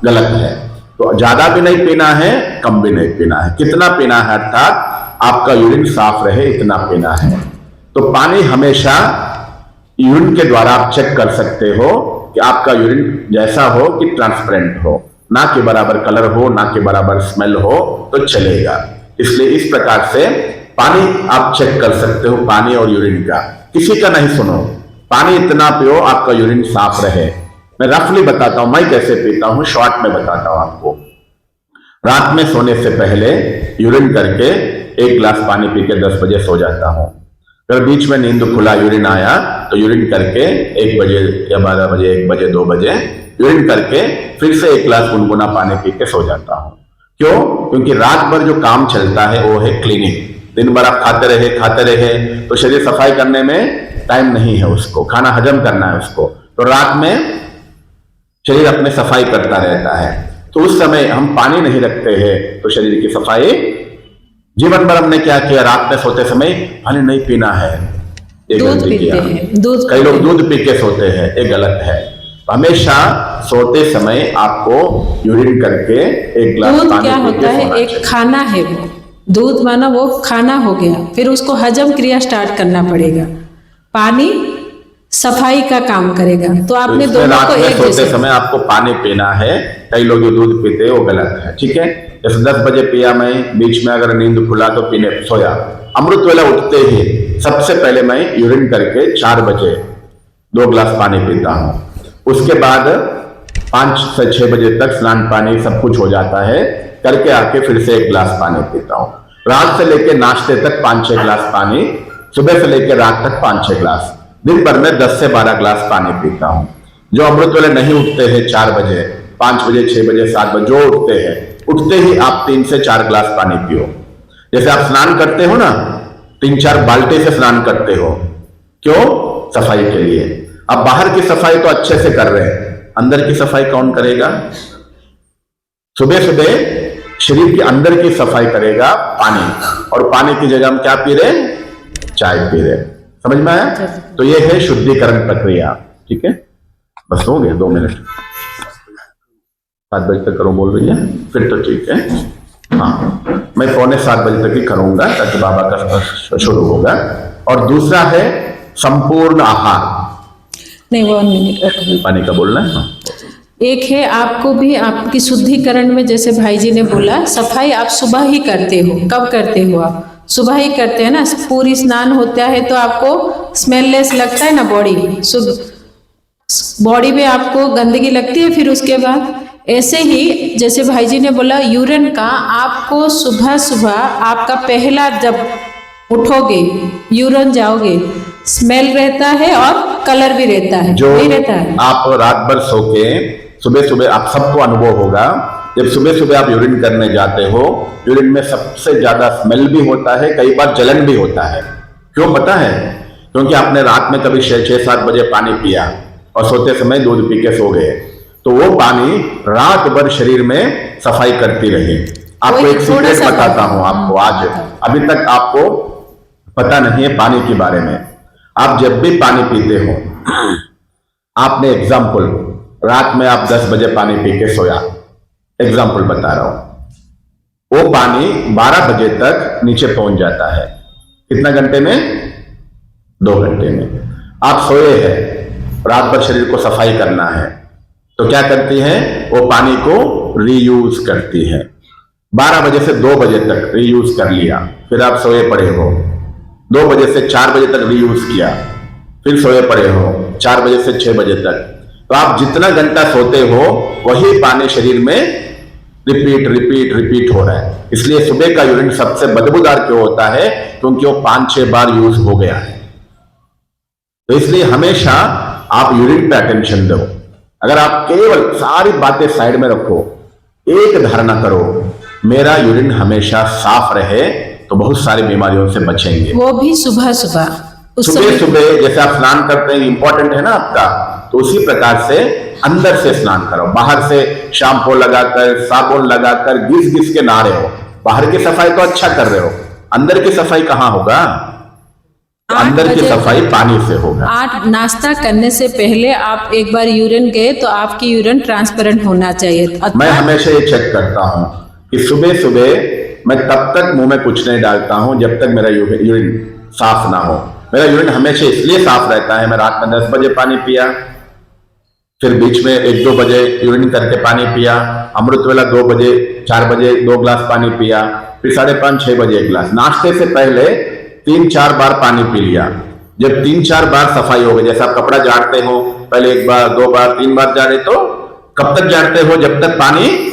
गलत है, तो ज्यादा भी नहीं पीना है, कम भी नहीं पीना है। कितना पीना है अर्थात आपका यूरिन साफ रहे इतना पीना है। तो पानी हमेशा यूरिन के द्वारा आप चेक कर सकते हो कि आपका यूरिन जैसा हो कि ट्रांसपेरेंट हो, ना कि बराबर कलर हो, ना कि बराबर स्मेल हो तो चलेगा। इसलिए इस प्रकार से पानी आप चेक कर सकते हो, पानी और यूरिन का। किसी का नहीं सुनो, पानी इतना पियो आपका यूरिन साफ रहे। मैं रफली बताता हूं मैं कैसे पीता हूं, शॉर्ट में बताता हूं आपको। रात में सोने से पहले यूरिन करके 1 गिलास पानी पी के 10 बजे सो जाता हूं। अगर बीच में नींद खुला यूरिन आया तो यूरिन करके 1 बजे या 12 बजे, 1 बजे, 2 बजे यूरिन करके फिर से 1 गिलास गुनगुना पानी पी के सो जाता हूं। क्यों? क्योंकि रात भर जो काम चलता है वो है क्लीनिंग। दिन भर आप खाते रहे तो शरीर सफाई करने में टाइम नहीं है, उसको खाना हजम करना है उसको। तो रात में शरीर अपने सफाई करता रहता है, तो उस समय हम पानी नहीं रखते हैं तो शरीर की सफाई, जीवन भर हमने क्या किया, रात में सोते समय पानी नहीं पीना है, ये गलती किया। कई लोग दूध पी के सोते हैं, ये गलत है। हमेशा सोते समय आपको यूरिन करके 1 गिलास पानी क्या होता है, एक खाना है वो दूध, माना वो खाना हो गया, फिर उसको हजम क्रिया स्टार्ट करना पड़ेगा। पानी सफाई का काम करेगा। तो आपने तो दोनों को एक सोते समय आपको पानी पीना है। कई लोग जो दूध पीते हैं वो गलत है, ठीक है। जैसे 10 बजे पिया मैं, बीच में अगर नींद खुला तो पीने सोया। अमृत वेला उठते ही सबसे पहले मैं यूरिन करके 4 बजे 2 गिलास पानी पीता हूँ। उसके बाद 5 से 6 बजे तक स्नान पानी सब कुछ हो जाता है, करके आके फिर से 1 गिलास पानी पीता हूँ। रात से लेकर नाश्ते तक 5-6 गिलास पानी, सुबह से लेकर रात तक 5-6 गिलास, दिन भर में 10 से 12 गिलास पानी पीता हूँ। जो अमृत वेले नहीं उठते हैं 4 बजे, 5 बजे, 6 बजे, 7 बजे, जो उठते हैं, उठते ही आप 3 से 4 गिलास पानी पियो। जैसे आप स्नान करते हो ना, 3-4 बाल्टी से स्नान करते हो, क्यों? सफाई के लिए। अब बाहर की सफाई तो अच्छे से कर रहे हैं, अंदर की सफाई कौन करेगा? सुबह सुबह शरीर के अंदर की सफाई करेगा पानी, और पानी की जगह हम क्या पी रहे? चाय पी रहे। समझ में आया? तो ये है शुद्धिकरण प्रक्रिया, ठीक है। बस हो गए 2 मिनट, 7 बजे तक करो बोल रही है, फिर तो ठीक है। हाँ, मैं 6:45 बजे तक ही करूंगा ताकि बाबा का शुरू होगा। और दूसरा है संपूर्ण आहार। नहीं, वो 1 मिनट पानी का बोलना है। एक है आपको भी आपकी शुद्धिकरण में, जैसे भाई जी ने बोला, सफाई आप सुबह ही करते हो। कब करते हो आप? सुबह ही करते हैं ना। पूरी स्नान होता है तो आपको स्मेललेस लगता है ना बॉडी में आपको गंदगी लगती है। फिर उसके बाद ऐसे ही जैसे भाई जी ने बोला यूरिन का, आपको सुबह सुबह आपका पहला जब उठोगे यूरिन जाओगे, स्मेल रहता है और कलर भी रहता है, जो नहीं रहता है। आप रात भर सो के सुबह सुबह आप सबको अनुभव होगा, जब सुबह सुबह आप यूरिन करने जाते हो, यूरिन में सबसे ज्यादा स्मेल भी होता है, कई बार जलन भी होता है। क्यों पता है? क्योंकि आपने रात में कभी 6-7 बजे पानी पिया और सोते समय दूध पी के सो गए, तो वो पानी रात भर शरीर में सफाई करती रही। आपको एक सीक्रेट बताता हूं आपको आज, अभी तक आपको पता नहीं है पानी के बारे में। आप जब भी पानी पीते हो, आपने एग्जाम्पल, रात में आप 10 बजे पानी पी के सोया, एग्जाम्पल बता रहा हूं, वो पानी 12 बजे तक नीचे पहुंच जाता है। कितना घंटे में? 2 घंटे में। आप सोए हैं, रात भर शरीर को सफाई करना है, तो क्या करती है? वो पानी को रीयूज करती है। 12 बजे से 2 बजे तक रीयूज कर लिया, फिर आप सोए पड़े हो। 2 बजे से 4 बजे तक रीयूज किया, फिर सोए पड़े हो 4 बजे से 6 बजे तक। तो आप जितना घंटा सोते हो वही पानी शरीर में रिपीट रिपीट रिपीट हो रहा है। इसलिए सुबह का यूरिन सबसे बदबूदार क्यों होता है? क्योंकि वो 5-6 बार यूज हो गया है। तो इसलिए हमेशा आप यूरिन पे अटेंशन दो। अगर आप केवल सारी बातें साइड में रखो, एक धारणा करो, मेरा यूरिन हमेशा साफ रहे, तो बहुत सारी बीमारियों से बचेंगे। वो भी सुबह सुबह। उस सुबह समय सुबह जैसे आप स्नान करते हैं, इंपॉर्टेंट है ना आपका, तो उसी प्रकार से अंदर से स्नान करो। बाहर से शैम्पू लगाकर, साबुन लगाकर घिस घिस के नहा रहे हो, बाहर की सफाई तो अच्छा कर रहे हो, अंदर की सफाई कहाँ होगा? अंदर की सफाई पानी से होगा। 8 नाश्ता करने से पहले आप एक बार यूरिन गए तो आपकी यूरिन ट्रांसपेरेंट होना चाहिए। मैं हमेशा ये चेक करता हूं कि सुबह सुबह मैं तब तक मुंह में कुछ नहीं डालता हूं जब तक मेरा यूरिन साफ ना हो। मेरा यूरिन हमेशा इसलिए साफ रहता है, मैं रात में 10 बजे पानी पिया, फिर बीच में 1-2 बजे यूरिन करके पानी पिया, अमृत वेला 2 बजे 4 बजे 2 गिलास पानी पिया, फिर 5:30-6 बजे 1 गिलास, नाश्ते से पहले 3-4 बार पानी पी लिया। जब 3-4 बार सफाई हो गई, जैसे आप कपड़ा झाड़ते हो, पहले 1 बार 2 बार 3 बार झाड़े, तो कब तक झाड़ते हो? जब तक पानी।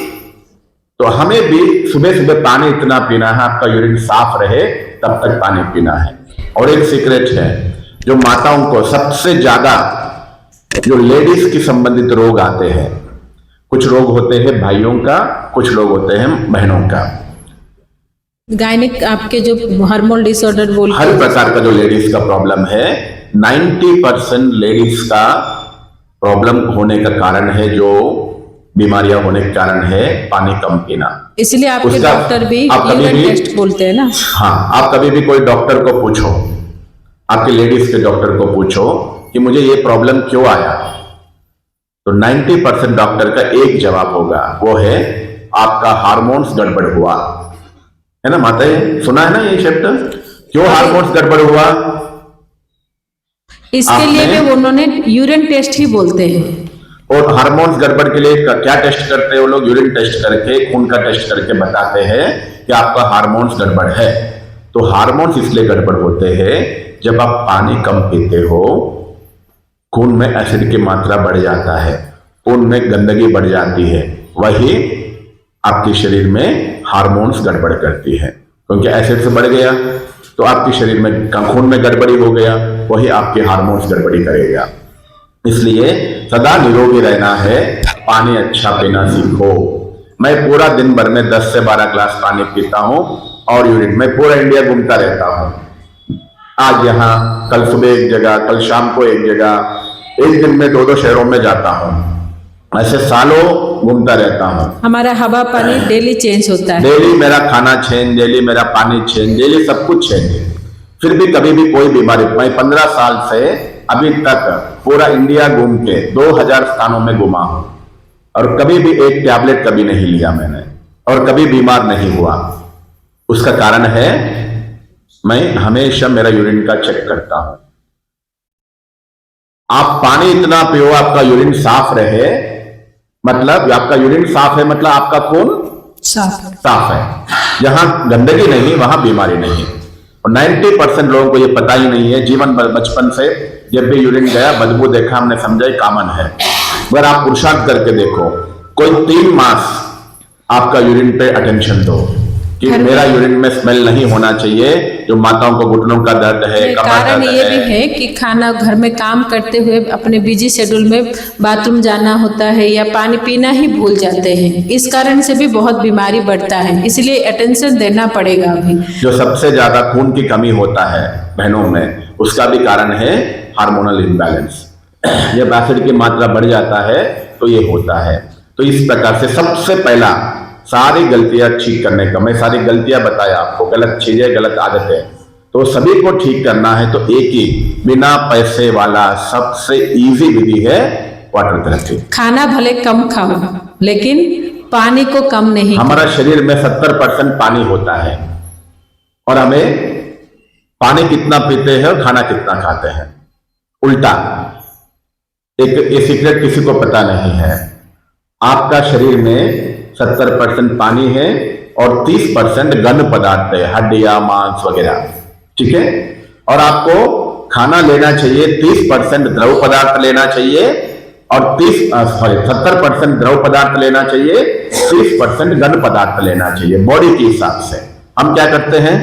तो हमें भी सुबह सुबह पानी इतना पीना है, आपका यूरिन साफ रहे तब तक पानी पीना है। और एक सीक्रेट है, जो माताओं को सबसे ज्यादा जो लेडीज की संबंधित रोग आते हैं, कुछ रोग होते हैं भाइयों का, कुछ रोग होते हैं बहनों का। गायनिक आपके जो हार्मोन डिसऑर्डर बोल हर प्रकार का जो लेडीज का प्रॉब्लम है, 90% लेडीज का प्रॉब्लम होने का कारण है, जो बीमारियां होने के कारण है पानी कम पीना। इसलिए आपके उसका डॉक्टर भी आप कभी यूरिन भी- टेस्ट बोलते हैं ना। हाँ, आप कभी भी कोई डॉक्टर को पूछो, आपके लेडीज के डॉक्टर को पूछो कि मुझे ये प्रॉब्लम क्यों आया, तो 90% डॉक्टर का एक जवाब होगा, वो है आपका हार्मोन्स गड़बड़ हुआ है ना। माता ये सुना है ना ये शब्द, क्यों हार्मोन्स गड़बड़ हुआ? इसके लिए आपने- भी उन्होंने यूरिन टेस्ट ही बोलते हैं। और हार्मोन्स गड़बड़ के लिए क्या टेस्ट करते हैं वो लोग? यूरिन टेस्ट करके, खून का टेस्ट करके बताते हैं कि आपका हार्मोन्स गड़बड़ है। तो हार्मोन्स इसलिए गड़बड़ होते हैं, जब आप पानी कम पीते हो, खून में एसिड की मात्रा बढ़ जाता है, खून में गंदगी बढ़ जाती है, वही आपके शरीर में हार्मोन्स गड़बड़ करती है। क्योंकि एसिड से बढ़ गया तो आपके शरीर में खून में गड़बड़ी हो गया, वही आपके हार्मोन्स गड़बड़ी करेगा। इसलिए सदा निरोगी रहना है, पानी अच्छा पीना सीखो। मैं पूरा दिन भर में 10 से 12 ग्लास पानी पीता हूं, और यूरिन मैं पूरा इंडिया घूमता रहता हूं। आज यहाँ, कल सुबह एक जगह, कल शाम को एक जगह, एक दिन में 2-2 शहरों में जाता हूं। ऐसे सालों घूमता रहता हूं। हमारा हवा पानी डेली चेंज होता है। डेली मेरा खाना चेंज, डेली मेरा पानी चेंज, डेली सब कुछ चेंज। फिर भी कभी भी कोई बीमारी, मैं 15 साल से अभी तक पूरा इंडिया घूम के 2000 स्थानों में घुमा हूं, और कभी भी एक टैबलेट कभी नहीं लिया मैंने, और कभी बीमार नहीं हुआ। उसका कारण है, मैं हमेशा मेरा यूरिन का चेक करता हूं। आप पानी इतना पियो, आपका यूरिन साफ रहे, मतलब आपका यूरिन साफ है, मतलब आपका खून साफ है। जहां गंदगी नहीं वहां बीमारी नहीं। और 90% लोगों को ये पता ही नहीं है। जीवन भर बचपन से जब भी यूरिन गया, बदबू देखा, हमने समझा ही कॉमन है। अगर आप पुरुषार्थ करके देखो, कोई 3 मास आपका यूरिन पे अटेंशन दो कि मेरा यूरिन में स्मेल नहीं होना चाहिए। जो माताओं को घुटनों का दर्द है, कमर कारण दर्द ये भी है कि खाना घर में काम करते हुए अपने बिजी शेड्यूल में बाथरूम जाना होता है या पानी पीना ही भूल जाते हैं। इस कारण से भी बहुत बीमारी बढ़ता है, इसलिए अटेंशन देना पड़ेगा अभी। जो सबसे ज्यादा खून की कमी होता है बहनों में, उसका भी कारण है हार्मोनल इम्बैलेंस। जब एसिड की मात्रा बढ़ जाता है तो ये होता है। तो इस प्रकार से सबसे पहला सारी गलतियां ठीक करने का, मैं सारी गलतियां बताया आपको, गलत चीजें, गलत आदतें, तो सभी को ठीक करना है। तो एक ही बिना पैसे वाला सबसे इजी विधि है वाटर थेरेपी। खाना भले कम खाओ, लेकिन पानी को कम नहीं। हमारा शरीर में 70% पानी होता है, और हमें पानी कितना पीते हैं और खाना कितना खाते हैं, उल्टा। एक ये सीक्रेट किसी को पता नहीं है। आपका शरीर में 70% पानी है और 30% घन पदार्थ है, हड्डियां, मांस वगैरह, ठीक है। और आपको खाना लेना चाहिए, 30% द्रव पदार्थ लेना चाहिए और 70% द्रव पदार्थ लेना चाहिए, 30% घन पदार्थ लेना चाहिए बॉडी के हिसाब से। हम क्या करते हैं,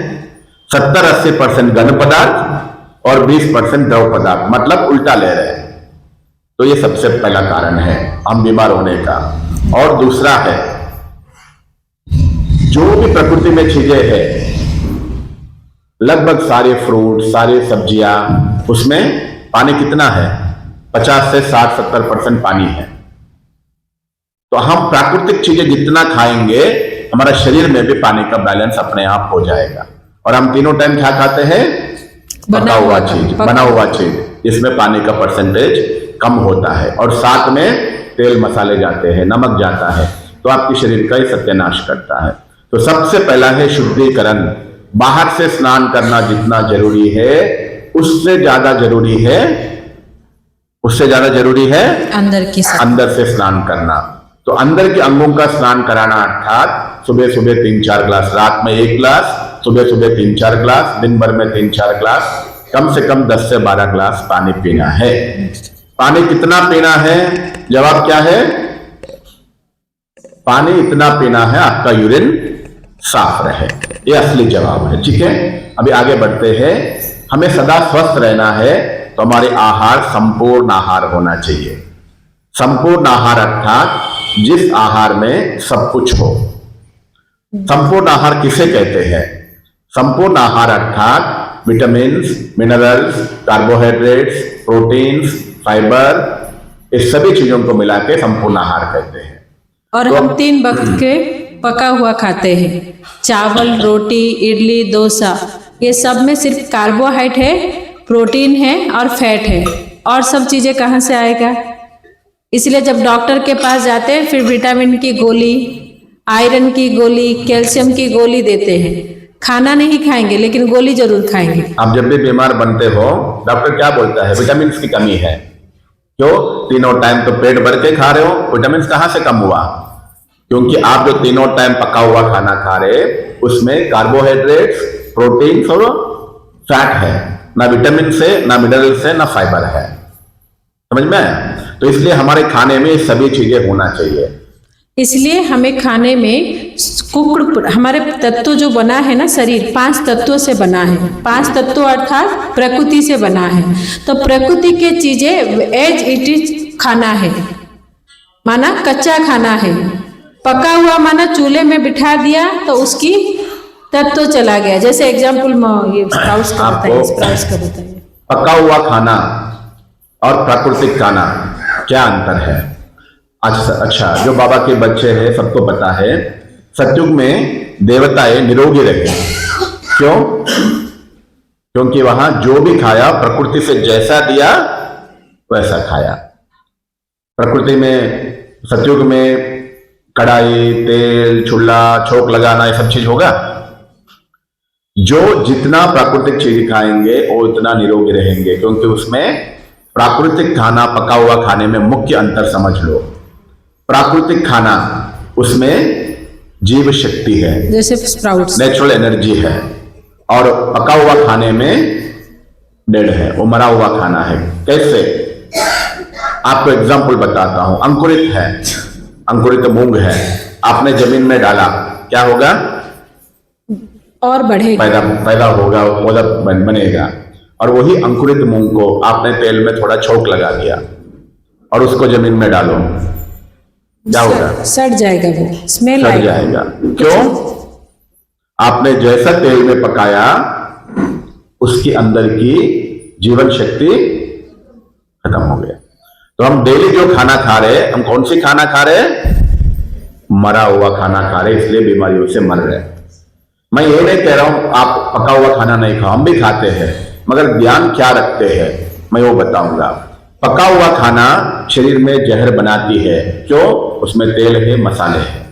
70-80% घन पदार्थ और 20% द्रव पदार्थ, मतलब उल्टा ले रहे हैं। तो ये सबसे पहला कारण है हम बीमार होने का। और दूसरा है, जो भी प्रकृति में चीजें हैं, लगभग सारे फ्रूट, सारी सब्जियां, उसमें पानी कितना है, 50 से 60-70% पानी है। तो हम प्राकृतिक चीजें जितना खाएंगे, हमारा शरीर में भी पानी का बैलेंस अपने आप हो जाएगा। और हम तीनों टाइम क्या खाते हैं, पका हुआ चीज, बना हुआ चीज, जिसमें पानी का परसेंटेज कम होता है। और साथ में तेल मसाले जाते हैं, नमक जाता है, तो आपके शरीर का ही सत्यानाश करता है। तो सबसे पहला है शुद्धिकरण। बाहर से स्नान करना जितना जरूरी है, उससे ज्यादा जरूरी है अंदर से स्नान करना। तो अंदर के अंगों का स्नान कराना, अर्थात सुबह सुबह 3-4 ग्लास, रात में 1 ग्लास, सुबह सुबह 3-4 ग्लास, दिन भर में 3-4 ग्लास, कम से कम 10 से 12 ग्लास पानी पीना है। पानी कितना पीना है, जवाब क्या है, पानी इतना पीना है आपका यूरिन साफ रहे, ये असली जवाब है। ठीक है, अभी आगे बढ़ते हैं। हमें सदा स्वस्थ रहना है, तो हमारे आहार संपूर्ण आहार होना चाहिए। संपूर्ण आहार अर्थात जिस आहार में सब कुछ हो। संपूर्ण आहार किसे कहते हैं, संपूर्ण आहार अर्थात vitamins, minerals, carbohydrates, proteins, fibre, इस सभी चीजों को मिला के संपूर्ण आहार कहते हैं। और हम 3 वक्त के पका हुआ खाते हैं, चावल, रोटी, इडली, डोसा, ये सब में सिर्फ कार्बोहाइड्रेट है, प्रोटीन है और फैट है, और सब चीजें कहाँ से आएगा। इसलिए जब डॉक्टर के पास जाते हैं, फिर विटामिन की गोली, आयरन की गोली, कैल्शियम की गोली देते हैं। खाना नहीं खाएंगे, लेकिन गोली जरूर खाएंगे। आप जब भी बीमार बनते हो, डॉक्टर क्या बोलता है, विटामिन की कमी है। क्यों, तीनों टाइम तो पेट भर के खा रहे हो, विटामिन कहां से कम हुआ, क्योंकि आप जो तीनों टाइम पका हुआ खाना खा रहे, उसमें कार्बोहाइड्रेट्स, प्रोटीन और फैट है, ना विटामिन से, ना मिनरल से, ना फाइबर है। समझ में आया? तो इसलिए हमारे खाने में सभी चीजें होना चाहिए। इसलिए हमें खाने में हमारे तत्व जो बना है ना, शरीर 5 तत्वों से बना है। 5 तत्व अर्थात प्रकृति से बना है। तो प्रकृति के चीजें एज इट इज खाना है, माना कच्चा खाना है। पका हुआ माना चूल्हे में बिठा दिया तो उसकी तत्व चला गया। जैसे एग्जाम्पल ये स्प्राउट्स का बताइए। पका हुआ खाना और प्राकृतिक खाना क्या अंतर है? अच्छा, जो बाबा के बच्चे हैं सबको पता है, सतयुग में देवताएं निरोगी रहे। क्यों? क्योंकि वहां जो भी खाया प्रकृति से जैसा दिया वैसा खाया। प्रकृति में सतयुग में कढ़ाई, तेल, चूल्हा, छोक लगाना, ये सब चीज होगा। जो जितना प्राकृतिक चीज खाएंगे वो उतना निरोगी रहेंगे, क्योंकि उसमें प्राकृतिक खाना, पका हुआ खाने में मुख्य अंतर समझ लो। प्राकृतिक खाना, उसमें जीव शक्ति है, जैसे स्प्राउट्स, नेचुरल एनर्जी है, और पका हुआ खाने में डेड है, वो मरा हुआ खाना है। कैसे? आपको एग्जांपल बताता हूं। अंकुरित है, अंकुरित मूंग है, आपने जमीन में डाला, क्या होगा? और बढ़ेगा, पैदा होगा, पौधा बनेगा। और वही अंकुरित मूंग को आपने तेल में थोड़ा छोक लगा दिया और उसको जमीन में डालो, क्या होगा? सड़ जाएगा, वो स्मेल सड़ जाएगा। क्यों? आपने जैसा तेल में पकाया, उसके अंदर की जीवन शक्ति खत्म हो गया। तो हम डेली जो खाना खा रहे, हम कौन सी खाना खा रहे? मरा हुआ खाना खा रहे, इसलिए बीमारियों से मर रहे। मैं ये नहीं कह रहा हूं आप पका हुआ खाना नहीं खाओ, हम भी खाते हैं, मगर ध्यान क्या रखते हैं मैं वो बताऊंगा। पका हुआ खाना शरीर में जहर बनाती है। क्यों? उसमें तेल है, मसाले हैं।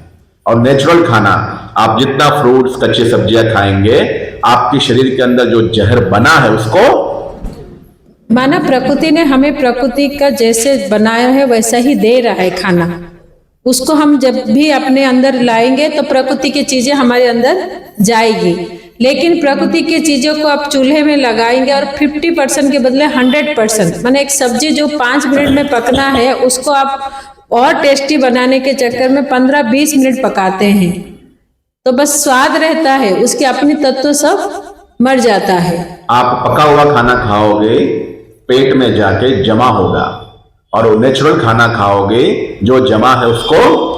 और नेचुरल खाना, आप जितना फ्रूट्स, कच्ची सब्जियां खाएंगे, आपके शरीर के अंदर जो जहर बना है उसको, माना प्रकृति ने हमें प्रकृति का जैसे बनाया है वैसा ही दे रहा है खाना। उसको हम जब भी अपने अंदर लाएंगे तो प्रकृति की चीजें हमारे अंदर जाएगी। लेकिन प्रकृति की चीजों को आप चूल्हे में लगाएंगे और 50% के बदले 100%, माने एक सब्जी जो 5 मिनट में पकना है उसको आप और टेस्टी बनाने के चक्कर में 15-20 मिनट पकाते हैं, तो बस स्वाद रहता है, उसके अपनी तत्व सब मर जाता है। आप पका हुआ खाना खाओगे पेट में जाके जमा होगा, और नेचुरल खाना खाओगे जो जमा है उसको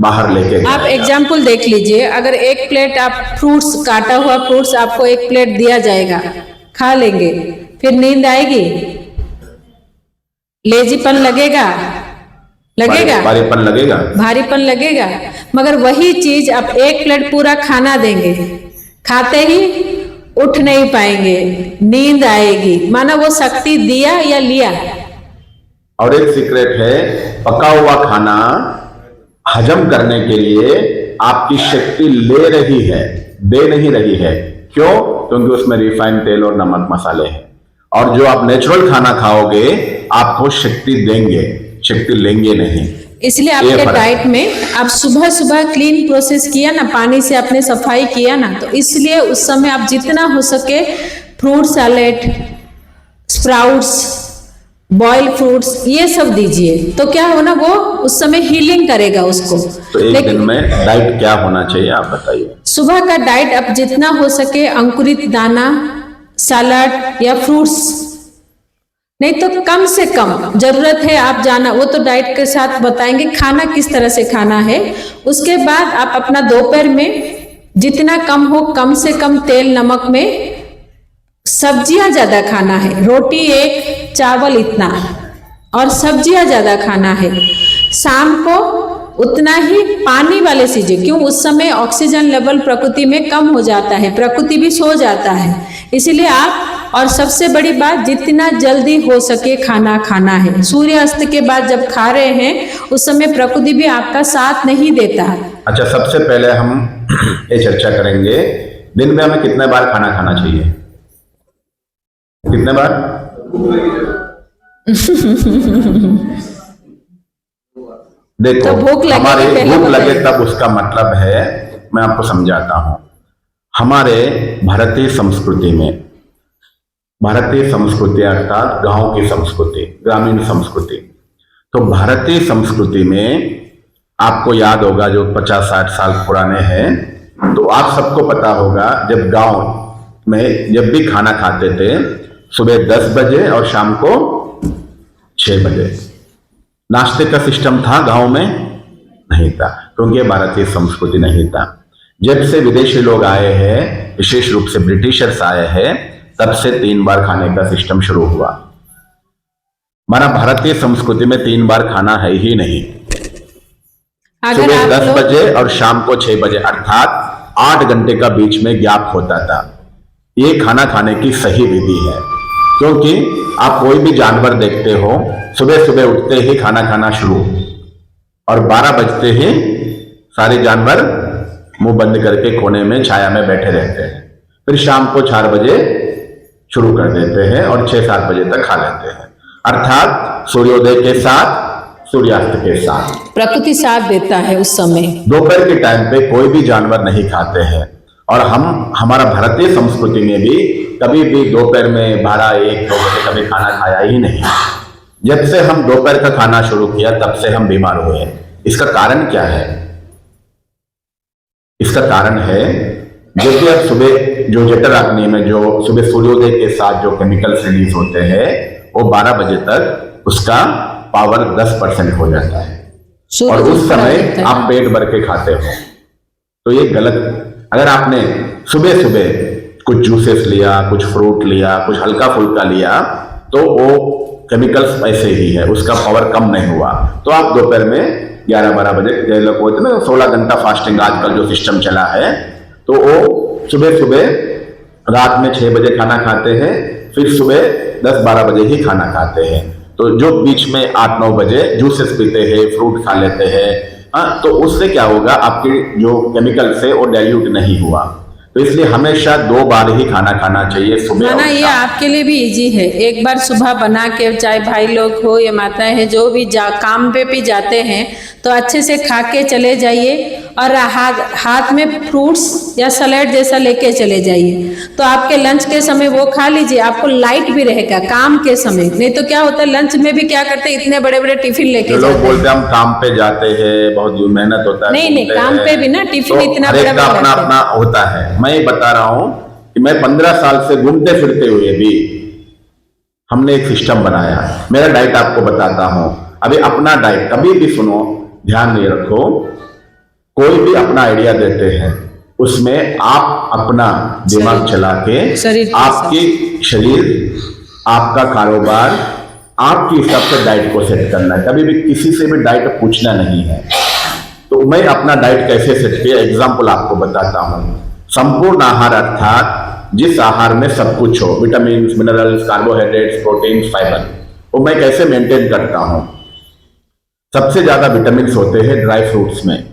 बाहर लेके आप जाएगा। एग्जाम्पल देख लीजिए, अगर एक प्लेट आप फ्रूट्स, काटा हुआ फ्रूट्स आपको एक प्लेट दिया जाएगा, खा लेंगे, फिर नींद आएगी, लेजीपन लगेगा, भारीपन लगेगा, भारीपन लगेगा। मगर वही चीज आप एक प्लेट पूरा खाना देंगे, खाते ही उठ नहीं पाएंगे, नींद आएगी, माना वो शक्ति दिया या लिया। और एक सीक्रेट है, पका हुआ खाना हजम करने के लिए आपकी शक्ति ले रही है, दे नहीं रही है। क्यों? क्योंकि उसमें रिफाइंड तेल और नमक मसाले हैं। और जो आप नेचुरल खाना खाओगे आपको शक्ति देंगे, शक्ति लेंगे नहीं। इसलिए ये आपके फर्क डाइट में आप सुबह सुबह क्लीन प्रोसेस किया ना, पानी से आपने सफाई किया ना, तो इसलिए उस समय आप जितना हो सके fruit salad, sprouts, boiled fruits ये सब दीजिए, तो क्या हो ना, वो उस समय हीलिंग करेगा उसको। तो एक दिन में डाइट क्या होना चाहिए आप बताइए? सुबह का डाइट आप जितना हो सके अंकुरित दाना, सलाद या फ्रूट्स, नहीं तो कम से कम जरूरत है आप जाना, वो तो डाइट के साथ बताएंगे खाना किस तरह से खाना है। उसके बाद आप अपना दोपहर में जितना कम हो, कम से कम तेल नमक में, सब्जियां ज्यादा खाना है, रोटी एक, चावल इतना, और सब्जियां ज्यादा खाना है। शाम को उतना ही पानी वाले चीजें, क्यों उस समय ऑक्सीजन लेवल प्रकृति में कम हो जाता है, प्रकृति भी सो जाता है, इसीलिए आप, और सबसे बड़ी बात जितना जल्दी हो सके खाना खाना है। सूर्यास्त के बाद जब खा रहे हैं उस समय प्रकृति भी आपका साथ नहीं देता है। अच्छा, सबसे पहले हम ये चर्चा करेंगे दिन में हमें कितने बार खाना खाना चाहिए? कितने बार? देखो, तो भूख लगे हमारे तो पहले भूख लगे बताइए। तब उसका मतलब है, मैं आपको समझाता हूं। हमारे भारतीय संस्कृति में, भारतीय संस्कृति अर्थात गांव की संस्कृति, ग्रामीण संस्कृति, तो भारतीय संस्कृति में आपको याद होगा जो 50-60 साल पुराने हैं, तो आप सबको पता होगा जब गांव में जब भी खाना खाते थे सुबह 10 बजे और शाम को 6 बजे, नाश्ते का सिस्टम था गांव में? नहीं था, क्योंकि ये भारतीय संस्कृति नहीं था। जब से विदेशी लोग आए हैं, विशेष रूप से ब्रिटिशर्स आए हैं, तब से 3 बार खाने का सिस्टम शुरू हुआ। हमारा भारतीय संस्कृति में 3 बार खाना है ही नहीं। अगर सुबह आप 10 लोग बजे और शाम को 6 बजे, अर्थात 8 घंटे का बीच में गैप होता था। ये खाना खाने की सही विधि है, क्योंकि आप कोई भी जानवर देखते हो, सुबह सुबह उठते ही खाना खाना शुरू, और 12 बजते ही सारे जानवर मुंह बंद करके कोने में छाया में बैठे रहते हैं। फिर शाम को 4 बजे शुरू कर देते हैं और 6-7 बजे तक खा लेते हैं, अर्थात सूर्योदय के साथ, सूर्यास्त के साथ। प्रकृति साथ देता है उस समय। दोपहर के टाइम पे कोई भी जानवर नहीं खाते हैं, और हमारा भारतीय संस्कृति में भी कभी भी दोपहर में 12-1-2 बजे कभी खाना खाया ही नहीं। जब से हम दोपहर का खाना शुरू किया तब से हम बीमार हुए। इसका कारण क्या है? इसका कारण है, जब भी आप सुबह जो जठर अग्नि में जो सुबह सूर्योदय के साथ जो केमिकल्स रिलीज होते हैं, वो 12 बजे तक उसका पावर 10% हो जाता है, और उस समय आप पेट भर के खाते हो, तो ये गलत। अगर आपने सुबह सुबह कुछ जूसेस लिया, कुछ फ्रूट लिया, कुछ हल्का फुल्का लिया, तो वो केमिकल्स ऐसे ही है, उसका पावर कम नहीं हुआ। तो आप दोपहर में 11-12 बजे, लोग बोलते हैं ना 16 घंटा फास्टिंग आजकल जो सिस्टम चला है, तो वो सुबह सुबह रात में 6 बजे खाना खाते हैं, फिर सुबह 10-12 बजे ही खाना खाते हैं। तो जो बीच में 8-9 बजे जूसेस पीते हैं, फ्रूट खा लेते हैं, तो उससे क्या होगा, आपके जो केमिकल से वो डाइल्यूट नहीं हुआ। तो इसलिए हमेशा 2 बार ही खाना खाना चाहिए, सुबह और खाना। ये शाम। आपके लिए भी इजी है, एक बार सुबह बना के, चाहे भाई लोग हो या माताएं हैं जो भी काम पे भी जाते हैं, तो अच्छे से खा के चले जाइए और हाथ में फ्रूट्स या सलाद जैसा लेके चले जाइए। तो आपके लंच के समय वो खा लीजिए, आपको लाइट भी रहेगा काम के समय। नहीं तो क्या होता है लंच में भी क्या करते हैं, इतने बड़े बड़े टिफिन लेके लोग जाते हैं। बोलते हैं हम काम पे जाते हैं, बहुत मेहनत होता है। नहीं काम पे भी ना टिफिन तो इतना हर एक बड़ा का बड़ा अपना रखते हैं। अपना होता है। मैं ये बता रहा हूँ कि मैं 15 साल से घूमते फिरते हुए भी हमने एक सिस्टम बनाया है। मेरा डाइट आपको बताता हूँ। अभी अपना डाइट कभी भी सुनो, ध्यान नहीं रखो, कोई भी अपना आइडिया देते हैं उसमें आप अपना दिमाग चला के आपकी शरीर, आपका कारोबार, आपके हिसाब से डाइट को सेट करना है। कभी भी किसी से भी डाइट पूछना नहीं है। तो मैं अपना डाइट कैसे सेट किया, एग्जाम्पल आपको बताता हूँ। संपूर्ण आहार अर्थात जिस आहार में सब कुछ हो, vitamin, minerals, carbohydrates, protein, fibre, वो मैं कैसे मेंटेन करता हूँ। सबसे ज्यादा विटामिन होते हैं ड्राई फ्रूट्स में।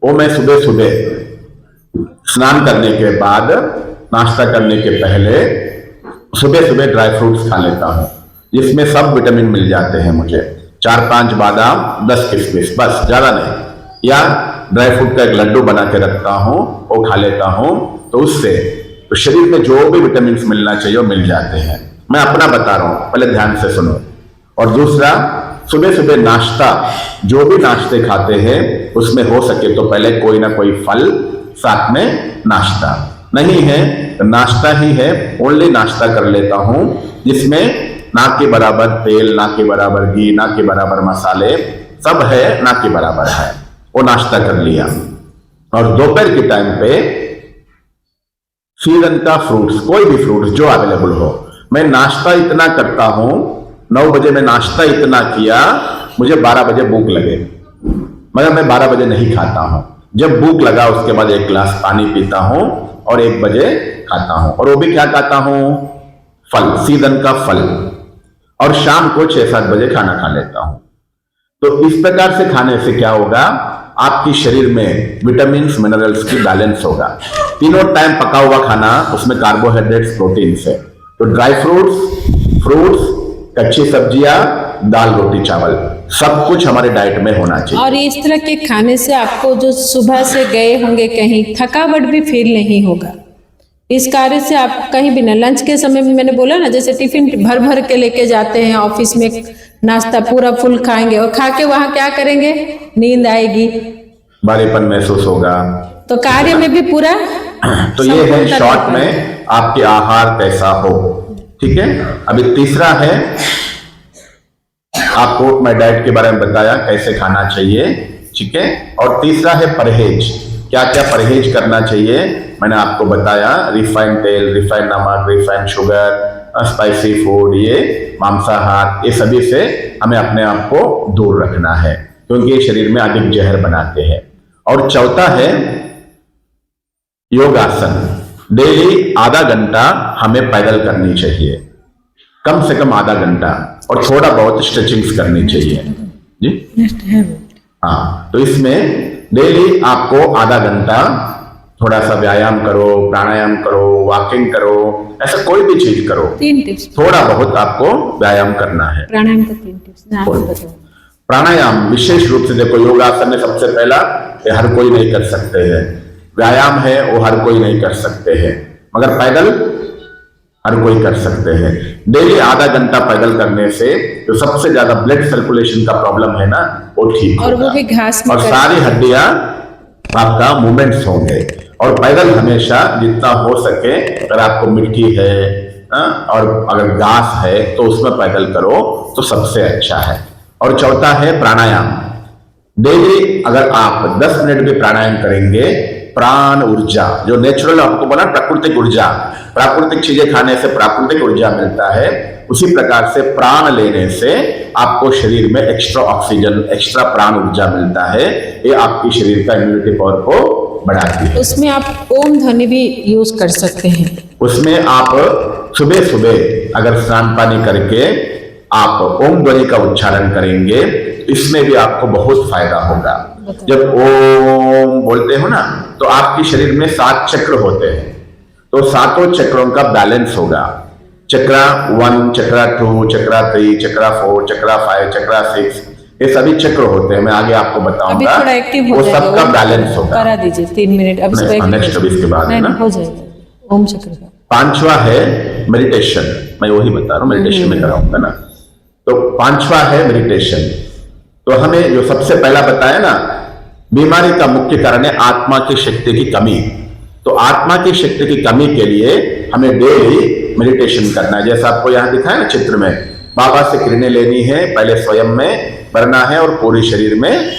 वो मैं सुबह सुबह स्नान करने के बाद, नाश्ता करने के पहले सुबह सुबह ड्राई फ्रूट्स खा लेता हूँ, जिसमें सब विटामिन मिल जाते हैं मुझे। 4-5 बादाम, 10 किशमिश, बस, ज्यादा नहीं। या ड्राई फ्रूट का एक लड्डू बना के रखता हूँ, वो खा लेता हूँ। तो उससे तो शरीर में जो भी विटामिन मिलना चाहिए वो मिल जाते हैं। मैं अपना बता रहा हूँ, पहले ध्यान से सुनो। और दूसरा, सुबह सुबह नाश्ता, जो भी नाश्ते खाते हैं उसमें हो सके तो पहले कोई ना कोई फल, साथ में नाश्ता। नहीं है तो नाश्ता ही है, ओनली नाश्ता कर लेता हूं, जिसमें ना के बराबर तेल, ना के बराबर घी, ना के बराबर मसाले, सब है ना के बराबर है। वो नाश्ता कर लिया। और दोपहर के टाइम पे सीजन का फ्रूट्स, कोई भी फ्रूट्स जो अवेलेबल हो। मैं नाश्ता इतना करता हूं, 9 बजे में नाश्ता इतना किया, मुझे 12 बजे भूख लगे, मगर मैं 12 बजे नहीं खाता हूं। जब भूख लगा उसके बाद 1 गिलास पानी पीता हूं और 1 बजे खाता हूं। और वो भी क्या खाता हूं, फल, सीजन का फल। और शाम को 6-7 बजे खाना खा लेता हूं। तो इस प्रकार से खाने से क्या होगा, आपकी शरीर में विटामिन, मिनरल्स की बैलेंस होगा। तीनों टाइम पका हुआ खाना, उसमें कार्बोहाइड्रेट्स, प्रोटीन है। तो ड्राई फ्रूट्स, कच्ची सब्जियां, दाल, रोटी, चावल, सब कुछ हमारे डाइट में होना चाहिए। और इस तरह के खाने से आपको जो सुबह से गए होंगे कहीं, थकावट भी फील नहीं होगा। इस कार्य से आप कहीं भी ना, लंच के समय में मैंने बोला ना, जैसे टिफिन भर भर के लेके जाते हैं ऑफिस में, नाश्ता पूरा फुल खाएंगे और खा के वहां क्या करेंगे, नींद आएगी, भारीपन महसूस होगा। तो कार्य में भी पूरा तो ये है शॉर्ट में आपके आहार कैसा हो। ठीक है। अभी तीसरा है, आपको मैं डाइट के बारे में बताया कैसे खाना चाहिए। ठीक है। और तीसरा है परहेज, क्या क्या परहेज करना चाहिए मैंने आपको बताया। रिफाइंड तेल, रिफाइंड नमक, रिफाइंड शुगर, स्पाइसी फूड, ये मांसाहार, ये सभी से हमें अपने आप को दूर रखना है, क्योंकि ये शरीर में अधिक जहर बनाते हैं। और चौथा है योगासन। डेली आधा घंटा हमें पैदल करनी चाहिए, कम से कम आधा घंटा, और थोड़ा बहुत स्ट्रेचिंग्स करनी चाहिए जी। हाँ, तो इसमें डेली आपको आधा घंटा थोड़ा सा व्यायाम करो, प्राणायाम करो, वॉकिंग करो, ऐसा कोई भी चीज करो। 3 टिप्स थोड़ा बहुत आपको व्यायाम करना है। प्राणायाम का 3 टिप्स ना आपको बताओ। प्राणायाम विशेष रूप से देखो, योगासन में सबसे पहला, ये हर कोई नहीं कर सकते हैं। व्यायाम है वो हर कोई नहीं कर सकते हैं, मगर पैदल हर कोई कर सकते हैं। डेली आधा घंटा पैदल करने से जो सबसे ज्यादा ब्लड सर्कुलेशन का प्रॉब्लम है ना, वो ठीक और होगा। वो भी घास में और सारी हड्डियां आपका मूवमेंट्स होंगे। और पैदल हमेशा जितना हो सके, अगर आपको मिट्टी है और अगर घास है तो उसमें पैदल करो तो सबसे अच्छा है। और चौथा है प्राणायाम। डेली अगर आप 10 मिनट भी प्राणायाम करेंगे, प्राण ऊर्जा, जो नेचुरल आपको बोला प्राकृतिक ऊर्जा, प्राकृतिक चीजें खाने से प्राकृतिक ऊर्जा मिलता है, उसी प्रकार से प्राण लेने से आपको शरीर में एक्स्ट्रा ऑक्सीजन, एक्स्ट्रा प्राण ऊर्जा मिलता है। ये आपकी शरीर का इम्यूनिटी पावर को बढ़ाती है। उसमें आप ओम ध्वनि भी यूज कर सकते हैं। उसमें आप सुबह सुबह अगर स्नान पानी करके आप ओम ध्वनि का उच्चारण करेंगे, इसमें भी आपको बहुत फायदा होगा। जब ओम बोलते हो ना, तो आपके शरीर में 7 चक्र होते हैं, तो 7 चक्रों का बैलेंस होगा। चक्रा 1, चक्रा 2, चक्रा 3, चक्रा 4, चक्रा 5, चक्रा 6, ये सभी चक्र होते हैं, मैं आगे आपको अभी बताऊंगा। थोड़ा एक्टिव हो वो जाएगा, सबका ओम बैलेंस चक्र होगा। करा दीजिए 3 मिनट, अब इसको नहीं, active next हो अभी इसके बाद है नहीं, ना। नहीं, हो जाएगा ओम चक्र का। पांचवा है मेडिटेशन, मैं वही बता रहा हूँ, मेडिटेशन में कराऊंगा ना। तो पांचवा है मेडिटेशन। तो हमें जो सबसे पहला बताया ना, बीमारी का मुख्य कारण है आत्मा की शक्ति की कमी। तो आत्मा की शक्ति की कमी के लिए हमें डेली मेडिटेशन करना है। जैसा आपको यहाँ दिखा है ना चित्र में, बाबा से किरणें लेनी है, पहले स्वयं में भरना है और पूरे शरीर में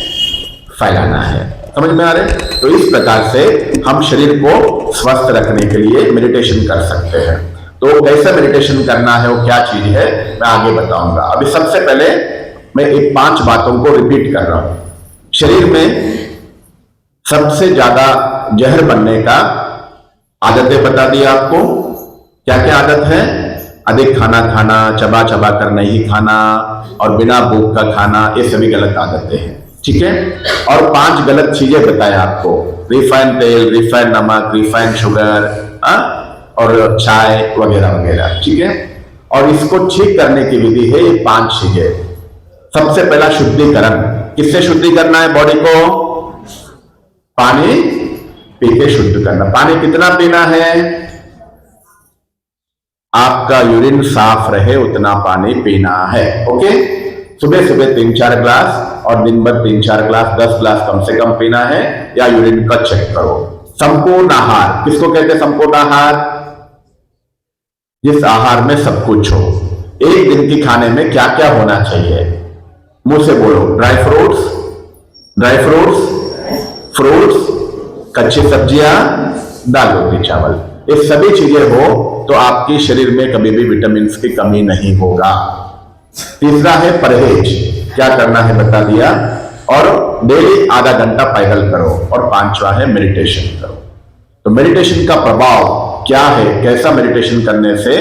फैलाना है। समझ में आ रहे हैं? तो इस प्रकार से हम शरीर को स्वस्थ रखने के लिए मेडिटेशन कर सकते हैं। तो कैसे मेडिटेशन करना है, वो क्या चीज है, मैं आगे बताऊंगा। अभी सबसे पहले मैं एक 5 बातों को रिपीट कर रहा हूं। शरीर में सबसे ज्यादा जहर बनने का आदतें बता दी आपको। क्या क्या आदत है? अधिक खाना खाना, चबा चबा कर नहीं खाना और बिना भूख का खाना, ये सभी गलत आदतें हैं। ठीक है? और 5 गलत चीजें बताया आपको, रिफाइंड तेल, रिफाइंड नमक, रिफाइंड शुगर और चाय वगैरह वगैरह। ठीक है? और इसको ठीक करने की विधि है ये 5 चीजें। सबसे पहला शुद्धिकरण। किससे शुद्धि करना है बॉडी को? पानी पी के शुद्ध करना। पानी कितना पीना है? आपका यूरिन साफ रहे उतना पानी पीना है। ओके? सुबह सुबह 3-4 ग्लास और दिन भर 3-4 ग्लास, 10 ग्लास कम से कम पीना है, या यूरिन का चेक करो। संपूर्ण आहार किसको कहते हैं? संपूर्ण आहार जिस आहार में सब कुछ हो। एक दिन की खाने में क्या क्या होना चाहिए? मुंह से बोलो। ड्राई फ्रूट्स, फ्रूट्स, कच्ची सब्जियां, दाल रोटी चावल, ये सभी चीजें हो तो आपकी शरीर में कभी भी विटामिन की कमी नहीं होगा। तीसरा है परहेज। क्या करना है बता दिया। और डेली आधा घंटा पैदल करो। और 5वां है मेडिटेशन करो। तो मेडिटेशन का प्रभाव क्या है, कैसा मेडिटेशन करने से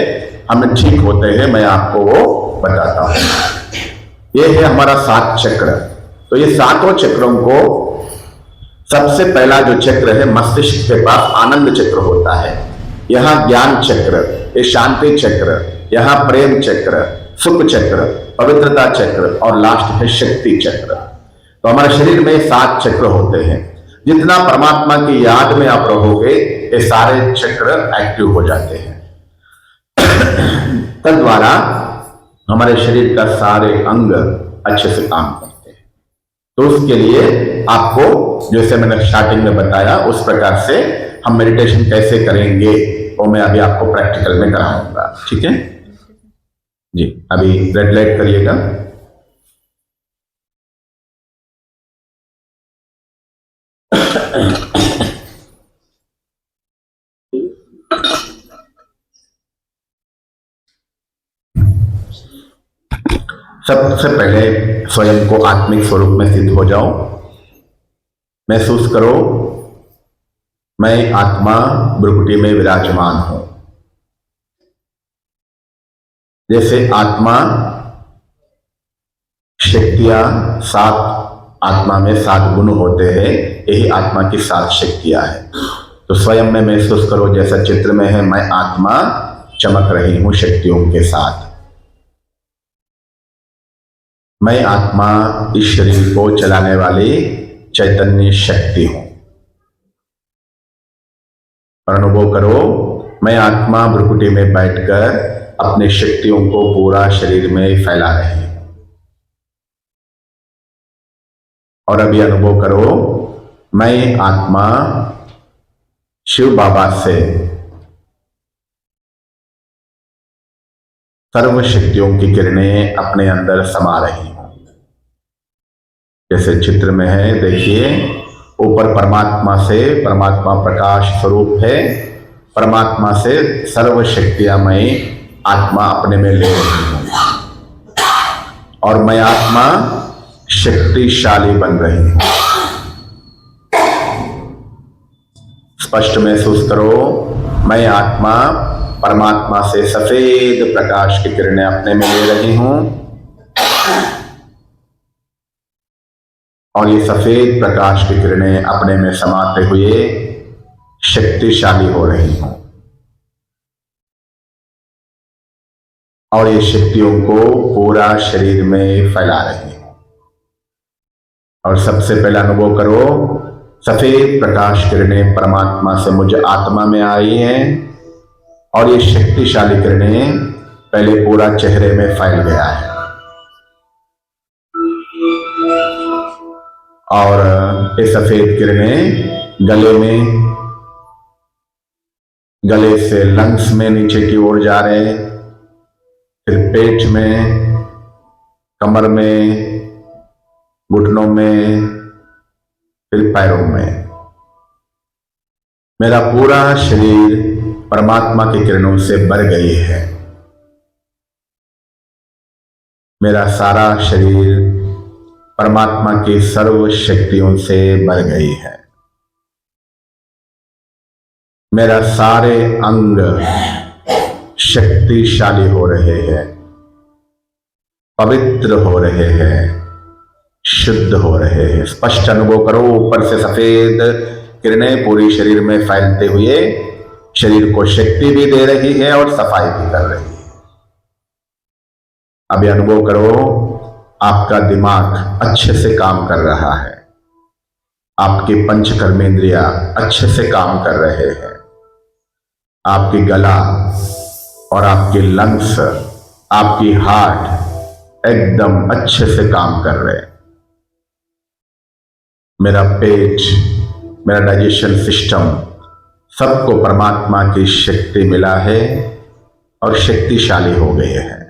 हम ठीक होते हैं, मैं आपको वो बताता हूं। ये है हमारा 7 चक्र। तो ये 7 चक्रों को, सबसे पहला जो चक्र है मस्तिष्क के पास आनंद चक्र होता है। यहां ज्ञान चक्र, ये शांति चक्र, यहां प्रेम चक्र, सुख चक्र, पवित्रता चक्र और लास्ट है शक्ति चक्र। तो हमारे शरीर में 7 चक्र होते हैं। जितना परमात्मा की याद में आप रहोगे ये सारे चक्र एक्टिव हो जाते हैं। तद्वारा हमारे शरीर का सारे अंग अच्छे से काम करते हैं। तो उसके लिए आपको, जैसे मैंने स्टार्टिंग में बताया, उस प्रकार से हम मेडिटेशन कैसे करेंगे वो मैं अभी आपको प्रैक्टिकल में कराऊंगा। ठीक है जी? अभी रेड लाइट करिएगा। सबसे पहले स्वयं को आत्मिक स्वरूप में स्थित हो जाओ। महसूस करो मैं आत्मा भ्रुकुटी में विराजमान हूं। जैसे आत्मा शक्तियां 7, आत्मा में 7 गुण होते हैं, यही आत्मा की 7 शक्तियां हैं। तो स्वयं में महसूस करो, जैसा चित्र में है, मैं आत्मा चमक रही हूं शक्तियों के साथ। मैं आत्मा इस शरीर को चलाने वाली चैतन्य शक्ति हूं। और अनुभव करो मैं आत्मा भ्रुकुटी में बैठकर अपने शक्तियों को पूरा शरीर में फैला रही हूं। और अभी अनुभव करो मैं आत्मा शिव बाबा से सर्व शक्तियों की किरणें अपने अंदर समा रही हूं। जैसे चित्र में है, देखिए ऊपर परमात्मा से, परमात्मा प्रकाश स्वरूप है, परमात्मा से सर्व शक्तियां मैं आत्मा अपने में ले रही हूं। और मैं आत्मा शक्तिशाली बन रही हूं। स्पष्ट महसूस करो मैं आत्मा परमात्मा से सफेद प्रकाश की किरणें अपने में ले रही हूं। और ये सफेद प्रकाश की किरणें अपने में समाते हुए शक्तिशाली हो रही हूं। और ये शक्तियों को पूरा शरीर में फैला रही हूं। और सबसे पहला अनुभव करो, सफेद प्रकाश किरणें परमात्मा से मुझ आत्मा में आई हैं और ये शक्तिशाली किरणें पहले पूरा चेहरे में फैल गया है और ये सफेद किरणें गले से लंग्स में नीचे की ओर जा रहे हैं, फिर पेट में, कमर में, घुटनों में, फिर पैरों में। मेरा पूरा शरीर परमात्मा की किरणों से भर गई है। मेरा सारा शरीर परमात्मा की सर्व शक्तियों से भर गई है। मेरा सारे अंग शक्तिशाली हो रहे हैं, पवित्र हो रहे हैं, शुद्ध हो रहे हैं। स्पष्ट अनुभव करो, ऊपर से सफेद किरणें पूरी शरीर में फैलते हुए शरीर को शक्ति भी दे रही है और सफाई भी कर रही है। अभी अनुभव करो, आपका दिमाग अच्छे से काम कर रहा है, आपकी पंच कर्मेंद्रियां अच्छे से काम कर रहे हैं, आपकी गला और आपके लंग्स, आपकी हार्ट एकदम अच्छे से काम कर रहे हैं। मेरा पेट, मेरा डाइजेशन सिस्टम, सबको परमात्मा की शक्ति मिला है और शक्तिशाली हो गए हैं।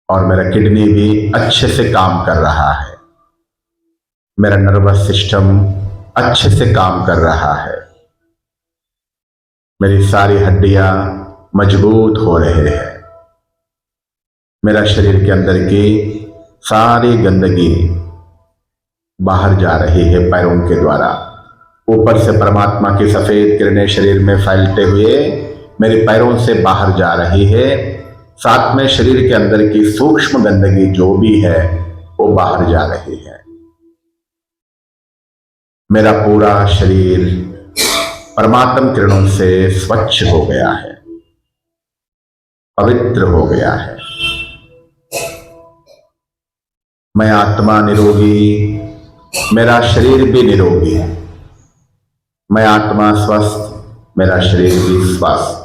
और मेरा किडनी भी अच्छे से काम कर रहा है, मेरा नर्वस सिस्टम अच्छे से काम कर रहा है, मेरी सारी हड्डियां मजबूत हो रहे हैं, मेरा शरीर के अंदर की सारी गंदगी बाहर जा रही है पैरों के द्वारा। ऊपर से परमात्मा की सफेद किरणें शरीर में फैलते हुए मेरे पैरों से बाहर जा रही है। साथ में शरीर के अंदर की सूक्ष्म गंदगी जो भी है वो बाहर जा रही है। मेरा पूरा शरीर परमात्म किरणों से स्वच्छ हो गया है, पवित्र हो गया है। मैं आत्मा निरोगी, मेरा शरीर भी निरोगी। मैं आत्मा स्वस्थ, मेरा शरीर भी स्वस्थ।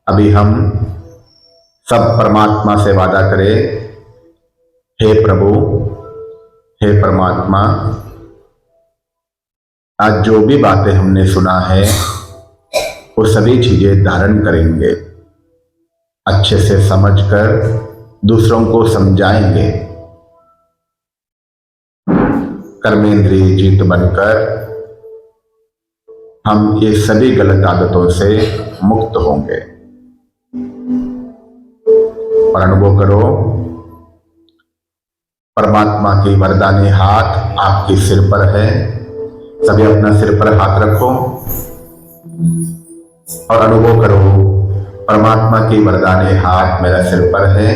अभी हम सब परमात्मा से वादा करें, हे प्रभु, हे परमात्मा, आज जो भी बातें हमने सुना है वो सभी चीजें धारण करेंगे, अच्छे से समझकर दूसरों को समझाएंगे, कर्मेंद्रीय जीत बनकर हम ये सभी गलत आदतों से मुक्त होंगे। और अनुभव करो, परमात्मा की वरदानी हाथ आपके सिर पर है। सभी अपना सिर पर हाथ रखो और अनुभव करो, परमात्मा की वरदानी हाथ मेरा सिर पर है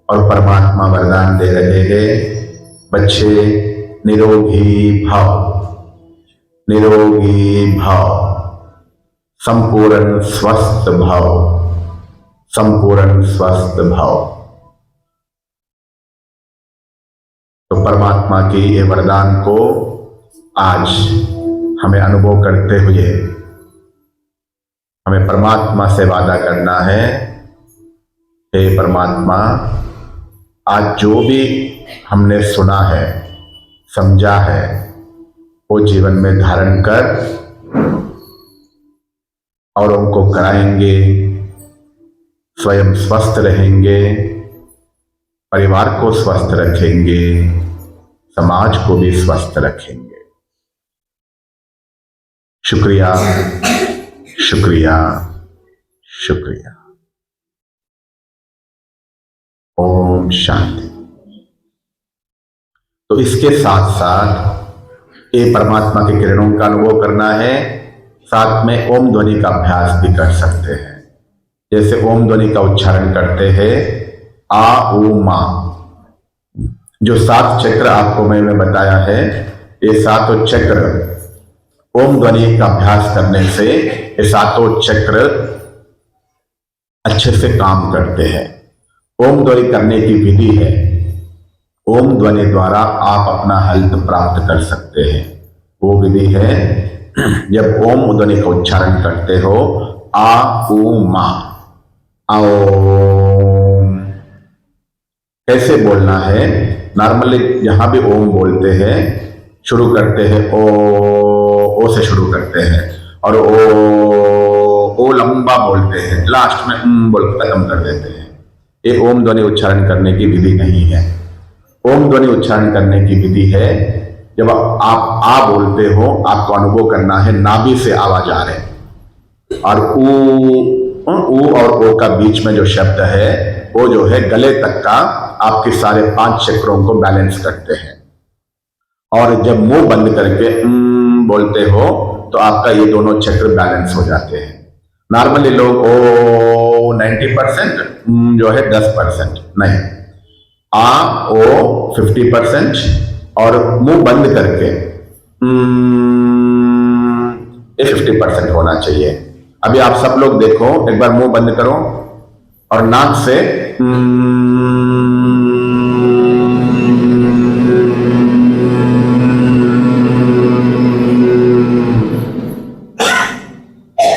और परमात्मा वरदान दे रहे हैं, बच्चे निरोगी भाव, निरोगी भाव, संपूर्ण स्वस्थ भाव, संपूर्ण स्वस्थ भाव। तो परमात्मा की ये वरदान को आज हमें अनुभव करते हुए हमें परमात्मा से वादा करना है, हे परमात्मा, आज जो भी हमने सुना है, समझा है, वो जीवन में धारण कर और उनको कराएंगे, स्वयं स्वस्थ रहेंगे, परिवार को स्वस्थ रखेंगे, समाज को भी स्वस्थ रखेंगे। शुक्रिया, शुक्रिया, शुक्रिया। ओम शांति। तो इसके साथ साथ ये परमात्मा की किरणों का अनुभव करना है, साथ में ओम ध्वनि का अभ्यास भी कर सकते हैं। जैसे ओम ध्वनि का उच्चारण करते हैं, आ ऊ मा, जो 7 चक्र आपको मैंने बताया है, ये 7 चक्र ओम ध्वनि का अभ्यास करने से ये 7 चक्र अच्छे से काम करते हैं। ओम ध्वनि करने की विधि है, ओम ध्वनि द्वारा आप अपना हेल्थ प्राप्त कर सकते हैं। वो विधि है, जब ओम ध्वनि का उच्चारण करते हो, आ ऊ मा, ओम कैसे बोलना है। नॉर्मली जहां भी ओम बोलते हैं शुरू करते हैं ओ से शुरू करते हैं, और ओ लंबा बोलते हैं, लास्ट में बोल खत्म कर देते हैं। ये ओम ध्वनि उच्चारण करने की विधि नहीं है। ओम ध्वनि उच्चारण करने की विधि है, जब आप आ बोलते हो आपको अनुभव करना है नाभि से आवाज आ रहे, और ऊ और ओ का बीच में जो शब्द है वो जो है गले तक का आपके सारे 5 चक्रों को बैलेंस करते हैं। और जब मुंह बंद करके बोलते हो तो आपका ये दोनों चक्र बैलेंस हो जाते हैं। नॉर्मली लोग 90% जो है 10%, नहीं, आ ओ 50% और मुंह बंद करके ये 50% होना चाहिए। अभी आप सब लोग देखो, एक बार मुंह बंद करो और नाक से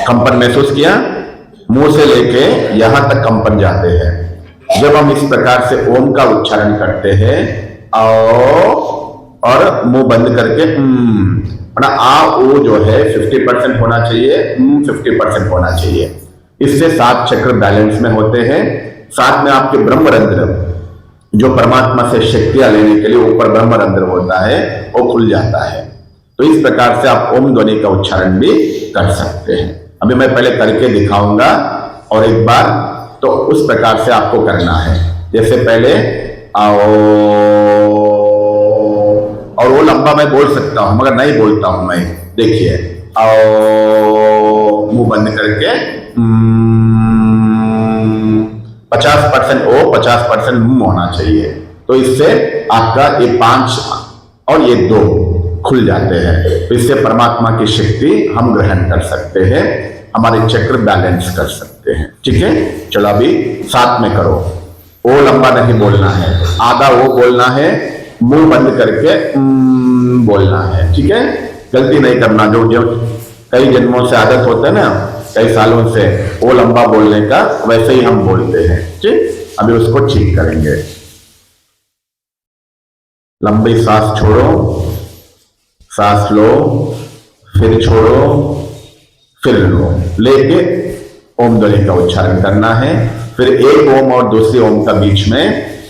कंपन महसूस किया, मुंह से लेके यहां तक कंपन जाते हैं। जब हम इस प्रकार से ओम का उच्चारण करते हैं और मुंह बंद करके आ ओ जो है 50% होना चाहिए, 50% होना चाहिए। इससे 7 चक्र बैलेंस में होते हैं। साथ में आपके ब्रह्मरंध्र जो परमात्मा से शक्तियां लेने के लिए ऊपर ब्रह्मरंध्र होता है वो खुल जाता है। तो इस प्रकार से आप ओम ध्वनि का उच्चारण भी कर सकते हैं। अभी मैं पहले करके दिखाऊंगा और एक बार तो उस प्रकार से आपको करना है। जैसे पहले आओ, और वो लंबा मैं बोल सकता हूं मगर नहीं बोलता हूं मैं। देखिए, आओ, मुंह बंद करके 50% ओ 50% मुंह होना चाहिए। तो इससे आपका ये 5 और ये 2 खुल जाते हैं। तो इससे परमात्मा की शक्ति हम ग्रहण कर सकते हैं, हमारे चक्र बैलेंस कर सकते हैं। ठीक है, चलो अभी साथ में करो। ओ लंबा नहीं बोलना है, आधा वो बोलना है, मुंह बंद करके बोलना है। ठीक है, गलती नहीं करना। जो कई जन्मों से आदत होता है ना, कई सालों से वो लंबा बोलने का, वैसे ही हम बोलते हैं। ठीक, अभी उसको ठीक करेंगे। लंबी सांस छोड़ो, सांस लो, फिर छोड़ो, फिर लो, लेके ओम ध्वनि का उच्चारण करना है। फिर एक ओम और दूसरे ओम का बीच में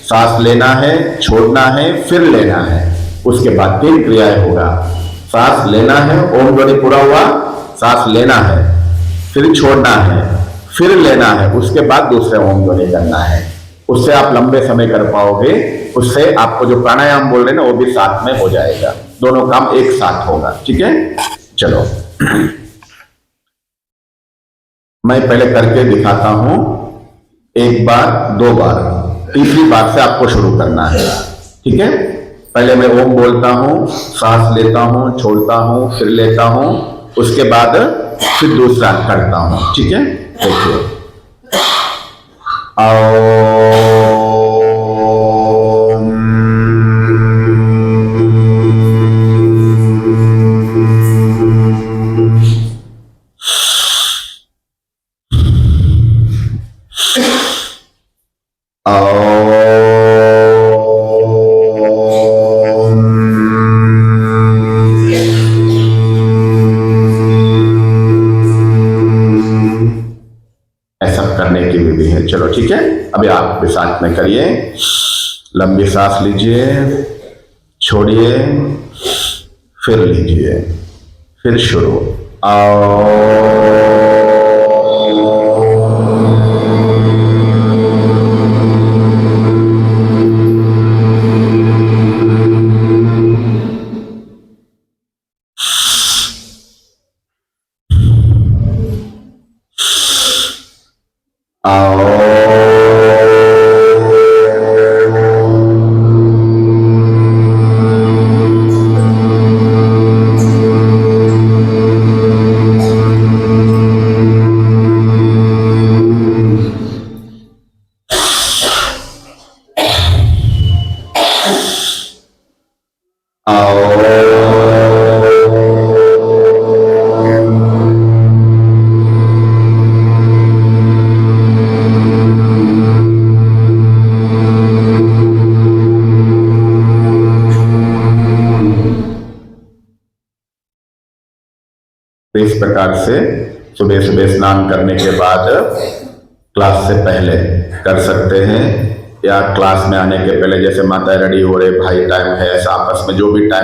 सांस लेना है, छोड़ना है, फिर लेना है। उसके बाद 3 क्रियाएं होगा। सांस लेना है, ओम ध्वनि पूरा हुआ, सांस लेना है, फिर छोड़ना है, फिर लेना है, उसके बाद दूसरे ओम ध्वनि करना है। उससे आप लंबे समय कर पाओगे। उससे आपको जो प्राणायाम बोल रहे हैं ना वो भी साथ में हो जाएगा, दोनों काम एक साथ होगा। ठीक है, चलो मैं पहले करके दिखाता हूं, 1 बार 2 बार, तीसरी बार से आपको शुरू करना है। ठीक है, पहले मैं ओम बोलता हूं, सांस लेता हूं, छोड़ता हूं, फिर लेता हूं, उसके बाद फिर दूसरा करता हूं। ठीक है, देखिए, चलो ठीक है, अभी आप भी साथ में करिए। लंबी सांस लीजिए, छोड़िए, फिर लीजिए, फिर शुरू। तो इस प्रकार से सुबह सुबह स्नान करने के बाद क्लास से पहले कर सकते हैं, या क्लास में आने के पहले, जैसे माता रेडी हो रहे, भाई टाइम है, ऐसा आपस में जो भी टाइम